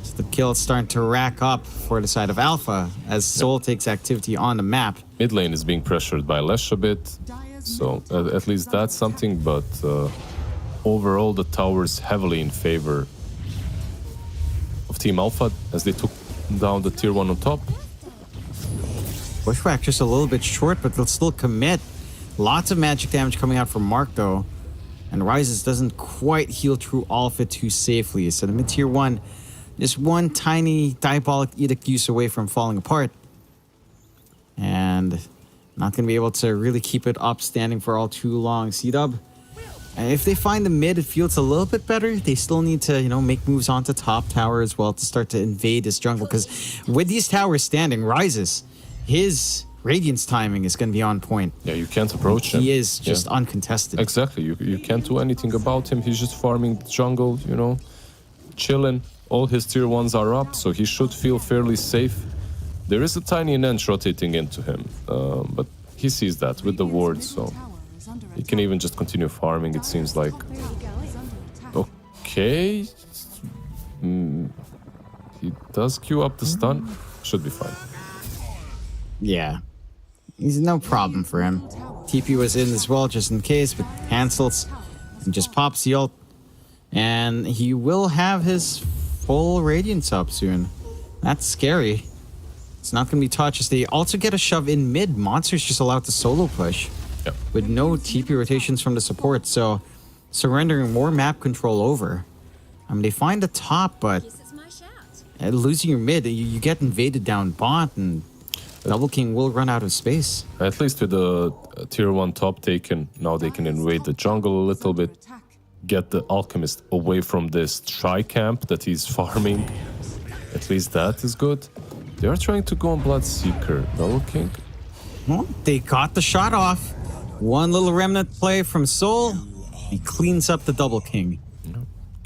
So the kill is starting to rack up for the side of Alpha as Soul takes activity on the map. Mid lane is being pressured by Lesh a bit. So at least that's something, but overall the tower's heavily in favor of Team Alpha as they took down the tier 1 on top. Bushwhack just a little bit short, but they'll still commit. Lots of magic damage coming out from Mark, though. And Rises doesn't quite heal through all of it too safely. So the mid-tier 1, just one tiny Diabolic Edict use away from falling apart. And not going to be able to really keep it up standing for all too long. C-Dub, if they find the mid, it feels a little bit better. They still need to, make moves onto top tower as well to start to invade this jungle. Because with these towers standing, Rises, his Radiance timing is going to be on point. Yeah, you can't approach him. He is just uncontested. Exactly. You can't do anything about him. He's just farming the jungle, chilling. All his tier 1s are up, so he should feel fairly safe. There is a tiny Nance rotating into him, but he sees that with the ward, so he can even just continue farming, it seems like. Okay. He does queue up the stun. Should be fine. Yeah. He's no problem for him. TP was in as well, just in case, but cancels and just pops the ult. And he will have his full Radiance up soon. That's scary. It's not going to be touched. They also get a shove in mid. Monster's just allowed to solo push. Yep. With no TP rotations from the support, so surrendering more map control over. They find the top, but losing your mid, you get invaded down bot, and Double King will run out of space. At least with the tier 1 top taken, now they can invade the jungle a little bit. Get the Alchemist away from this tri-camp that he's farming. At least that is good. They are trying to go on Bloodseeker. Double King. Well, they got the shot off. One little remnant play from Soul. He cleans up the Double King. Okay.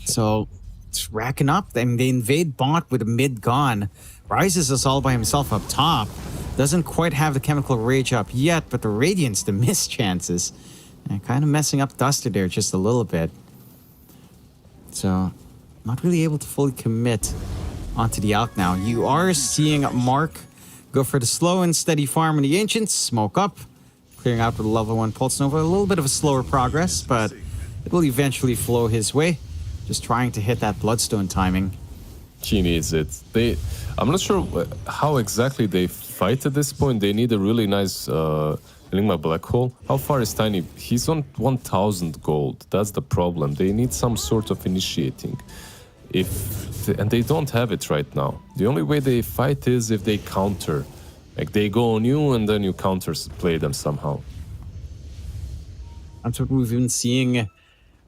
So it's racking up. They invade bot with a mid gone. Rises us all by himself up top. Doesn't quite have the Chemical Rage up yet, but the Radiance, the miss chances. And kind of messing up Duster there just a little bit. So not really able to fully commit onto the Alk now. You are seeing Mark go for the slow and steady farm in the Ancients. Smoke up. Clearing out with a level 1 Pulse Nova. A little bit of a slower progress, but it will eventually flow his way. Just trying to hit that Bloodstone timing. He needs it. I'm not sure how exactly they fight at this point. They need a really nice Enigma Black Hole. How far is Tiny? He's on 1,000 gold. That's the problem. They need some sort of initiating. And they don't have it right now. The only way they fight is if they counter. Like they go on you and then you counter play them somehow. That's what we've been seeing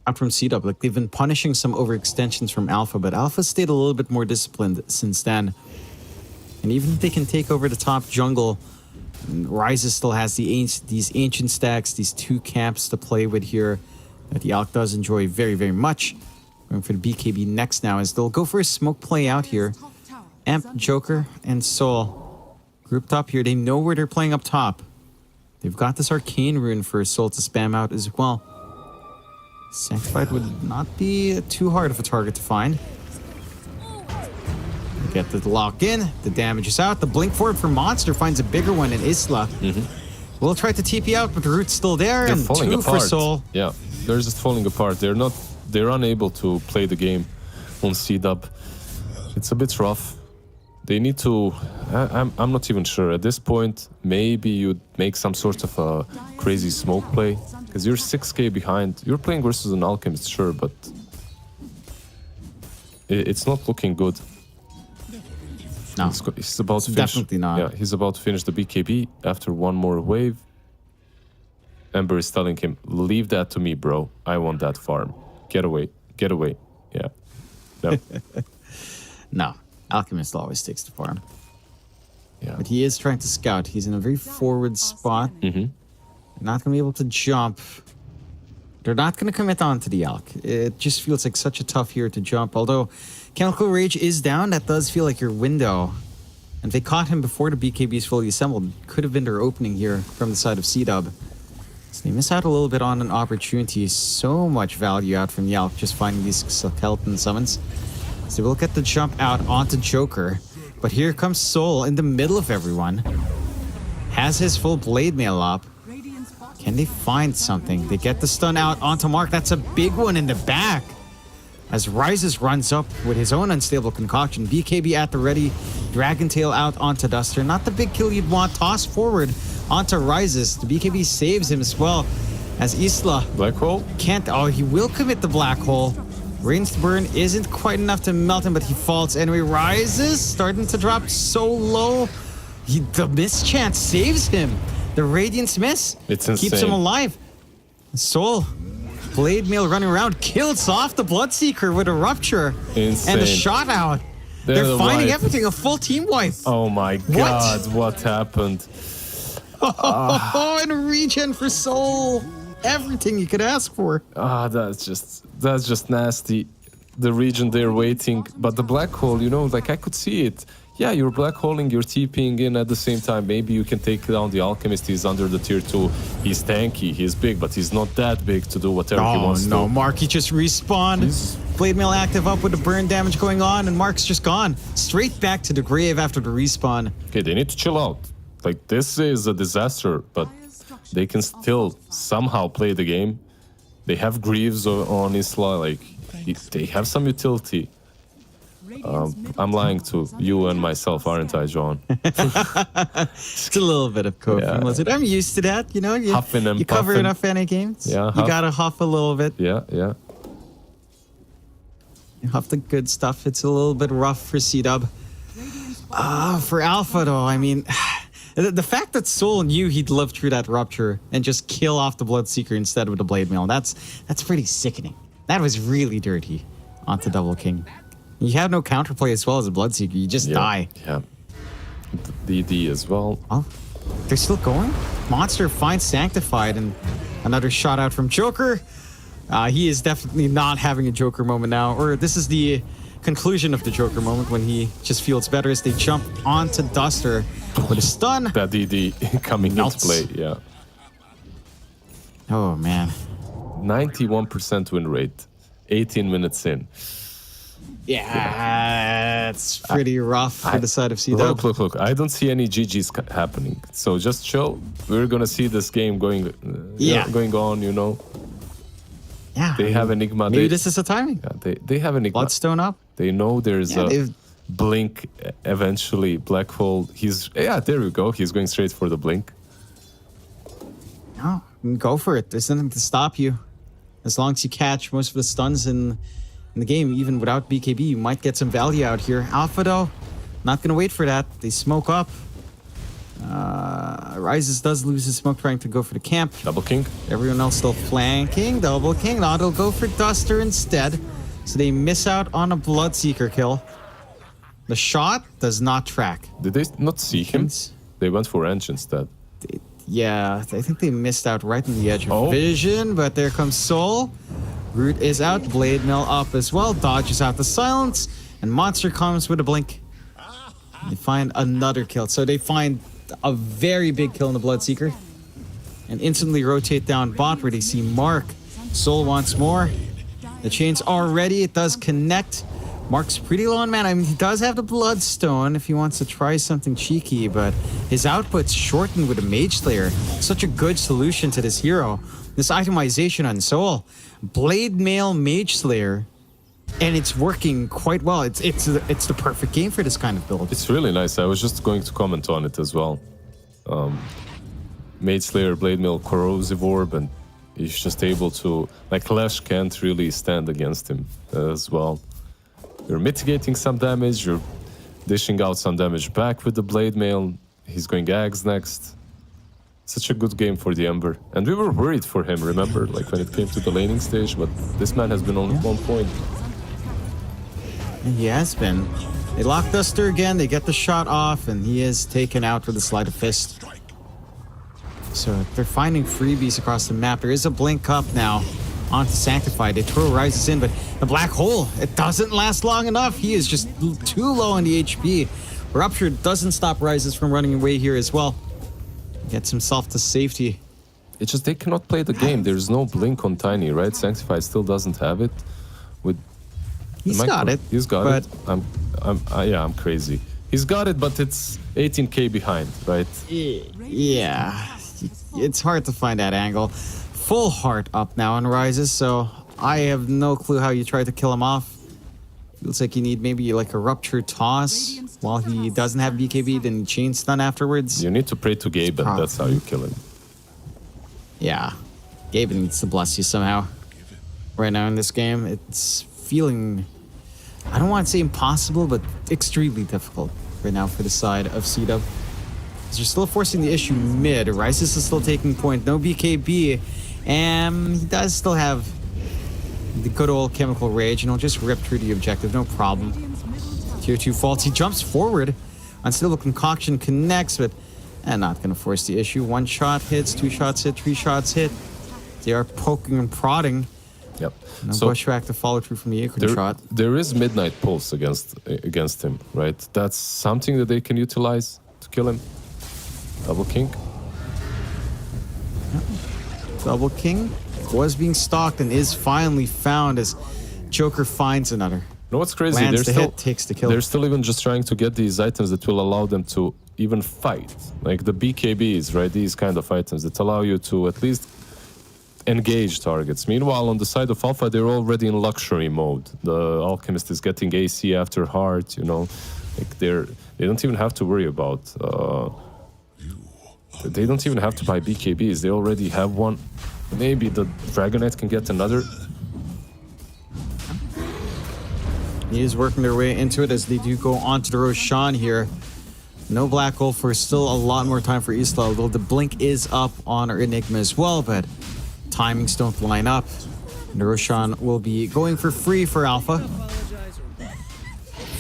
out from C-Dub. Like they've been punishing some overextensions from Alpha, but Alpha stayed a little bit more disciplined since then. And even if they can take over the top jungle, Rises still has these ancient stacks, these 2 camps to play with here that the Alk does enjoy very, very much. Going for the BKB next now as they'll go for a smoke play out here. Amp, Joker, and Soul grouped up here. They know where they're playing up top. They've got this Arcane Rune for Soul to spam out as well. Sanctified would not be too hard of a target to find. They get the lock in. The damage is out. The blink forward for Monster finds a bigger one in Isla. We'll try to TP out, but the root's still there. They're and falling 2 apart. for Soul. Yeah, they're just falling apart. They're unable to play the game on C-Dub. It's a bit rough. They need to... I'm not even sure. At this point, maybe you'd make some sort of a crazy smoke play. Because you're 6k behind. You're playing versus an Alchemist, sure, but... It's not looking good. No, He's about to finish, definitely not. Yeah, he's about to finish the BKB after one more wave. Ember is telling him, leave that to me, bro. I want that farm. Get away. Get away. Yeah. No. No, Alchemist always takes the farm. Yeah. But he is trying to scout. He's in a very forward spot. Not going to be able to jump. They're not going to commit on to the Alk. It just feels like such a tough here to jump. Although Chemical Rage is down, that does feel like your window. And if they caught him before the BKB is fully assembled, could have been their opening here from the side of C-Dub. So they miss out a little bit on an opportunity. So much value out from the Alk just finding these skeleton summons. So we'll get the jump out onto Joker. But here comes Soul in the middle of everyone. Has his full blade mail up. Can they find something? They get the stun out onto Mark. That's a big one in the back. As Rises runs up with his own unstable concoction. BKB at the ready. Dragon Tail out onto Duster. Not the big kill you'd want. Toss forward onto Rises. The BKB saves him as well. As Isla Black hole? can't... Oh, he will commit the black hole. Ranged burn isn't quite enough to melt him, but he falls anyway. Rises starting to drop so low. The mischance saves him. The Radiance miss It's keeps him insane. alive. Soul, blade mail running around, kills off the Bloodseeker with a rupture Insane. and a shot out. They're the finding wipe. everything, a full team wipe. Oh my god, what happened? Oh, and a regen for Soul. Everything you could ask for. That's just nasty. The region they're waiting, but the black hole, you know, like I could see it. Yeah, you're black holing, you're TPing in at the same time. Maybe you can take down the Alchemist. He's under the tier 2. He's tanky, he's big, but he's not that big to do whatever he wants no, to. Mark, he just respawned. Blade mail active up with the burn damage going on, and Mark's just gone. Straight back to the grave after the respawn. Okay, they need to chill out. Like, this is a disaster, but they can still somehow play the game. They have Greaves on Isla, like, they have some utility. I'm lying to you and myself, aren't I, John? It's a little bit of coke. Yeah. I'm used to that, you know. Huffing and you cover puffing. enough NA games. Yeah, you huff. gotta huff a little bit. Yeah. You huff the good stuff. It's a little bit rough for C-Dub. For Alpha, though, I mean, the fact that Soul knew he'd live through that rupture and just kill off the Bloodseeker instead of the Blade Mail, that's pretty sickening. That was really dirty onto Double King. You have no counterplay as well as a Bloodseeker. You just die. Yeah. DD as well. Oh, they're still going? Monster finds Sanctified and another shot out from Joker. He is definitely not having a Joker moment now. Or this is the conclusion of the Joker moment when he just feels better as they jump onto Duster with a stun. That DD coming Melts. into play, yeah. Oh, man. 91% win rate. 18 minutes in. Yeah, it's pretty rough for the side of C-Dub. Look. I don't see any GGs happening. So just chill. We're going to see this game going on, you know. Yeah. They have Enigma. Maybe this is the timing. Yeah, they have Enigma. Bloodstone up. They know there's a they've- blink eventually. Black hole. There we go. He's going straight for the blink. No, go for it. There's nothing to stop you. As long as you catch most of the stuns in the game, even without BKB, you might get some value out here. Alpha, though, not going to wait for that. They smoke up. Rises does lose his smoke trying to go for the camp. Double king. Everyone else still flanking. Double king. Now they'll go for Duster instead. So they miss out on a Bloodseeker kill. The shot does not track. Did they not see him? Kings. They went for Ench instead. Yeah, I think they missed out right on the edge of vision, but there comes Soul. Root is out, Blade Mill up as well, dodges out the silence, and Monster comes with a blink. They find another kill. So they find a very big kill in the Bloodseeker and instantly rotate down bot where they see Mark. Soul wants more. The chain's are ready. It does connect Mark's pretty low on mana. I mean, he does have the Bloodstone if he wants to try something cheeky, but his output's shortened with a Mage Slayer. Such a good solution to this hero. This itemization on Soul. Blade Mail Mage Slayer. And it's working quite well. It's the perfect game for this kind of build. It's really nice. I was just going to comment on it as well. Mage Slayer, Blade Mail, Corrosive Orb, and he's just able to... Like, Lash can't really stand against him as well. You're mitigating some damage, you're dishing out some damage back with the Blade Mail. He's going Ags next. Such a good game for the Ember. And we were worried for him, remember? Like, when it came to the laning stage, but this man has been on 1 point. He has been. They lock Duster again, they get the shot off, and he is taken out with a Sleight of Fist. So they're finding freebies across the map. There is a Blink up now onto Sanctified. They throw Rises in, but the Black Hole, it doesn't last long enough. He is just too low on the HP. Rupture doesn't stop Rises from running away here as well. Gets himself to safety. It's just they cannot play the game. There's no Blink on Tiny, right? Sanctified still doesn't have it. He's got it. He's got but it. I'm crazy. He's got it, but it's 18k behind, right? Yeah, it's hard to find that angle. Full heart up now on Rises, so I have no clue how you try to kill him off. Feels like you need maybe like a Rupture Toss while he doesn't have BKB, then Chain Stun afterwards. You need to pray to Gaben, that's how you kill him. Yeah, Gaben needs to bless you somehow. Right now in this game, it's feeling, I don't want to say impossible, but extremely difficult right now for the side of C-Dub. You're still forcing the issue mid. Rises is still taking point. No BKB. And he does still have the good old Chemical Rage, and he'll just rip through the objective. No problem. Tier 2 faults. He jumps forward. Unstable Concoction connects, but not going to force the issue. 1 shot hits, 2 shots hit, 3 shots hit. They are poking and prodding. Yep. No pushback to follow through from the Acorn shot. There is Midnight Pulse against him, right? That's something that they can utilize to kill him. Double King. Yep. Double King was being stalked and is finally found as Joker finds another. You know what's crazy? Lands the hit, takes the kill. They're still even just trying to get these items that will allow them to even fight. Like the BKBs, right? These kind of items that allow you to at least engage targets. Meanwhile, on the side of Alpha, they're already in luxury mode. The Alchemist is getting AC after Heart, you know. Like they don't even have to worry about... they don't even have to buy BKBs. They already have one. Maybe the Dragonite can get another. He is working their way into it as they do go onto the Roshan here. No Black Hole for still a lot more time for Isla, although the Blink is up on our Enigma as well, but timings don't line up. And the Roshan will be going for free for Alpha.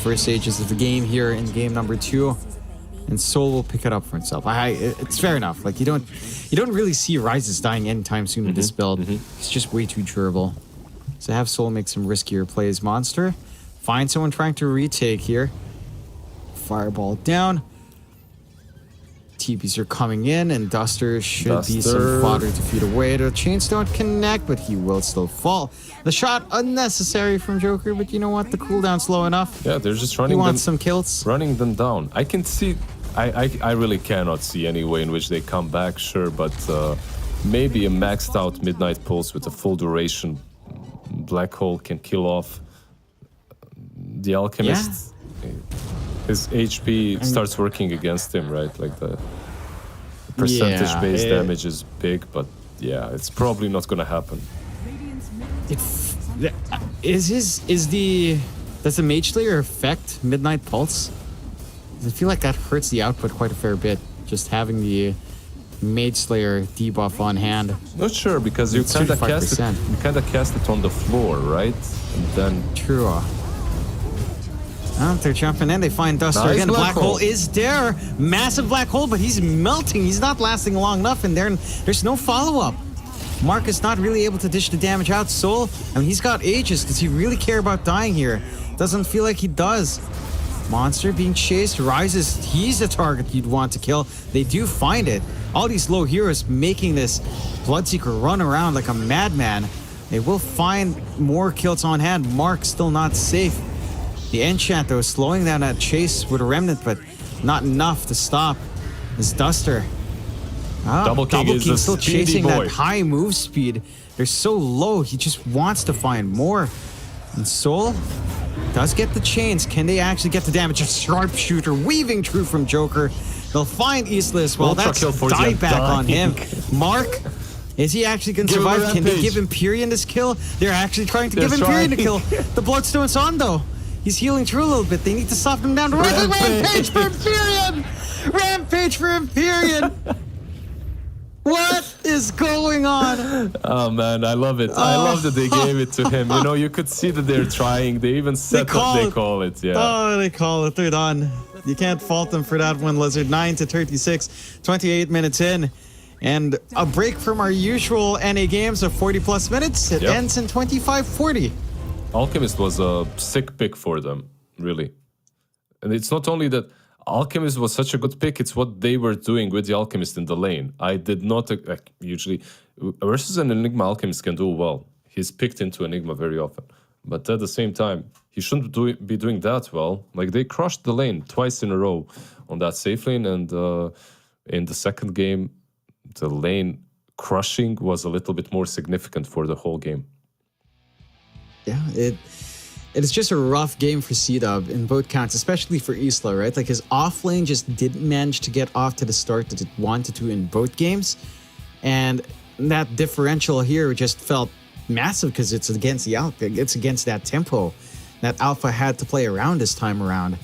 First stages of the game here in game number 2. And Soul will pick it up for himself. It's fair enough. Like you don't really see Rises dying anytime soon with this build. It's just way too durable. So have Soul make some riskier plays. Monster, find someone trying to retake here. Fireball down. TPs are coming in, and Duster should be some fodder to feed away. The chains don't connect, but he will still fall. The shot unnecessary from Joker, but you know what? The cooldown's low enough. Yeah, they're just running. He wants some kills. Running them down. I can see. I really cannot see any way in which they come back. Sure, but maybe a maxed out Midnight Pulse with a full duration Black Hole can kill off the Alchemist. Yeah. His HP starts working against him, right? Like the percentage-based damage is big, but yeah, it's probably not gonna happen. Does the Mage Slayer affect Midnight Pulse? I feel like that hurts the output quite a fair bit, just having the Mage Slayer debuff on hand. Not sure, because you kind of cast it on the floor, right? And then true. Oh, they're jumping in. They find Duster again. The Black Hole is there. Massive Black Hole, but he's melting. He's not lasting long enough in there, and there's no follow-up. Mark is not really able to dish the damage out. Soul, I mean, he's got Aegis. Does he really care about dying here? Doesn't feel like he does. Monster being chased. Rises. He's the target you'd want to kill. They do find it. All these low heroes making this Bloodseeker run around like a madman. They will find more kills on hand. Mark still not safe. The enchant, though, slowing down that chase with a remnant, but not enough to stop this Duster. Double King is a still speedy chasing boy. that high move speed. They're so low, he just wants to find more. And Soul does get the chains. Can they actually get the damage? A sharpshooter weaving through from Joker. They'll find Isla as well. Ultra That's kill for dieback them. on him. Mark, is he actually going to Give him a survive? Can they rampage. give Empyrean this kill? They're actually trying to give They're Empyrean the trying. kill. The Bloodstone's on, though. He's healing through a little bit. They need to soften him down. Rampage for Empyrean! Rampage for Empyrean! What is going on? Oh man, I love it. I love that they gave it to him. You know, you could see that they're trying. They even said that they call it. Yeah. Oh, they call it. They're done. You can't fault them for that one, Lizard. 9-36, 28 minutes in. And a break from our usual NA games of 40 plus minutes. It Yep. ends in 25-40. Alchemist was a sick pick for them, really. And it's not only that Alchemist was such a good pick, it's what they were doing with the Alchemist in the lane. I did not usually versus an Enigma, Alchemist can do well. He's picked into Enigma very often. But at the same time, he shouldn't be doing that well. Like, they crushed the lane twice in a row on that safe lane, and in the second game, the lane crushing was a little bit more significant for the whole game. Yeah, it is just a rough game for C-Dub in both counts, especially for Isla, right? Like, his off lane just didn't manage to get off to the start that it wanted to in both games. And that differential here just felt massive because it's against it's against that tempo that Alpha had to play around this time around.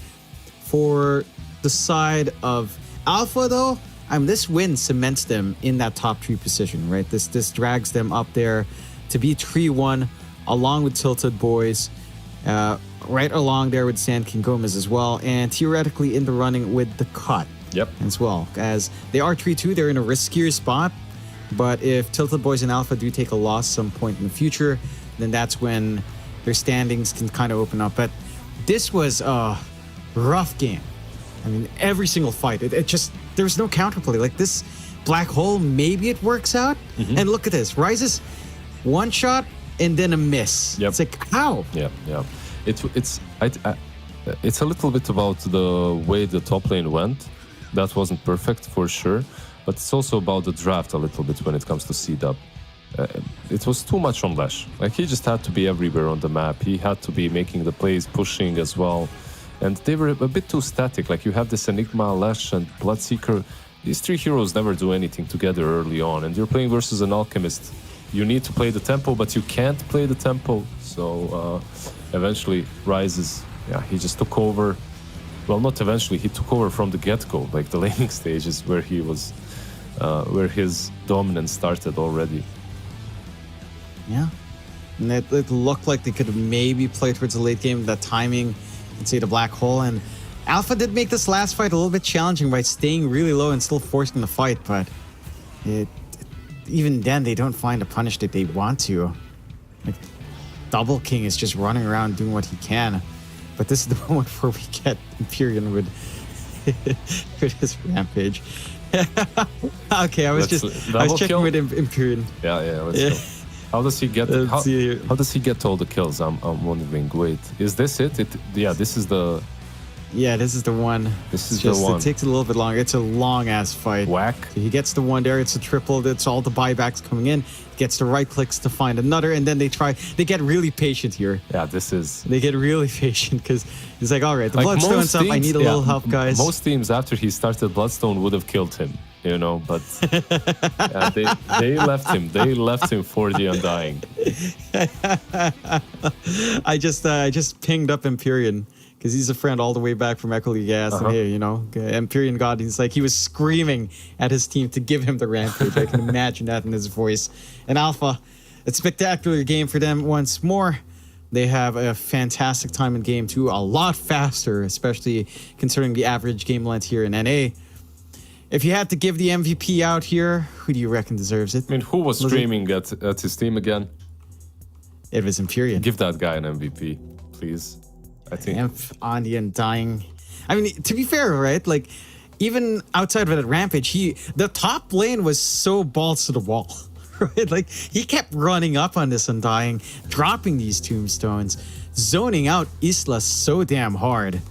For the side of Alpha, though, this win cements them in that top 3 position, right? This drags them up there to be 3-1 along with Tilted Boys, right along there with Sand King Gomez as well, and theoretically in the running with the Cut as well. As they are 3-2, they're in a riskier spot, but if Tilted Boys and Alpha do take a loss some point in the future, then that's when their standings can kind of open up. But this was a rough game. I mean, every single fight, it just, there was no counterplay. Like, this black hole, maybe it works out. And look at this, Rises one shot and then a miss. It's like, how? Yeah. It's a little bit about the way the top lane went. That wasn't perfect for sure, but it's also about the draft a little bit when it comes to C-Dub. It was too much on Lash. Like, he just had to be everywhere on the map. He had to be making the plays, pushing as well. And they were a bit too static. Like, you have this Enigma, Lash, and Bloodseeker. These 3 heroes never do anything together early on. And you're playing versus an Alchemist. You need to play the tempo, but you can't play the tempo. So eventually, Rises, he just took over. Well, not eventually, he took over from the get-go. Like, the laning stage is where he was, where his dominance started already. Yeah. And it looked like they could have maybe played towards the late game. That timing, let's say the black hole. And Alpha did make this last fight a little bit challenging by staying really low and still forcing the fight. But even then, they don't find a punish that they want to. Like, Double King is just running around doing what he can. But this is the moment where we get Empyrean with his rampage. Okay, I was checking kill? with Empyrean. Yeah, let's go. How does he get? Let's see here. How does he get all the kills? I'm wondering. Wait, is this it? This is the. Yeah, this is the one. This is just, the one. It takes a little bit longer. It's a long ass fight. Whack. So he gets the one there. It's a triple. It's all the buybacks coming in. Gets the right clicks to find another, and then they get really patient here. Yeah, this is. They get really patient because it's like, all right, the Like, Bloodstone's up. I need a little help, guys. Most teams after he started Bloodstone would have killed him, but they left him. They left him for the Undying. I just pinged up Empyrean because he's a friend all the way back from Echo League Gas. And hey, Empyrean God, he was screaming at his team to give him the rampage. I can imagine that in his voice. And Alpha, a spectacular game for them once more. They have a fantastic time in game 2, a lot faster, especially considering the average game length here in NA. If you had to give the MVP out here, who do you reckon deserves it? I mean, who was streaming at his team again? It was Empyrean. Give that guy an MVP, please. I think. On the Undying. I mean, to be fair, right? Like, even outside of that rampage, the top lane was so balls to the wall, right? Like, he kept running up on this Undying, dropping these tombstones, zoning out Isla so damn hard.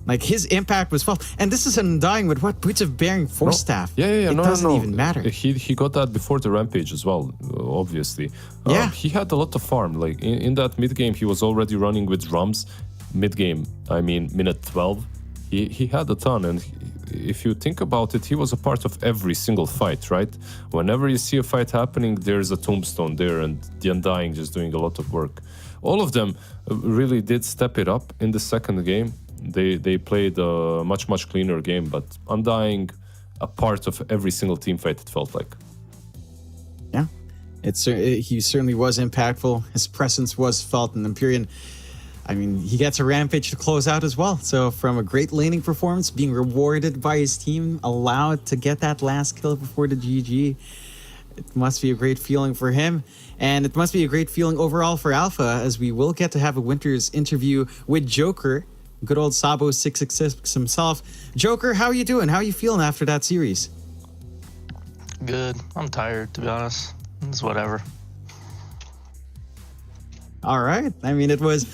Like, his impact was felt. And this is an Undying with what? Boots of Bearing Force Staff. It doesn't even matter. He got that before the Rampage as well, obviously. Yeah. He had a lot of farm. Like, in that mid-game, he was already running with drums. Mid-game, I mean, minute 12. He had a ton, and if you think about it, he was a part of every single fight, right? Whenever you see a fight happening, there's a tombstone there, and the Undying just doing a lot of work. All of them really did step it up in the second game. They played a much cleaner game, but Undying a part of every single team fight, it felt like. Yeah, he certainly was impactful. His presence was felt, and Empyrean, I mean, he gets a Rampage to close out as well. So from a great laning performance, being rewarded by his team, allowed to get that last kill before the GG, it must be a great feeling for him. And it must be a great feeling overall for Alpha, as we will get to have a Winter's interview with Joker, good old Sabo 666 himself. Joker, how are you doing? How are you feeling after that series? Good. I'm tired, to be honest. It's whatever. All right. I mean, it was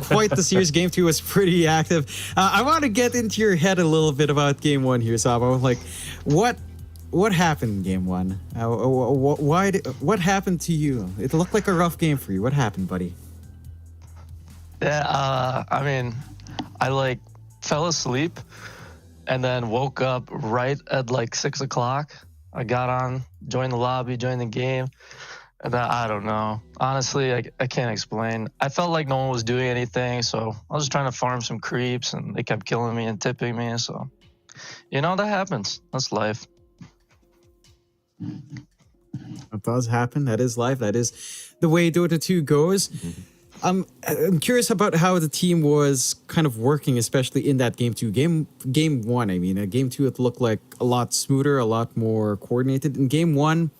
quite the series. Game 2 was pretty active. I want to get into your head a little bit about Game 1 here, Sabo. Like, what happened in Game 1? What happened to you? It looked like a rough game for you. What happened, buddy? Yeah, I mean, I fell asleep and then woke up right at 6 o'clock. I got on, joined the lobby, joined the game. And then, I don't know. Honestly, I can't explain. I felt like no one was doing anything, so I was just trying to farm some creeps, and they kept killing me and tipping me. So, that happens. That's life. It does happen. That is life. That is the way Dota 2 goes. I'm curious about how the team was kind of working, especially in that Game 2. Game 1, I mean. Game 2, it looked like a lot smoother, a lot more coordinated. In Game 1,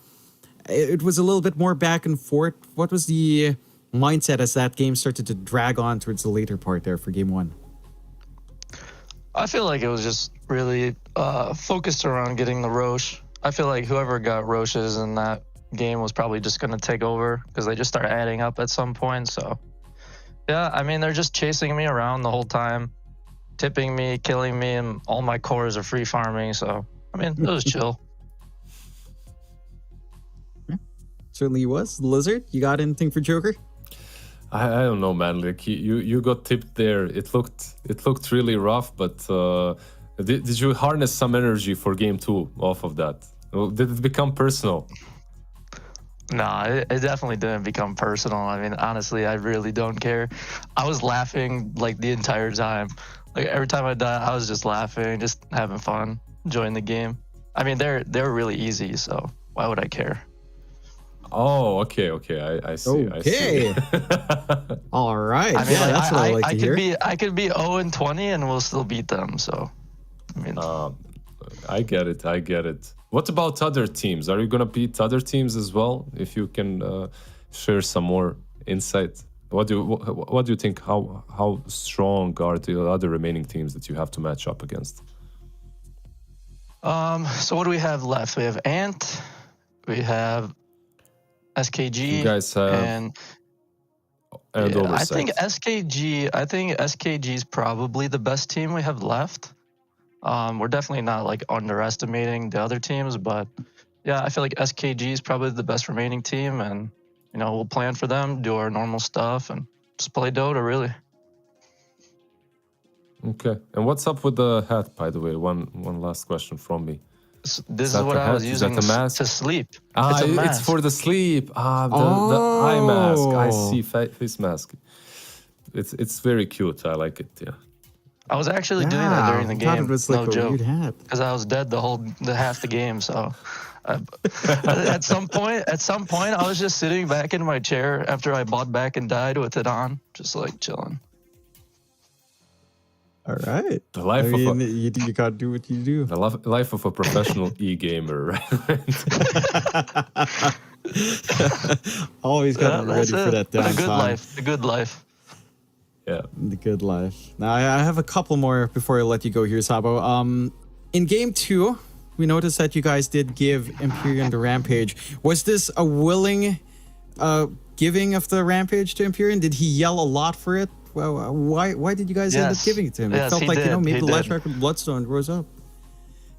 it was a little bit more back and forth. What was the mindset as that game started to drag on towards the later part there for Game 1? I feel like it was just really focused around getting the Roche. I feel like whoever got Roches in that game was probably just going to take over because they just start adding up at some point. So, yeah, I mean, they're just chasing me around the whole time, tipping me, killing me, and all my cores are free farming. So, I mean, it was chill. Certainly was. Lizard, you got anything for Joker? I don't know, man. Like you got tipped there. It looked really rough, but did you harness some energy for Game 2 off of that? Did it become personal? No, it definitely didn't become personal. I mean, honestly, I really don't care. I was laughing the entire time. Every time I died, I was just laughing, just having fun, enjoying the game. I mean, they're really easy, so why would I care? Oh, okay. I see. Okay. I see. All right. I mean, that's what I like to hear. I could be 0-20 and we'll still beat them. So, I mean, I get it. What about other teams? Are you gonna beat other teams as well? If you can share some more insight. What do you think? How strong are the other remaining teams that you have to match up against? So what do we have left? We have Ant. We have SKG. You guys have and Oversight. I think SKG is probably the best team we have left. We're definitely not underestimating the other teams, but yeah, I feel like SKG is probably the best remaining team, and we'll plan for them, do our normal stuff, and just play Dota really. Okay. And what's up with the hat, by the way? One last question from me. This is what I was using to sleep. It's for the sleep. The eye mask. I see, face mask. It's very cute. I like it. Yeah. I was actually doing that during the game. It was no joke. Because I was dead the half the game. So at some point, I was just sitting back in my chair after I bought back and died with it on, just chilling. All right. The life you gotta do what you do. The life of a professional e-gamer, right? Always gotta be ready for that downtime. The good life. Yeah. The good life. Now, I have a couple more before I let you go here, Sabo. In Game 2, we noticed that you guys did give Empyrean the Rampage. Was this a willing giving of the Rampage to Empyrean? Did he yell a lot for it? Well, why did you guys end up Yes. giving it to him? Yes, it felt he like, did. maybe He the last did. track with Bloodstone rose up.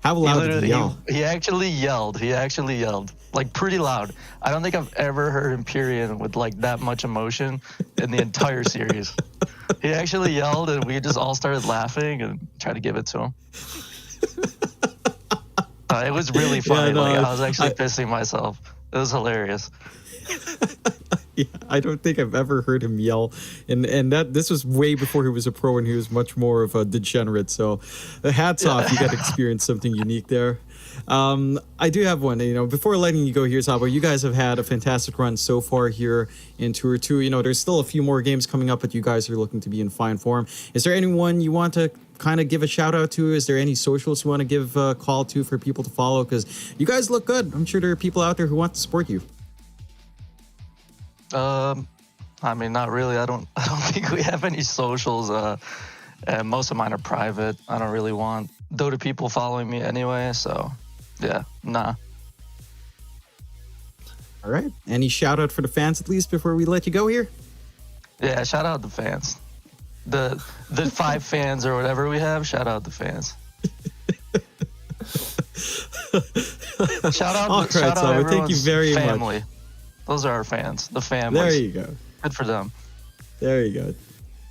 How He loud did literally, he yell? he actually yelled. He actually yelled, like pretty loud. I don't think I've ever heard Empyrean with like that much emotion in the entire series. He actually yelled, and we just all started laughing and tried to give it to him. It was really funny. no, like I was actually pissing myself. It was hilarious. Yeah, I don't think I've ever heard him yell, and that this was way before he was a pro, and he was much more of a degenerate. So, hats off, you got to experience something unique there. I do have one. Before letting you go here, Sabo, you guys have had a fantastic run so far here in Tour 2. There's still a few more games coming up, but you guys are looking to be in fine form. Is there anyone you want to kind of give a shout out to? Is there any socials you want to give a call to for people to follow? Because you guys look good. I'm sure there are people out there who want to support you. I mean, not really. I don't think we have any socials. And most of mine are private. I don't really want Dota people following me anyway. So, yeah, nah. All right. Any shout out for the fans at least before we let you go here? Yeah, shout out the fans. The 5 fans or whatever we have. Shout out the fans. Shout out, All right, shout out Sabo, everyone's thank you very family. much. Those are our fans. The families. There you go. Good for them. There you go.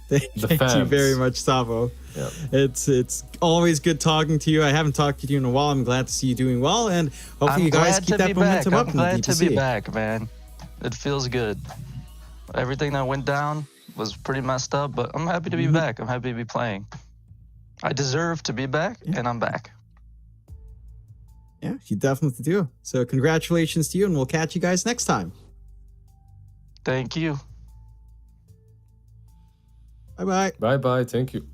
Thank you fans. very much, Savo. Yeah. It's always good talking to you. I haven't talked to you in a while. I'm glad to see you doing well, and hopefully I'm you guys glad keep to that be momentum back. up I'm in the glad to DPC. be back, man. It feels good. Everything that went down was pretty messed up, but I'm happy to be back. I'm happy to be playing. I deserve to be back, and I'm back. Yeah, you definitely do. So congratulations to you, and we'll catch you guys next time. Thank you. Bye-bye. Bye bye. Thank you.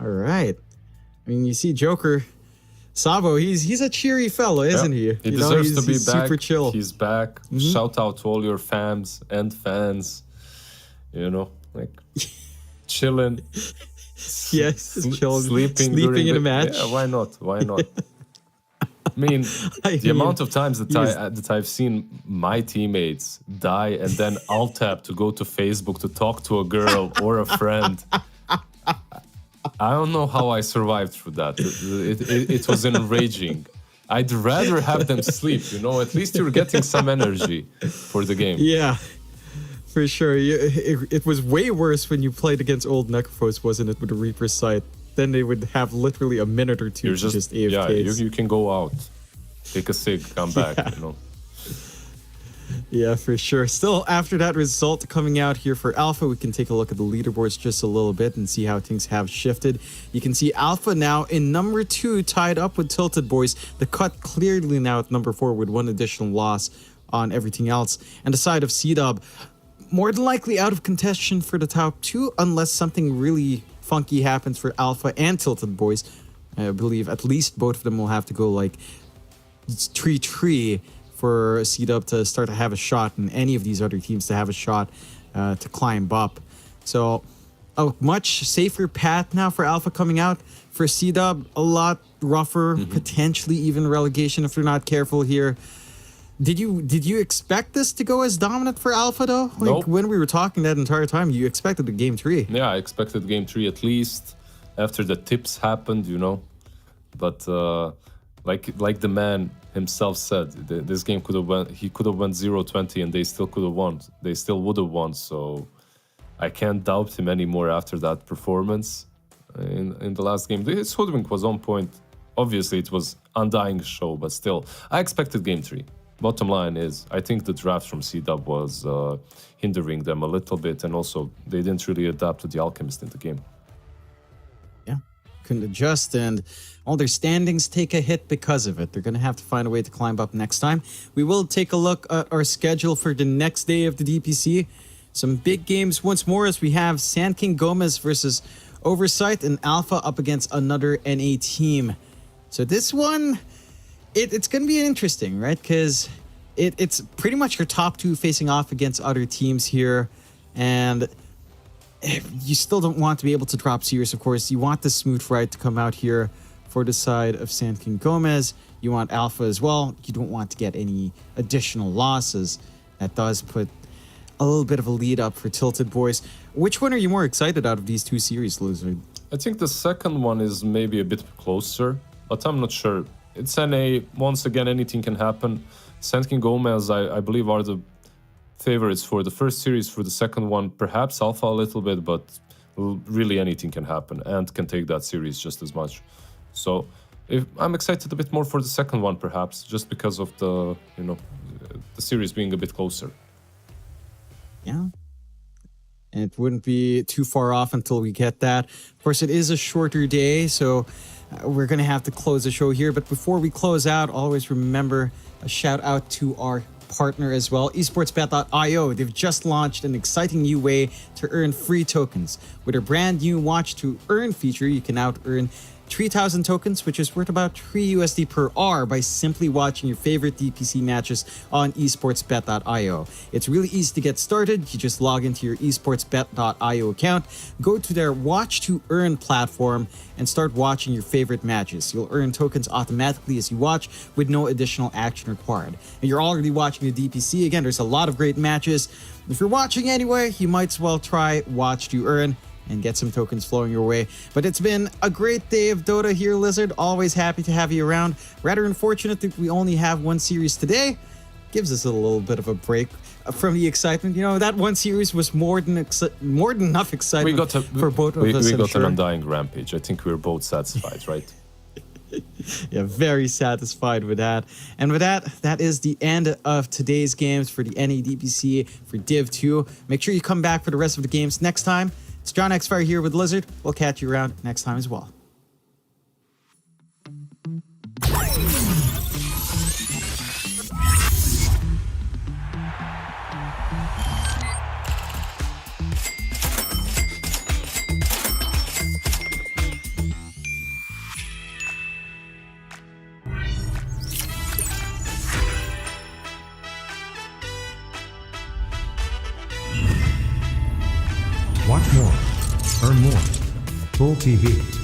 All right. I mean, you see Joker, Sabo, he's a cheery fellow, isn't he? He deserves to be he's back. super chill. He's back. Shout out to all your fams and fans. Like chilling. Yes, chilling, sleeping in during a match. Yeah, why not? Why not? I mean, the amount of times that I've seen my teammates die and then alt tab to go to Facebook to talk to a girl or a friend. I don't know how I survived through that. It was enraging. I'd rather have them sleep, At least you're getting some energy for the game. Yeah, for sure. It was way worse when you played against old Necrophos, wasn't it, with the Reaper's Sight? Then they would have literally a minute or two You're to just AFK. Yeah, you can go out, take a cig, come back, Yeah, for sure. Still, after that result coming out here for Alpha, we can take a look at the leaderboards just a little bit and see how things have shifted. You can see Alpha now in number 2, tied up with Tilted Boys. The cut clearly now at number 4 with 1 additional loss on everything else. And the side of C-Dub, more than likely out of contention for the top 2, unless something really funky happens for Alpha and Tilted Boys. I believe at least both of them will have to go like 3-3 for C-Dub to start to have a shot, and any of these other teams to have a shot to climb up. So a much safer path now for Alpha coming out. For C-Dub, a lot rougher, potentially even relegation if they're not careful here. Did you expect this to go as dominant for Alpha though? Like Nope. when we were talking that entire time, you expected a game 3. Yeah, I expected game 3 at least after the tips happened, But like the man himself said, this game could have went 0-20 and they still could have won. They still would have won. So I can't doubt him anymore after that performance in the last game. His hoodwink was on point. Obviously, it was undying show, but still, I expected game 3. Bottom line is, I think the draft from C-Dub was hindering them a little bit, and also they didn't really adapt to the Alchemist in the game. Yeah, couldn't adjust, and all their standings take a hit because of it. They're going to have to find a way to climb up next time. We will take a look at our schedule for the next day of the DPC. Some big games once more as we have Sand King Gomez versus Oversight and Alpha up against another NA team. So this one, it's going to be interesting, right? Because it's pretty much your top 2 facing off against other teams here. And you still don't want to be able to drop Sears, of course. You want the smooth ride to come out here for the side of Sand King Gomez. You want Alpha as well. You don't want to get any additional losses. That does put a little bit of a lead up for Tilted Boys. Which one are you more excited out of these two series, Lizard? I think the second one is maybe a bit closer, but I'm not sure. It's NA. Once again, anything can happen. Sand King Gomez, I believe, are the favorites for the first series. For the second one, perhaps Alpha a little bit, but really anything can happen and can take that series just as much. So I'm excited a bit more for the second one, perhaps, just because of the series being a bit closer. Yeah. And it wouldn't be too far off until we get that. Of course, it is a shorter day, so we're going to have to close the show here. But before we close out, always remember a shout out to our partner as well, esportsbet.io. They've just launched an exciting new way to earn free tokens. With their brand new Watch to Earn feature, you can now earn 3,000 tokens, which is worth about $3 USD per hour by simply watching your favorite DPC matches on esportsbet.io. It's really easy to get started. You just log into your esportsbet.io account, go to their Watch to Earn platform, and start watching your favorite matches. You'll earn tokens automatically as you watch with no additional action required. And you're already watching the DPC. Again, there's a lot of great matches. If you're watching anyway, you might as well try Watch to Earn and get some tokens flowing your way. But it's been a great day of Dota here, Lizard. Always happy to have you around. Rather unfortunate that we only have one series today. Gives us a little bit of a break from the excitement. You know, that one series was more than enough excitement for both of us. We got an undying rampage. I think we're both satisfied, right? Yeah, very satisfied with that. And with that, that is the end of today's games for the NADPC for Div 2. Make sure you come back for the rest of the games next time. It's John Xfire here with Lizard. We'll catch you around next time as well. Watch more, earn more. Full TV.